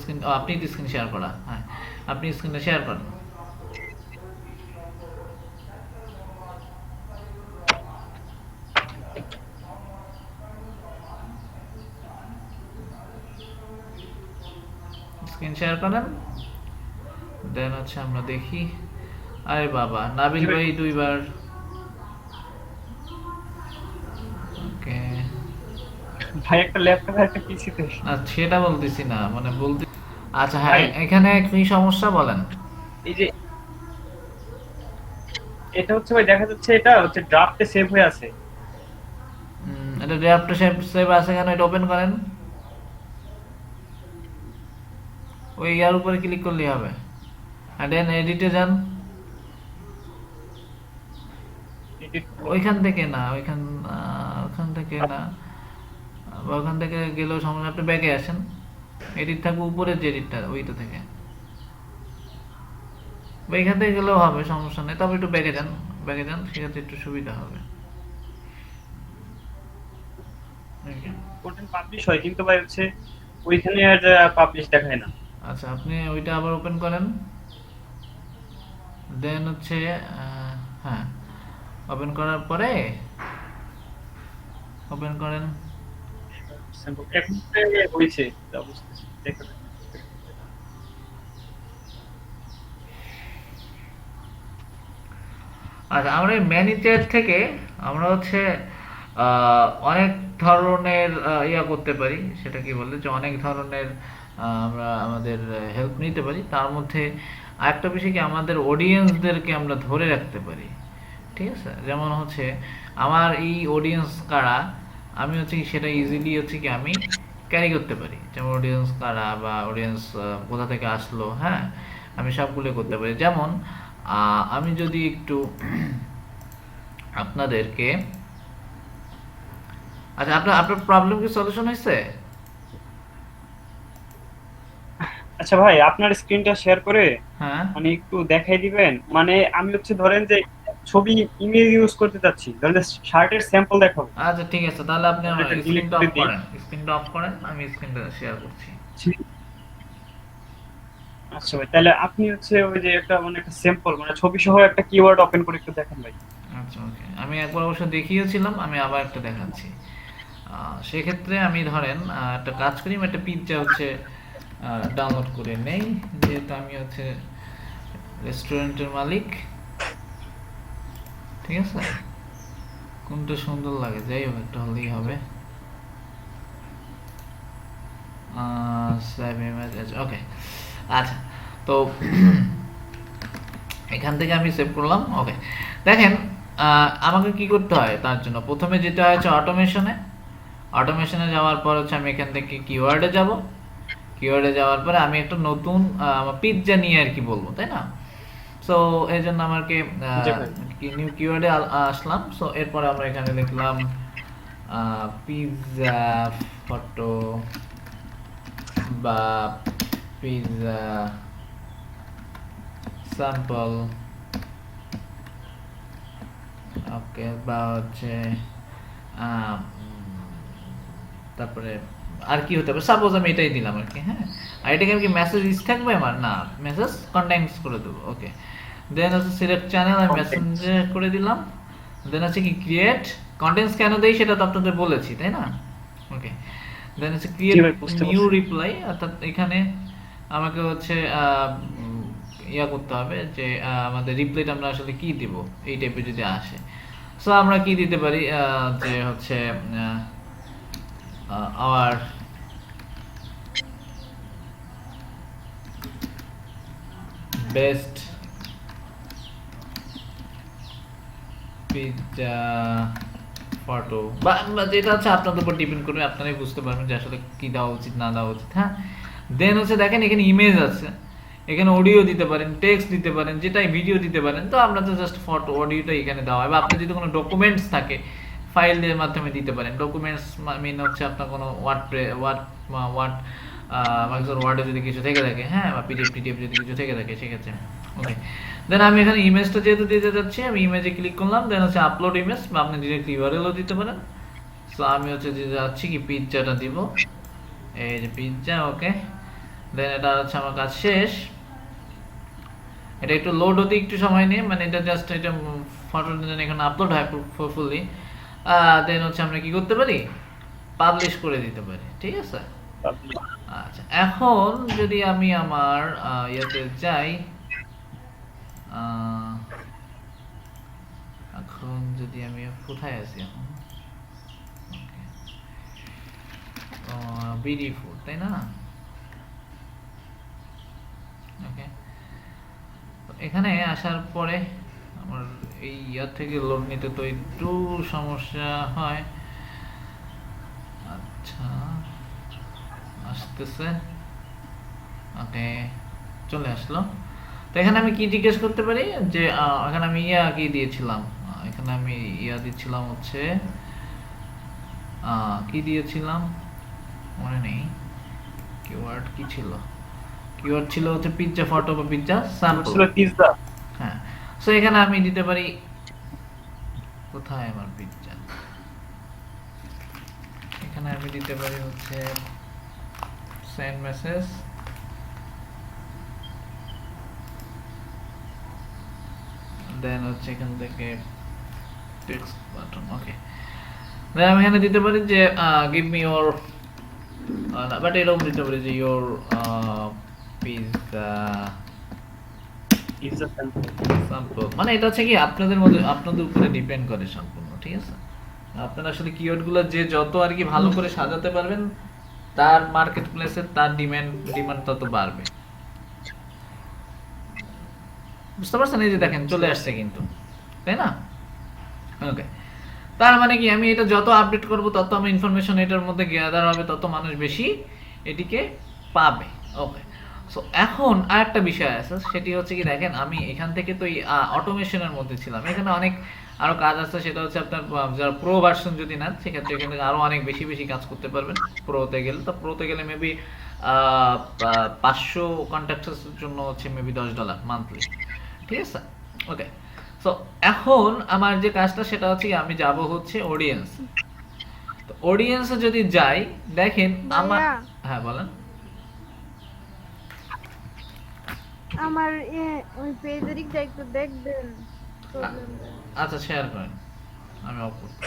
স্ক্রিন শেয়ার করা, হ্যাঁ আপনি স্ক্রিনটা শেয়ার করেন। স্ক্রিন শেয়ার করেন, দেন হচ্ছে আমরা দেখি। আরে বাবা, নাবিল ভাই 2বার। ওকে, ভাই একটা ল্যাপটপ আর একটা পিসিতে আচ্ছা সেটা বলতেছি না, মানে বলতে, আচ্ছা হ্যাঁ এখানে কি সমস্যা বলেন। এই যে এটা হচ্ছে ভাই দেখা যাচ্ছে এটা হচ্ছে ড্রাফটে সেভ হয়ে আছে। এটা ড্রাফট সেভ আছে কেন? এটা ওপেন করেন, ওই ইয়ার উপরে ক্লিক করলেই হবে। আর দেন এডিটে যান, ওইখান থেকে না, ওখান থেকে না, ওখান থেকে গেলেও সমস্যা। আপনি ব্যাকে আসেন, এডিট থাকবে উপরের যে এডিটটা, ওইটা থেকে, বা এখান থেকে গেলেও হবে, সমস্যা নেই। তবে একটু ব্যাকে যান, সেক্ষেত্রে একটু সুবিধা হবে। কন্টেন্ট পাবলিশ হয় কিন্তু ভাই হচ্ছে ওইখানে আর পাবলিশ দেখায় না। আচ্ছা আপনি ওইটা আবার ওপেন করেন, দেন হচ্ছে হ্যাঁ ওপেন করার পরে ওপেন করেন। এখন হয়েছে অবস্থা দেখুন। আচ্ছা আমরা এই ম্যানেজার থেকে আমরা হচ্ছে অনেক ধরনের ইয়া করতে পারি, সেটা কি বলে যে অনেক ধরনের আমরা আমাদের হেল্প নিতে পারি। তার মধ্যে আরেকটা বিষয় কি, আমাদের অডিয়েন্সদেরকে আমরা ধরে রাখতে পারি, ঠিক আছে? যেমন হচ্ছে আমার এই অডিয়েন্স কারা, আমি হচ্ছে কি সেটা ইজিলি হচ্ছে কি আমি ক্যারি করতে পারি। যেমন অডিয়েন্স কারা বা অডিয়েন্স কোথা থেকে আসলো, হ্যাঁ আমি সবগুলো করতে পারি। যেমন আমি যদি একটু আপনাদেরকে, আচ্ছা আপনার প্রবলেম কি সলিউশন হয়েছে? আচ্ছা ভাই আপনার স্ক্রিনটা শেয়ার করে হ্যাঁ মানে একটু দেখাই দিবেন। মানে আমি হচ্ছে ধরেন যে ছবি ইমেজ ইউজ করতে চাচ্ছি, ধরেন যে শার্টের স্যাম্পল দেখাবো। আচ্ছা ঠিক আছে, তাহলে আপনি আমার এটা delete স্ক্রিনটা করে অফ দিই। করেন, আমি স্ক্রিনটা শেয়ার করছি। আচ্ছা ভাই তাহলে আপনি হচ্ছে ওই যে একটা মানে একটা স্যাম্পল মানে ছবি সহ একটা কিওয়ার্ড ওপেন করে একটু দেখেন ভাই। আচ্ছা ওকে, আমি একবার অবশ্য দেখিয়েছিলাম, আমি আবার একটা দেখাচ্ছি। সেক্ষেত্রে আমি ধরেন একটা কাজ করি, আমি একটা পিৎজা হচ্ছে ডাউনলোড করে নেই, যেহেতু আমি হচ্ছে রেস্টুরেন্টের মালিক, ঠিক আছে? কোনটা সুন্দর লাগে, যাই হোক একটা হলেই হবে। ওকে আচ্ছা, তো এখান থেকে আমি সেভ করলাম। ওকে দেখেন, আমাকে কি করতে হয় তার জন্য, প্রথমে যেতে হয় হচ্ছে অটোমেশনে যাওয়ার পর হচ্ছে আমি এখান থেকে কিওয়ার্ডে যাব। কিওয়ার্ডে যাওয়ার পরে আমি একটা নতুন পিৎজা নিয়ে আর কি বলবো, তাই না? সো এই জন্য আমাকে নিউ কিওয়ার্ডে আসলাম। সো এরপরে আমরা এখানে লিখলাম পিৎজা ফটো বা পিৎজা স্যাম্পল, ওকে, বা হচ্ছে তারপরে আর কি হতে পারে, সাপোজ আমি এটাই দিলাম আর কি। হ্যাঁ, আর এটাকে আমি কি মেসেজ রিচ থাকবে আমার, না মেসেজ কন্টেন্টস করে দেবো। ওকে, দেন হচ্ছে সিলেক্ট চ্যানেল, আমি মেসেঞ্জার করে দিলাম। দেন আছে কি ক্রিয়েট কন্টেন্টস কেন দেই সেটা তো আপনাদের বলেছি তাই না? ওকে, দেন আছে ক্রিয়েট জি ভাই, বুঝতে নিউ পারছি। রিপ্লাই, অর্থাৎ এখানে আমাকে হচ্ছে ইয়া করতে হবে যে আমাদের রিপ্লাইটা আমরা আসলে কি দিব এই টাইপের যদি আসে। সো আমরা কি দিতে পারি যে হচ্ছে আওয়ার বেস্ট পিৎজা ফটো, বা যেটা হচ্ছে আপনাদের উপর ডিপেন্ড করবে, আপনারাই বুঝতে পারবেন যে আসলে কি দেওয়া উচিত না দেওয়া উচিত। হ্যাঁ, দেন হচ্ছে দেখেন এখানে ইমেজ আছে, এখানে অডিও দিতে পারেন, টেক্সট দিতে পারেন, যেটাই ভিডিও দিতে পারেন। তো আমরা তো জাস্ট ফটো অডিওটা এখানে দেওয়া হয়, বা আপনার যদি কোনো ডকুমেন্টস থাকে ফাইলের মাধ্যমে দিতে পারেন। ডকুমেন্টস মিন হচ্ছে আপনার কোনো মাইক্রোসফট ওয়ার্ডে যদি কিছু থেকে থাকে, হ্যাঁ, বা পিডিএফ যদি কিছু থেকে থাকে সেক্ষেত্রে। ওকে, দেন আমি এখানে ইমেজটা যেহেতু দিতে যাচ্ছি, আমি ইমেজে ক্লিক করলাম, দেন হচ্ছে আপলোড ইমেজ, বা আপনি ডিরেক্ট ইউআরএলও দিতে পারেন। সো আমি হচ্ছে দিতে যাচ্ছি কি পিৎজাটা দিব, এই যে পিৎজা। ওকে, দেন এটা হচ্ছে আমার কাজ শেষ। এটা একটু লোড হতে একটু সময় নিয়ে, মানে এটা জাস্ট এটা ফটোটা যেন এখানে আপলোড হয় ফুললি। দেন হচ্ছে আমরা কি করতে পারি, পাবলিশ করে দিতে পারি। ঠিক আছে, আচ্ছা। এখন যদি আমি আমার ইয়েতে যাই, এখন যদি আমি কোথায় আছি এখন, বিডি ফুড তাই না? ওকে, এখানে আসার পরে আমার এই ইয়ার থেকে লোড নিতে তো একটু সমস্যা হয়। আচ্ছা, আসতেছে। ওকে, চলে আসলো। তো এখানে আমি কি জিজ্ঞেস করতে পারি যে এখানে আমি ইয়া কি দিয়েছিলাম, এখানে আমি ইয়া দিচ্ছিলাম হচ্ছে কি দিয়েছিলাম মনে নেই, কিওয়ার্ড কি ছিল, কিওয়ার্ড ছিল হচ্ছে পিৎজা ফটো বা পিৎজা স্যাম্পল। ছিল পিৎজা। হ্যাঁ, সো এখানে আমি দিতে পারি, কোথায় আমার পিৎজা, এখানে আমি দিতে পারি হচ্ছে সেন্ড মেসেজ, দেন হচ্ছে এখান থেকে টেক্সট বাটন। ওকে, দেন আমি এখানে দিতে পারি যে গিভ মি ইওর, বাট এরকম দিতে পারি যে ইওর পিৎজা স্যাম্পল। মানে এটা হচ্ছে কি আপনাদের মধ্যে, আপনাদের উপরে ডিপেন্ড করে সম্পূর্ণ। ঠিক আছে, আপনারা আসলে কিওয়ার্ডগুলো যে যত আর কি ভালো করে সাজাতে পারবেন, তার মার্কেট প্লেসে তার ডিমান্ড তত বাড়বে। বুঝতে পারছেন? এই যে দেখেন চলে আসছে কিন্তু, তাই না? ওকে, তার মানে কি আমি এটা যত আপডেট করব তত আমার ইনফরমেশন এটার মধ্যে গ্যাদার হবে, তত মানুষ বেশি এটিকে পাবে। ওকে, সো এখন আরেকটা বিষয় আছে, সেটি হচ্ছে কি দেখেন আমি এখান থেকে তো অটোমেশনের মধ্যে ছিলাম, এখানে অনেক আরো কাজ আছে। সেটা হচ্ছে আপনার যারা প্রো ভার্সন যদি নেন সেক্ষেত্রে এখানে আরো অনেক বেশি বেশি কাজ করতে পারবেন প্রোতে গেলে। তো প্রোতে গেলে মেবি 500 কন্ট্যাক্টসের জন্য হচ্ছে মেবি $10 মান্থলি। ঠিক আছে, ওকে। সো এখন আমার যে কাজটা সেটা হচ্ছে কি আমি যাব হচ্ছে অডিয়েন্স। তো অডিয়েন্সে যদি যাই দেখেন আমার, হ্যাঁ বলেন। আমার ওই পেজের দিকটা একটু দেখবেন। আচ্ছা, শেয়ার করেন, আমি অফ করতে।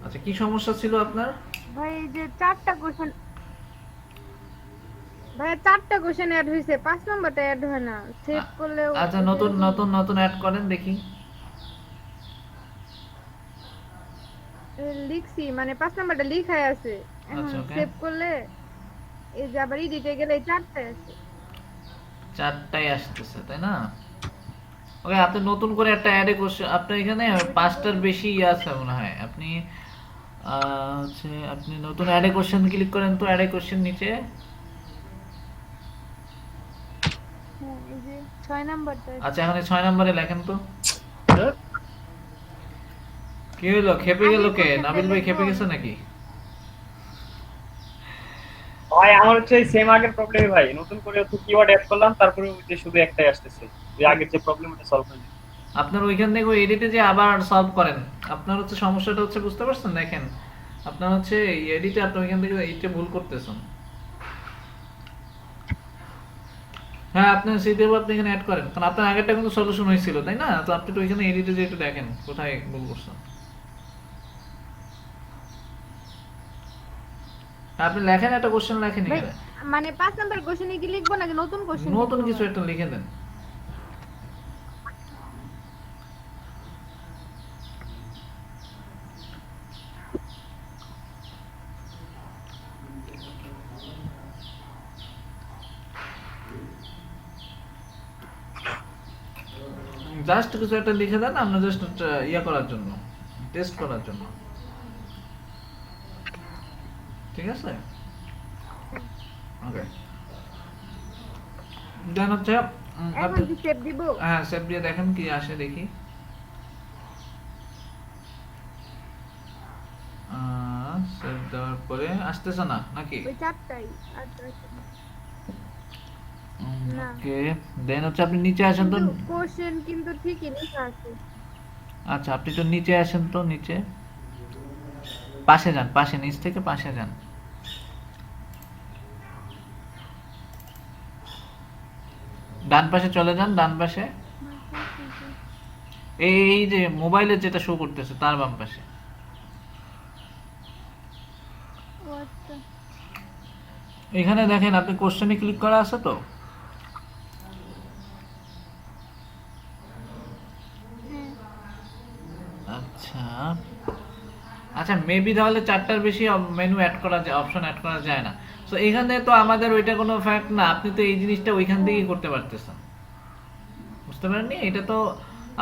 আচ্ছা, কি সমস্যা ছিল আপনার? ভাই এই যে 4টা কোশ্চেন, ভাই 4টা কোশ্চেন অ্যাড হইছে, 5 নাম্বারটা অ্যাড হয় না, সেভ করলে। আচ্ছা, নতুন অ্যাড করেন দেখি। লিখছি, মানে 5 নাম্বারটা লেখাই আছে, এখন সেভ করলে এই যে আবার এডিটে গেলে 4টাই আছে, 4টাই আসতেছে তাই না? ওকে, আপনি নতুন করে একটা অ্যাড কোশ্চেন, আপনার এখানে 5টার বেশি আছে মনে হয়। আপনি হচ্ছে আপনি নতুন অ্যাড কোশ্চেন ক্লিক করেন তো, অ্যাড কোশ্চেন নিচে এই যে 6 নাম্বারটা। আচ্ছা, এখন 6 নম্বরে লেখেন তো। কি হলো, খেপে গেল কে? নাবিল ভাই খেপে গেছে নাকি? ভাই আমার হচ্ছে সেম আগের প্রবলেম ভাই, নতুন করে তো কিওয়ার্ড অ্যাড করলাম, তারপরে ওই যে শুধু একটাই আসতেছে, ওই আগের যে প্রবলেম ওটা সলভ হয়নি। আপনার ওইখান থেকে ওই এডিটে যে আবার সলভ করেন, আপনার হচ্ছে সমস্যাটা হচ্ছে, বুঝতে পারছেন? দেখেন আপনার হচ্ছে এডিটে আপনি ওইখান থেকে এইটা ভুল করতেছেন। হ্যাঁ, আপনি সেটাও আপনি এখানে অ্যাড করেন, কারণ আপনার আগেরটা কিন্তু সলিউশন হয়েছিল, তাই না? তো আপনি তো ওইখানে এডিটে যে একটু দেখেন কোথায় ভুল করছেন। আপনি লেখেন একটা কোশ্চেন লেখেন ভাই, এখানে, মানে 5 নাম্বার কোশ্চেনে কি লিখবো নাকি নতুন কোশ্চেন? নতুন কিছু একটা লিখে দেন। জাস্ট কিছু একটা লিখে দেন, আমরা জাস্ট ইয়া করার জন্য, টেস্ট করার জন্য, ঠিক আছে? ওকে, দেন হচ্ছে এখন কি সেভ দিব? হ্যাঁ, সেভ দিয়ে দেখেন কি আসে দেখি। সেভ দেওয়ার পরে আসতেছে না নাকি? ওই চারটাই আচ্ছা না। ওকে, দেন হচ্ছে আপনি নিচে আসেন তো। কোশ্চেন কিন্তু ঠিকই লেখা আছে। আচ্ছা, আপনি তো নিচে আসেন তো, নিচে পাশে যান, পাশে, নিচ থেকে পাশে যান। ডান পাশে চলে যান, ডান পাশে, এই যে মোবাইলে যেটা শো করতেছে তার বাম পাশে। ও আচ্ছা, এখানে দেখেন আপনি কোশ্চেনে ক্লিক করা আছে তো? আচ্ছা আচ্ছা, মেবি তাহলে 4টার বেশি মেনু অ্যাড করা যায়, অপশন অ্যাড করা যায় না। সো এখানে তো আমাদের ওইটা কোনো ফ্যাক্ট না, আপনি তো এই জিনিসটা ওইখান থেকেই করতে পারতেছেন, বুঝতে পারেননি? এটা তো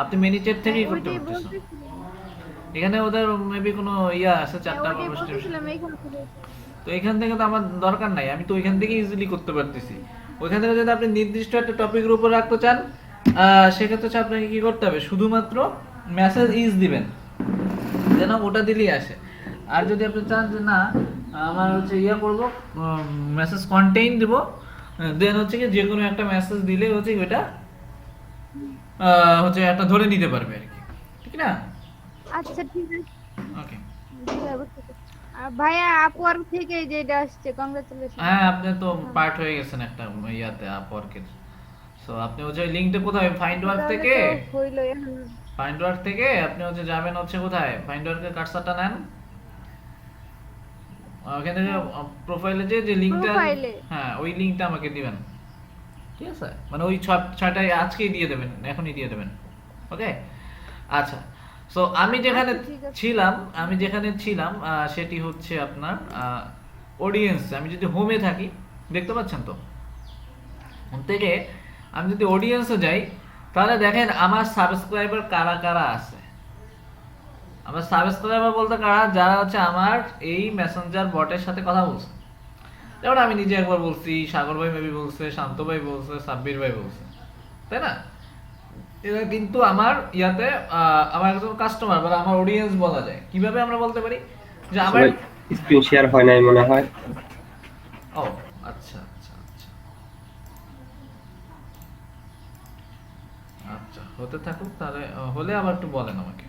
আপনি মেনু চ্যাট থেকেই করতে ওইটাই পারতেছেন। বলতেছিলাম। এখানে ওদের মেবি কোনো ইয়া আছে 4টা ওইটাই প্রবেশ। বলতেছিলাম এইখান থেকে। তো এখান থেকে তো আমার দরকার নাই, আমি তো ওইখান থেকে ইজিলি করতে পারতেছি। ওইখান থেকে যদি আপনি নির্দিষ্ট একটা টপিকের উপর রাখতে চান, সেক্ষেত্রে হচ্ছে আপনাকে কি করতে হবে, শুধুমাত্র মেসেজ ইজ দিবেন, যেন ওটা দিলেই আসে। আর যদি আপনি চান যে না আমার হচ্ছে ইয়া করবো, মেসেজ কন্টেইন দিব, দেন হচ্ছে কি যে কোনো একটা মেসেজ দিলে হচ্ছে ওইটা হচ্ছে একটা ধরে নিতে পারবে আর কি, ঠিক না? আচ্ছা ঠিক আছে। ওকে, আর ভাইয়া আপওয়ার থেকে যেটা আসছে, কংগ্রাচুলেশন। হ্যাঁ, আপনি তো পার্ট হয়ে গেছেন একটা ইয়াতে, আপওয়ার্কের। সো আপনি হচ্ছে লিংকটা কোথায়, ফাইন্ড ওয়ার্ক থেকে, হইলো এখন। ফাইন্ড ওয়ার্ক থেকে আপনি হচ্ছে যাবেন হচ্ছে কোথায়, ফাইন্ড ওয়ার্কের কার্সারটা নেন, ওখান থেকে প্রোফাইলে যে লিংকটা, হ্যাঁ ওই লিংকটা আমাকে দিবেন, ঠিক আছে? মানে ওই 6টায় আজকেই দিয়ে দেবেন, এখনই দিয়ে দেবেন, ওকে? আচ্ছা, সো আমি যেখানে ছিলাম সেটি হচ্ছে আপনার অডিয়েন্স। আমি যদি হোমে থাকি, দেখতে পাচ্ছেন তো, হোম থেকে আমি যদি অডিয়েন্সে যাই, তাহলে দেখেন আমার সাবস্ক্রাইবার কারা কারা আছে। আমার সাবস্ক্রাইবার বলতে কারা, যারা হচ্ছে আমার এই মেসেঞ্জার বটের সাথে কথা বলছে। যেমন আমি নিজে একবার বলছি, সাগর ভাই মেবি বলছে, শান্ত ভাই বলছে, সাব্বির ভাই বলছে, তাই না? এরা কিন্তু আমার ইয়াতে আমার একজন কাস্টমার বা আমার অডিয়েন্স বলা যায়। কিভাবে আমরা বলতে পারি যে আমার স্ক্রিন শেয়ার হয় নাই মনে হয়। ও আচ্ছা আচ্ছা আচ্ছা আচ্ছা, হতে থাকুক তাহলে, হলে আবার একটু বলেন আমাকে।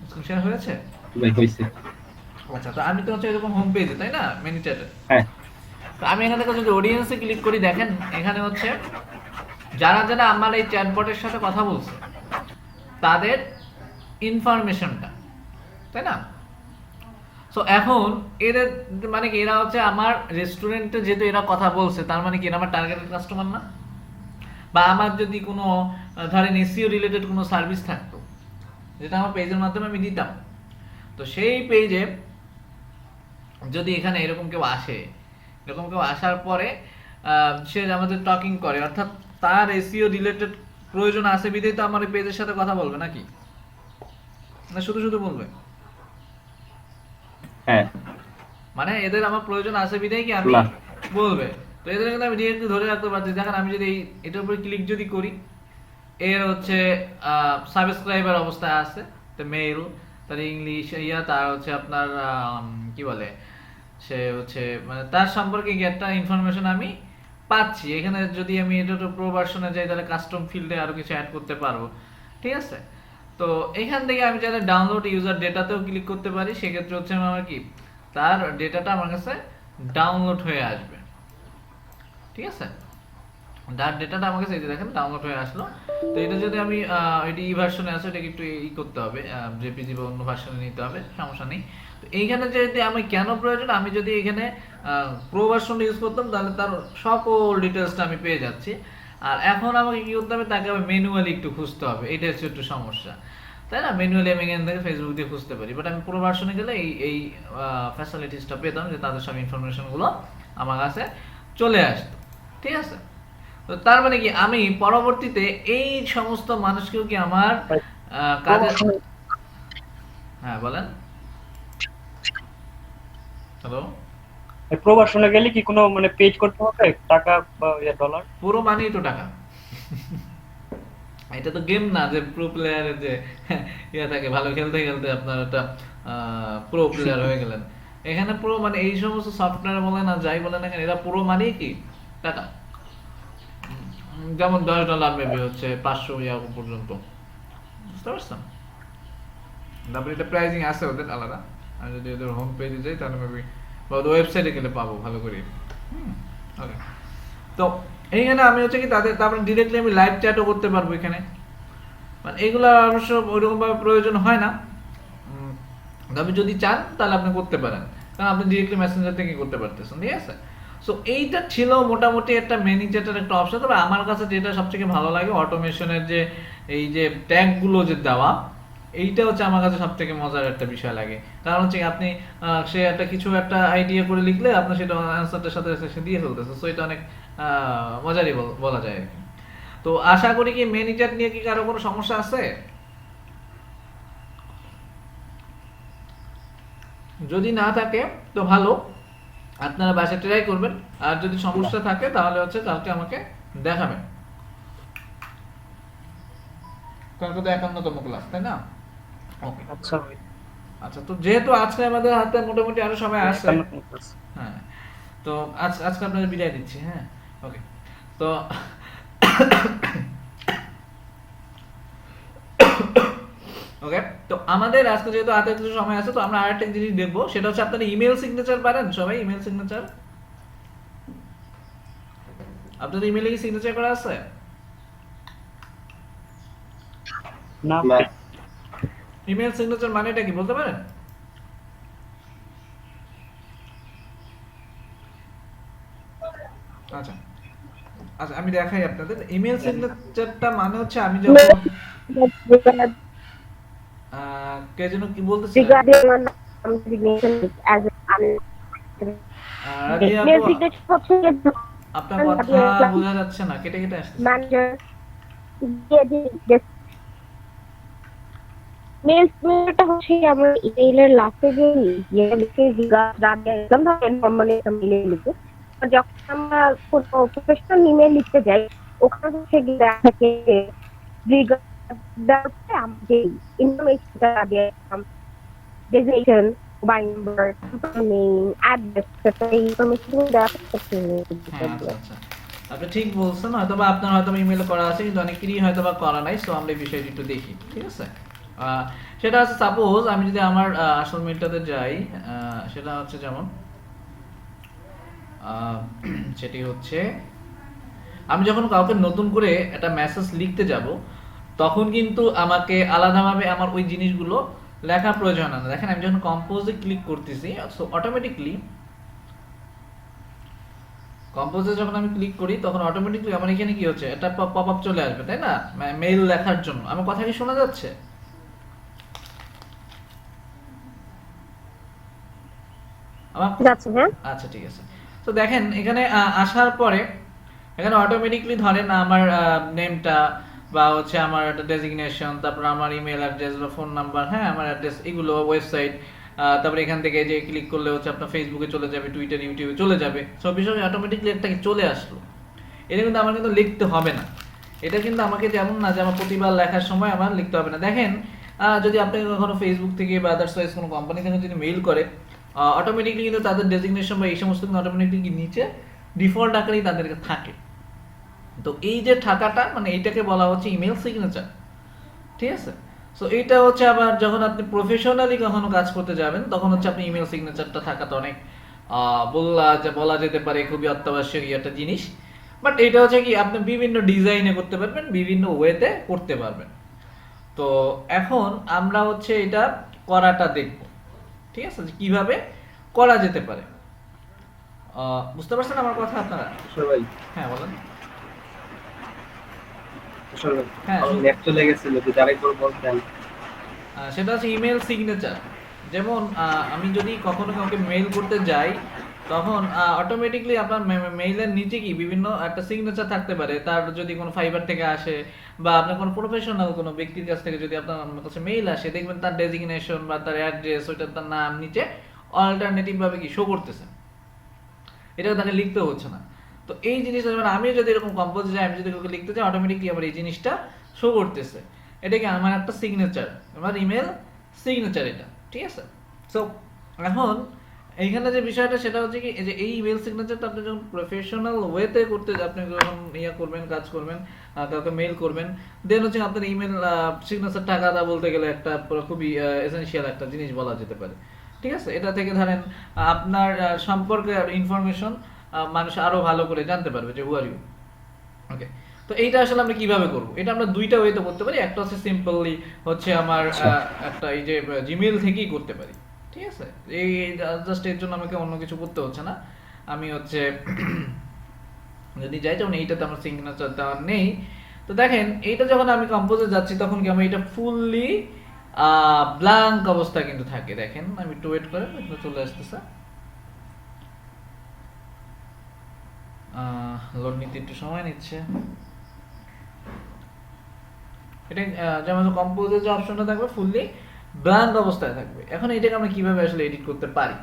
স্ক্রিন শেয়ার হয়েছে? ভাই হইছে। আচ্ছা, তো আমি তো হচ্ছে এরকম হোম পেজে, তাই না, মেনু চ্যাটে। হ্যাঁ, তো আমি এখান থেকে যদি অডিয়েন্সে ক্লিক করি, দেখেন এখানে হচ্ছে যারা যারা আমার এই চ্যাটবটের সাথে কথা বলছে তাদের ইনফরমেশনটা, তাই না? সো এখন এদের মানে কি, এরা হচ্ছে আমার রেস্টুরেন্টে যেহেতু এরা কথা বলছে, তার মানে কি এরা আমার টার্গেটেড কাস্টমার না? বা আমার যদি কোনো ধরেন এসইও রিলেটেড কোনো সার্ভিস থাকতো, যেটা আমার পেজের মাধ্যমে আমি দিতাম, তো সেই পেজে যদি এখানে এরকম কেউ আসে, এরকম কেউ আসার পরে সে আমাদের টকিং করে, অর্থাৎ তার এসইও রিলেটেড প্রয়োজন আছে বিধায় তো আমার এই পেজের সাথে কথা বলবে নাকি, না শুধু শুধু বলবে? হ্যাঁ, মানে এদের আমার প্রয়োজন আছে বিধায় কি আমি বলবে। তো এদের কিন্তু আমি ডিরেক্টলি ধরে রাখতে পারছি। দেখেন আমি যদি এটার উপরে ক্লিক যদি করি, এর হচ্ছে সাবস্ক্রাইবার অবস্থায় আছে, তো মেল, তার ইংলিশ ইয়া, তার হচ্ছে আপনার কি বলে, সে হচ্ছে মানে তার সম্পর্কে একটা ইনফরমেশন আমি পাচ্ছি। এখানে যদি আমি এটা তো প্রো ভার্সনে যাই তাহলে কাস্টম ফিল্ডে আরো কিছু অ্যাড করতে পারবো, ঠিক আছে। তো এখান থেকে আমি চাইলে ডাউনলোড ইউজার ডেটাতেও ক্লিক করতে পারি, সেক্ষেত্রে হচ্ছে আমার কি তার ডেটাটা আমার কাছে ডাউনলোড হয়ে আসবে, ঠিক আছে। তার ডেটাটা আমার কাছে এই যে দেখেন ডাউনলোড হয়ে আসলো। তো এটা যদি আমি এটি ই ভার্সনে আছে এটাকে একটু ই করতে হবে, জেপিজি বা অন্য ভার্সনে নিতে হবে, সমস্যা নেই। তো এইখানে যদি আমি কেন প্রয়োজন, আমি যদি এখানে প্রো ভার্সন ইউজ করতাম তাহলে তার সকল ডিটেলসটা আমি পেয়ে যাচ্ছি। আর এখন আমাকে কি করতে হবে, তাকে আমি ম্যানুয়ালি একটু খুঁজতে হবে, এটা হচ্ছে একটু সমস্যা, তাই না। ম্যানুয়ালি আমি এখান থেকে ফেসবুক দিয়ে খুঁজতে পারি, বাট আমি প্রো ভার্সনে গেলে এই ফ্যাসিলিটিসটা পেতাম যে তাদের সব ইনফরমেশনগুলো আমার কাছে চলে আসতো, ঠিক আছে। তো তার মানে কি আমি পরবর্তীতে এই সমস্ত মানুষকেও কি আমার কাজে, হ্যাঁ বলেন। হ্যালো, প্রো ভার্সনে গেলে কি কোনো মানে পেজ করতে হবে টাকা বা ডলার? পুরো মানেই তো টাকা। এটা তো গেম না যে প্রো প্লেয়ারের যে ইয়া থাকে, ভালো খেলতে খেলতে আপনার একটা প্রো প্লেয়ার হয়ে গেলেন। এখানে প্রো মানে এই সমস্ত সফটওয়্যার বলে না যাই বলে না কেন, এরা পুরো মানেই কি টাকা। যেমন $10 মেবি হচ্ছে 500 ইয়া পর্যন্ত, বুঝতে পারছেন। তারপরে এটা প্রাইজিং আছে ওদের আলাদা, আমি যদি ওদের হোম পেজে যাই তাহলে মেবি বা ওদের ওয়েবসাইটে গেলে পাবো ভালো করে। ওকে, তো এইখানে আমি হচ্ছে কি তাদের, তারপরে ডিরেক্টলি আমি লাইভ চ্যাটও করতে পারবো এখানে, মানে এগুলো অবশ্য ওইরকম ভাবে প্রয়োজন হয় না। তবে যদি চান তাহলে আপনি করতে পারেন, কারণ আপনি ডিরেক্টলি মেসেঞ্জার থেকে করতে পারতেছেন, ঠিক আছে। সো এইটা ছিল মোটামুটি একটা মেনি চ্যাটের একটা অপশন। তবে আমার কাছে যেটা সবথেকে ভালো লাগে অটোমেশনের যে এই যে ট্যাগগুলো যে দেওয়া, এইটা হচ্ছে আমার কাছে সবথেকে মজার একটা বিষয় লাগে। কারণ হচ্ছে আপনি সে একটা কিছু একটা আইডিয়া করে লিখলে আপনার সেটা অ্যান্সারটার সাথে সে দিয়ে ফেলতেছে, সো এটা অনেক মজারই বলা যায় আর কি। তো আশা করি কি মেনি চ্যাট নিয়ে কি কারো কোনো সমস্যা আছে? যদি না থাকে তো ভালো, আপনারা বাসায় ট্রাই করবেন। আর যদি সমস্যা থাকে তাহলে হচ্ছে কালকে আমাকে দেখাবেন, কালকে তো 51তম ক্লাস, তাই না? ওকে, আচ্ছা আচ্ছা। তো যেহেতু আজকে আমাদের হাতে মোটামুটি আরো সময় আছে, হ্যাঁ, তো আজকে আপনাদের বিদায় দিচ্ছি। হ্যাঁ, ওকে। তো ওকে, তো আমাদের আজকে যেহেতু হাতে কিছু সময় আছে, তো আমরা আরেকটা জিনিস দেখবো, সেটা হচ্ছে আপনাদের ইমেল সিগনেচার পারেন সবাই? ইমেল সিগনেচার, আপনাদের ইমেলে কি সিগনেচার করা আছে? না, ইমেল সিগনেচার মানেটা কি বলতে পারেন? আচ্ছা আচ্ছা, আমি দেখাই আপনাদের। ইমেল সিগনেচারটা মানে হচ্ছে আমি যখন কে যেন কি বলতেছে, আপনার কথা বোঝা যাচ্ছে না, কেটে কেটে আসছে। মেল সিগনেচারটা হচ্ছে আমার ইমেইলের লাস্টে যে লিখে নরমালি একটা মেইলে লিখে, যখন আমরা কোনো প্রফেশনাল ইমেল লিখতে যাই ওখানে হচ্ছে থাকে যে ইনফরমেশনটা দিয়ে designation, mobile number, name, address, এই ইনফরমেশনগুলো দেওয়া থাকে। আচ্ছা, আপনি ঠিক বলছেন, হয়তোবা আপনার হয়তোবা ইমেল করা আছে কিন্তু অনেকেরই হয়তোবা করা নাই। সো আমরা এই বিষয়টি একটু দেখি, ঠিক আছে। সেটা হচ্ছে সাপোজ আমি যদি আমার আসল মেলটাতে যাই, সেটা হচ্ছে যেমন সেটি হচ্ছে আমি যখন কাউকে নতুন করে একটা মেসেজ লিখতে যাব তখন কিন্তু আমাকে আলাদাভাবে আমার ওই জিনিসগুলো লেখা প্রয়োজন হয় না। দেখেন আমি যখন কম্পোজে ক্লিক করতেছি, সো অটোমেটিকলি কম্পোজে যখন আমি ক্লিক করি তখন অটোমেটিকলি আমার এখানে কি হচ্ছে, একটা পপ আপ চলে আসবে, তাই না, মেইল লেখার জন্য। আমার কথা কি শোনা যাচ্ছে? আচ্ছা, ঠিক আছে। তো দেখেন এখানে আসার পরে এখানে অটোমেটিকলি ধরেন আমার নেমটা বা হচ্ছে আমার একটা ডেজিগনেশন, তারপর আমার ইমেল অ্যাড্রেস বা ফোন নাম্বার, হ্যাঁ আমার অ্যাড্রেস, এগুলো ওয়েবসাইট, তারপরে এখান থেকে যে ক্লিক করলে হচ্ছে আপনার ফেসবুকে চলে যাবে, টুইটার, ইউটিউবে চলে যাবে, সব বিষয় অটোমেটিকলি একটা চলে আসলো। এটা কিন্তু আমার কিন্তু লিখতে হবে না। এটা কিন্তু আমাকে যেমন না যে আমার প্রতিবার লেখার সময় আমার লিখতে হবে না। দেখেন যদি আপনি কখনো ফেসবুক থেকে বা আদার্সওয়াইজ কোনো কোম্পানি থেকে যদি মেইল করে, অটোমেটিকলি কিন্তু তাদের ডেজিগনেশন বা এই সমস্ত কিন্তু অটোমেটিকলি নিচে ডিফল্ট আকারেই তাদেরকে থাকে। তো এই যে থাকাটা মানে এইটাকে বলা হচ্ছে ইমেল সিগনেচার, ঠিক আছে। সো এটা হচ্ছে আবার যখন আপনি প্রফেশনালি কখনো কাজ করতে যাবেন তখন হচ্ছে আপনি ইমেল সিগনেচারটা থাকাটা অনেক বলা যেতে পারে খুবই অত্যাবশ্যক একটা জিনিস। বাট এটা হচ্ছে কি আপনি বিভিন্ন ডিজাইনে করতে পারবেন, বিভিন্ন ওয়েতে করতে পারবেন। তো এখন আমরা হচ্ছে এটা করাটা দেখব, ঠিক আছে, যে কিভাবে করা যেতে পারে। বুঝতে পারছেন আমার কথা আপনারা? সবাই হ্যাঁ বলেন। সবাই হ্যাঁ, নেট চলে গেছিল, যদি আরেকবার বলতেন। সেটা হচ্ছে ইমেল সিগনেচার। যেমন আমি যদি কখনো কাউকে মেইল করতে যাই তখন অটোমেটিকলি আপনার মেইলের নিচে কি বিভিন্ন একটা সিগনেচার থাকতে পারে। তার যদি কোনো ফাইবার থেকে আসে বা আপনার কোনো প্রফেশনাল কোনো ব্যক্তির কাছ থেকে যদি আপনার কাছে মেইল আসে, দেখবেন তার ডেজিগনেশন বা তার অ্যাড্রেস, ওইটা তার নাম নিচে অল্টারনেটিভ ভাবে কি শো করতেছে, এটা তাকে লিখতে হচ্ছে না। তো এই জিনিসটা মানে আমি যদি এরকম কম্পোজ যাই, আমি যদি কাউকে লিখতে চাই, অটোমেটিকলি আমার এই জিনিসটা শো করতেছে। এটা কি আমার একটা সিগনেচার, আমার ইমেল সিগনেচার এটা, ঠিক আছে। সো এখন এইখানে যে বিষয়টা সেটা হচ্ছে কি যে এই ইমেল সিগনেচারটা আপনি যখন প্রফেশনাল ওয়েতে করতে আপনি যখন করবেন, কাজ করবেন, কাউকে মেইল করবেন, দেন হচ্ছে আপনার ইমেল সিগনেচার টাকাটা বলতে গেলে একটা খুবই এসেনশিয়াল একটা জিনিস বলা যেতে পারে, ঠিক আছে। এটা থেকে ধরেন আপনার সম্পর্কে ইনফরমেশন মানুষ আরো ভালো করে জানতে পারবে যে হু আর ইউ। ওকে, তো এইটা আসলে আমরা কিভাবে করব? এটা আমরা দুইটা ওয়েতে করতে পারি। একটা হচ্ছে সিম্পলি হচ্ছে আমার একটা এই যে জিমেইল থেকেই করতে পারি, ঠিক আছে। এই জাস্ট এর জন্য আমাকে অন্য কিছু করতে হচ্ছে না। আমি হচ্ছে যদি যাই যেমন এইটাতে আমার সিগনেচার দেওয়া নেই, তো দেখেন এইটা যখন আমি কম্পোজে যাচ্ছি তখন কি আমি এটা ফুললি ব্ল্যাঙ্ক অবস্থা কিন্তু থাকে। দেখেন আমি একটু ওয়েট করেন, এটা চলে আসতেছে, লোড নিতে একটু সময় নিচ্ছে। এটা যেমন কম্পোজের যে অপশনটা থাকবে ফুললি ব্ল্যাঙ্ক অবস্থায় থাকবে। এখন এটাকে আমরা কিভাবে আসলে এডিট করতে পারি?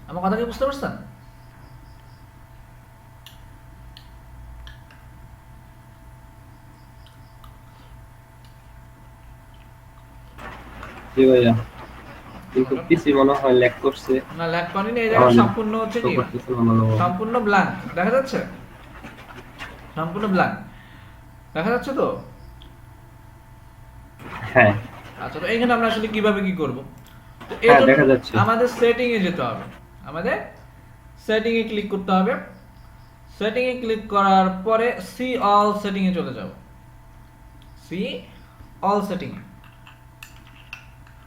আমার কথা কি বুঝতে পারছেন? জি ভাইয়া, কিন্তু পিসি মনে হয় ল্যাগ করছে। না ল্যাগ করেনি, এই জায়গায় সম্পূর্ণ হচ্ছে কি সম্পূর্ণ ব্ল্যাঙ্ক দেখা যাচ্ছে, সম্পূর্ণ ব্ল্যাঙ্ক দেখা যাচ্ছে তো। হ্যাঁ আচ্ছা, তো এইখানে আমরা আসলে কিভাবে কি করব? তো হ্যাঁ দেখা যাচ্ছে। আমাদের সেটিং এ যেতে হবে, আমাদের সেটিং এ ক্লিক করতে হবে। সেটিং এ ক্লিক করার পরে সি অল সেটিং এ চলে যাব, সি অল সেটিং এ।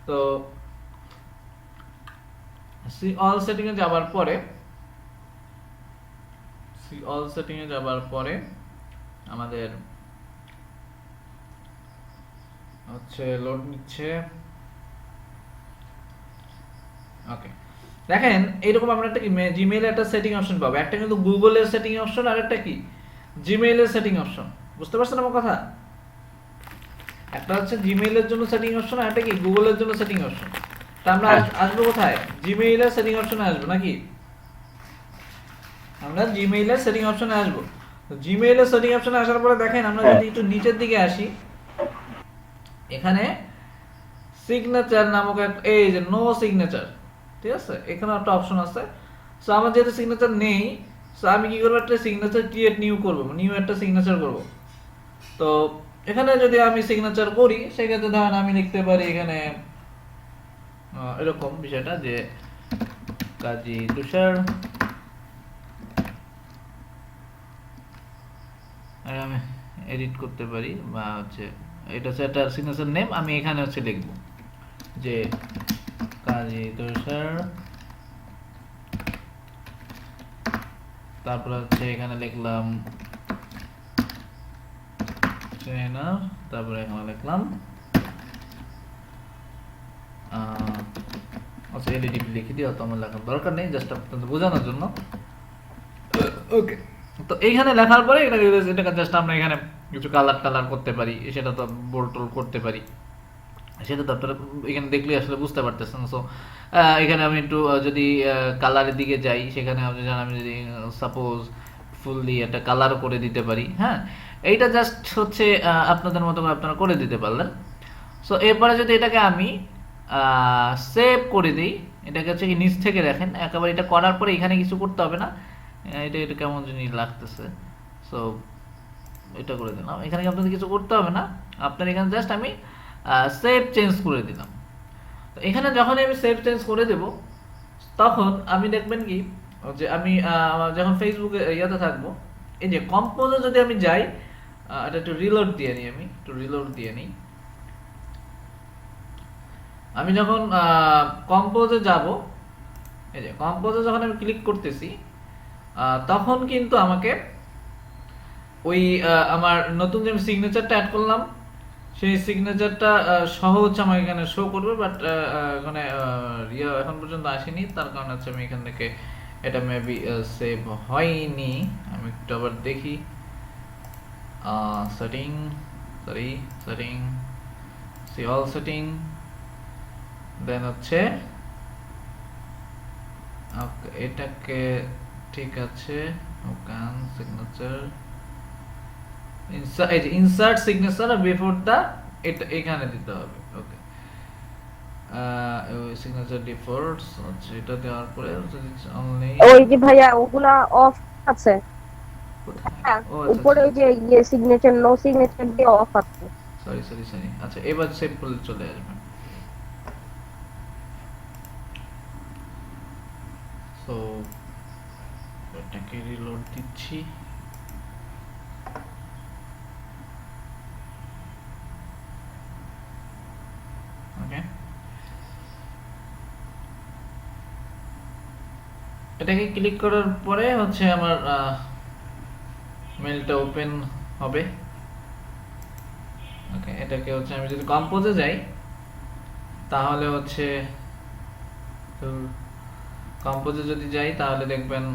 তো সি অল সেটিং এ যাবার পরে আমাদের হচ্ছে লোড নিচ্ছে। ওকে, দেখেন এইরকম আমরা একটা কি জিমেইলের একটা সেটিং অপশন পাবো। একটা কিন্তু গুগলের সেটিং অপশন আর একটা কি জিমেইলের সেটিং অপশন। বুঝতে পারছেন আমার কথা? একটা হচ্ছে জিমেইলের জন্য সেটিং অপশন আর একটা কি গুগলের জন্য সেটিং অপশন। তা আমরা আসবো কোথায়? জিমেইলের সেটিং অপশনে আসবো নাকি? আমরা জিমেইলের সেটিং অপশনে আসবো। তো জিমেইলের সেটিং অপশনে আসার পরে দেখেন আমরা যদি একটু নিচের দিকে আসি, এখানে সিগনেচার নামক এই যে নো সিগনেচার, ঠিক আছে, এখানে একটা অপশন আছে। সো আমার যেহেতু সিগনেচার নেই, সো আমি কি করবো, একটা সিগনেচার ক্রিয়েট নিউ করবো, নিউ একটা সিগনেচার করব। তো এখানে যদি আমি সিগনেচার করি সেক্ষেত্রে ধরেন আমি লিখতে পারি এখানে এরকম বিষয়টা যে কাজী তুষার, আমি এডিট করতে পারি বা হচ্ছে এটা হচ্ছে একটা সিগনেচার নেম, আমি এখানে হচ্ছে লিখবো যে কাজী তুষার, তারপর হচ্ছে এখানে লিখলাম ট্রেনার, তারপরে এখানে লিখলাম আচ্ছা এলইডি লিখে দিও, তো আমার লেখার দরকার নেই, জাস্ট আপনাদের বোঝানোর জন্য। ওকে, তো এইখানে লেখার পরে এটাকে জাস্ট আমরা এখানে কিছু কালার করতে পারি, সেটা তো বোল্ড করতে পারি, সেটা তো আপনারা এখানে দেখলে আসলে বুঝতে পারতেছেন। সো এখানে আমি একটু যদি কালারের দিকে যাই, সেখানে আপনি জানেন আমি যদি সাপোজ ফুললি একটা কালার করে দিতে পারি। হ্যাঁ, এইটা জাস্ট হচ্ছে আপনাদের মতো করে আপনারা করে দিতে পারলেন। সো এরপরে যদি এটাকে আমি সেভ করে দিই, এটাকে হচ্ছে কি নিচ থেকে দেখেন একেবারে, এটা করার পরে এখানে কিছু করতে হবে না। এটা কেমন জিনিস লাগতেছে, সো এটা করে দিলাম। এখানে আপনাদের কিছু করতে হবে না, আপনার এখানে জাস্ট আমি সেভ চেঞ্জ করে দিলাম। তো এখানে যখন আমি সেভ চেঞ্জ করে দেব, তখন আমি দেখবেন কি যে আমি যখন ফেসবুকে ইয়াতে থাকবো, এই যে কম্পোজে যদি আমি যাই, এটা একটু রিলোড দিয়ে নিই, আমি যখন কম্পোজে যাব, এই যে কম্পোজে যখন আমি ক্লিক করতেছি, তখন কিন্তু আমাকে ওই আমার নতুন যে সিগনেচারটা অ্যাড করলাম, সেই সিগনেচারটা সহ হচ্ছে আমাকে এখানে শো করবে, বাট এখানে এখন পর্যন্ত আসেনি, তার কারণ হচ্ছে আমি এখান থেকে এটা মেবি সেভ হয়নি। আমি একটু আবার দেখি, setting, see all setting, then হচ্ছে ওকে, এটাকে ঠিক আছে, okay signature insert signature before the, এটা এখানে দিতে হবে। ওকে, সিগনেচার ডিফল্টস আচ্ছা, এটা দেওয়ার পরে অনলি ওই যে ভাইয়া ওগুলা অফ আছে উপরে, ওই যে ইয়ে সিগনেচার, নো সিগনেচার দিয়ে অফ আছে। সরি, আচ্ছা এবার সেভ করলে চলে আসবে। সো এটাকে রিলোড দিচ্ছি। ওকে, এটাকে ক্লিক করার পরে হচ্ছে আমার মেলটা ওপেন হবে। ওকে, এটাকে হচ্ছে আমি যদি কম্পোজে যাই, তাহলে হচ্ছে কম্পোজে যদি যাই তাহলে দেখবেন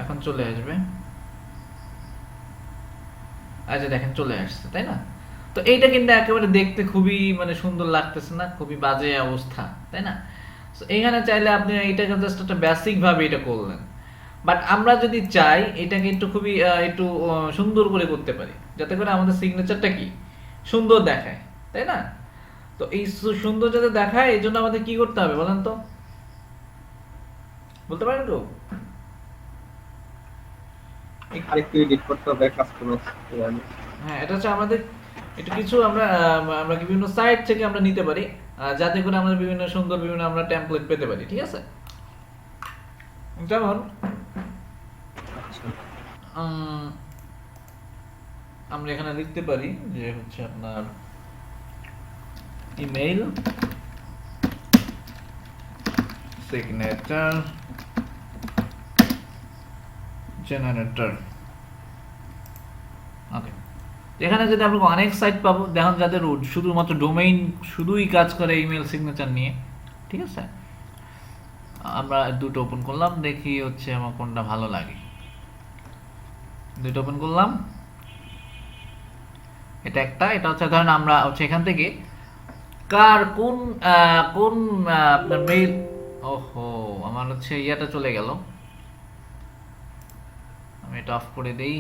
এখন চলে আসবে। আচ্ছা দেখেন চলে আসছে, তাই না? তো এইটা কিন্তু একেবারে দেখতে খুবই মানে সুন্দর লাগতেছে না, খুবই বাজে অবস্থা, তাই না? এখানে চাইলে আপনি এটাকে জাস্ট একটা বেসিক ভাবে এটা করলেন, বাট আমরা যদি চাই এটাকে একটু খুবই একটু সুন্দর করে করতে পারি, যাতে করে আমাদের সিগনেচারটা কি সুন্দর দেখায়, তাই না? তো এই সুন্দর যাতে দেখায়, এই জন্য আমাদের কি করতে হবে বলেন তো, বলতে পারেন তো? আরেকটু এডিট করতে হবে কাস্টমাইজ। হ্যাঁ, এটা হচ্ছে আমাদের একটু কিছু আমরা বিভিন্ন সাইট থেকে আমরা নিতে পারি, যাতে করে আমরা বিভিন্ন সুন্দর বিভিন্ন আমরা টেমপ্লেট পেতে পারি, ঠিক আছে? যেমন আমরা এখানে লিখতে পারি যে হচ্ছে আপনার ইমেইল সিগনেচার জেনারেটর। ওকে, এখানে যদি আমরা অনেক সাইট পাবো, দেখুন যাদের শুধুমাত্র ডোমেইন শুধুই কাজ করে ইমেল সিগনেচার নিয়ে, ঠিক আছে? আমরা দুটো ওপেন করলাম, দেখি হচ্ছে আমার কোনটা ভালো লাগে। দুটো ওপেন করলাম, এটা একটা, এটা হচ্ছে ধরেন আমরা হচ্ছে এখান থেকে কার কোন আপনার মেইল, ওহো আমার হচ্ছে ইয়াটা চলে গেল, আমি এটা অফ করে দেই।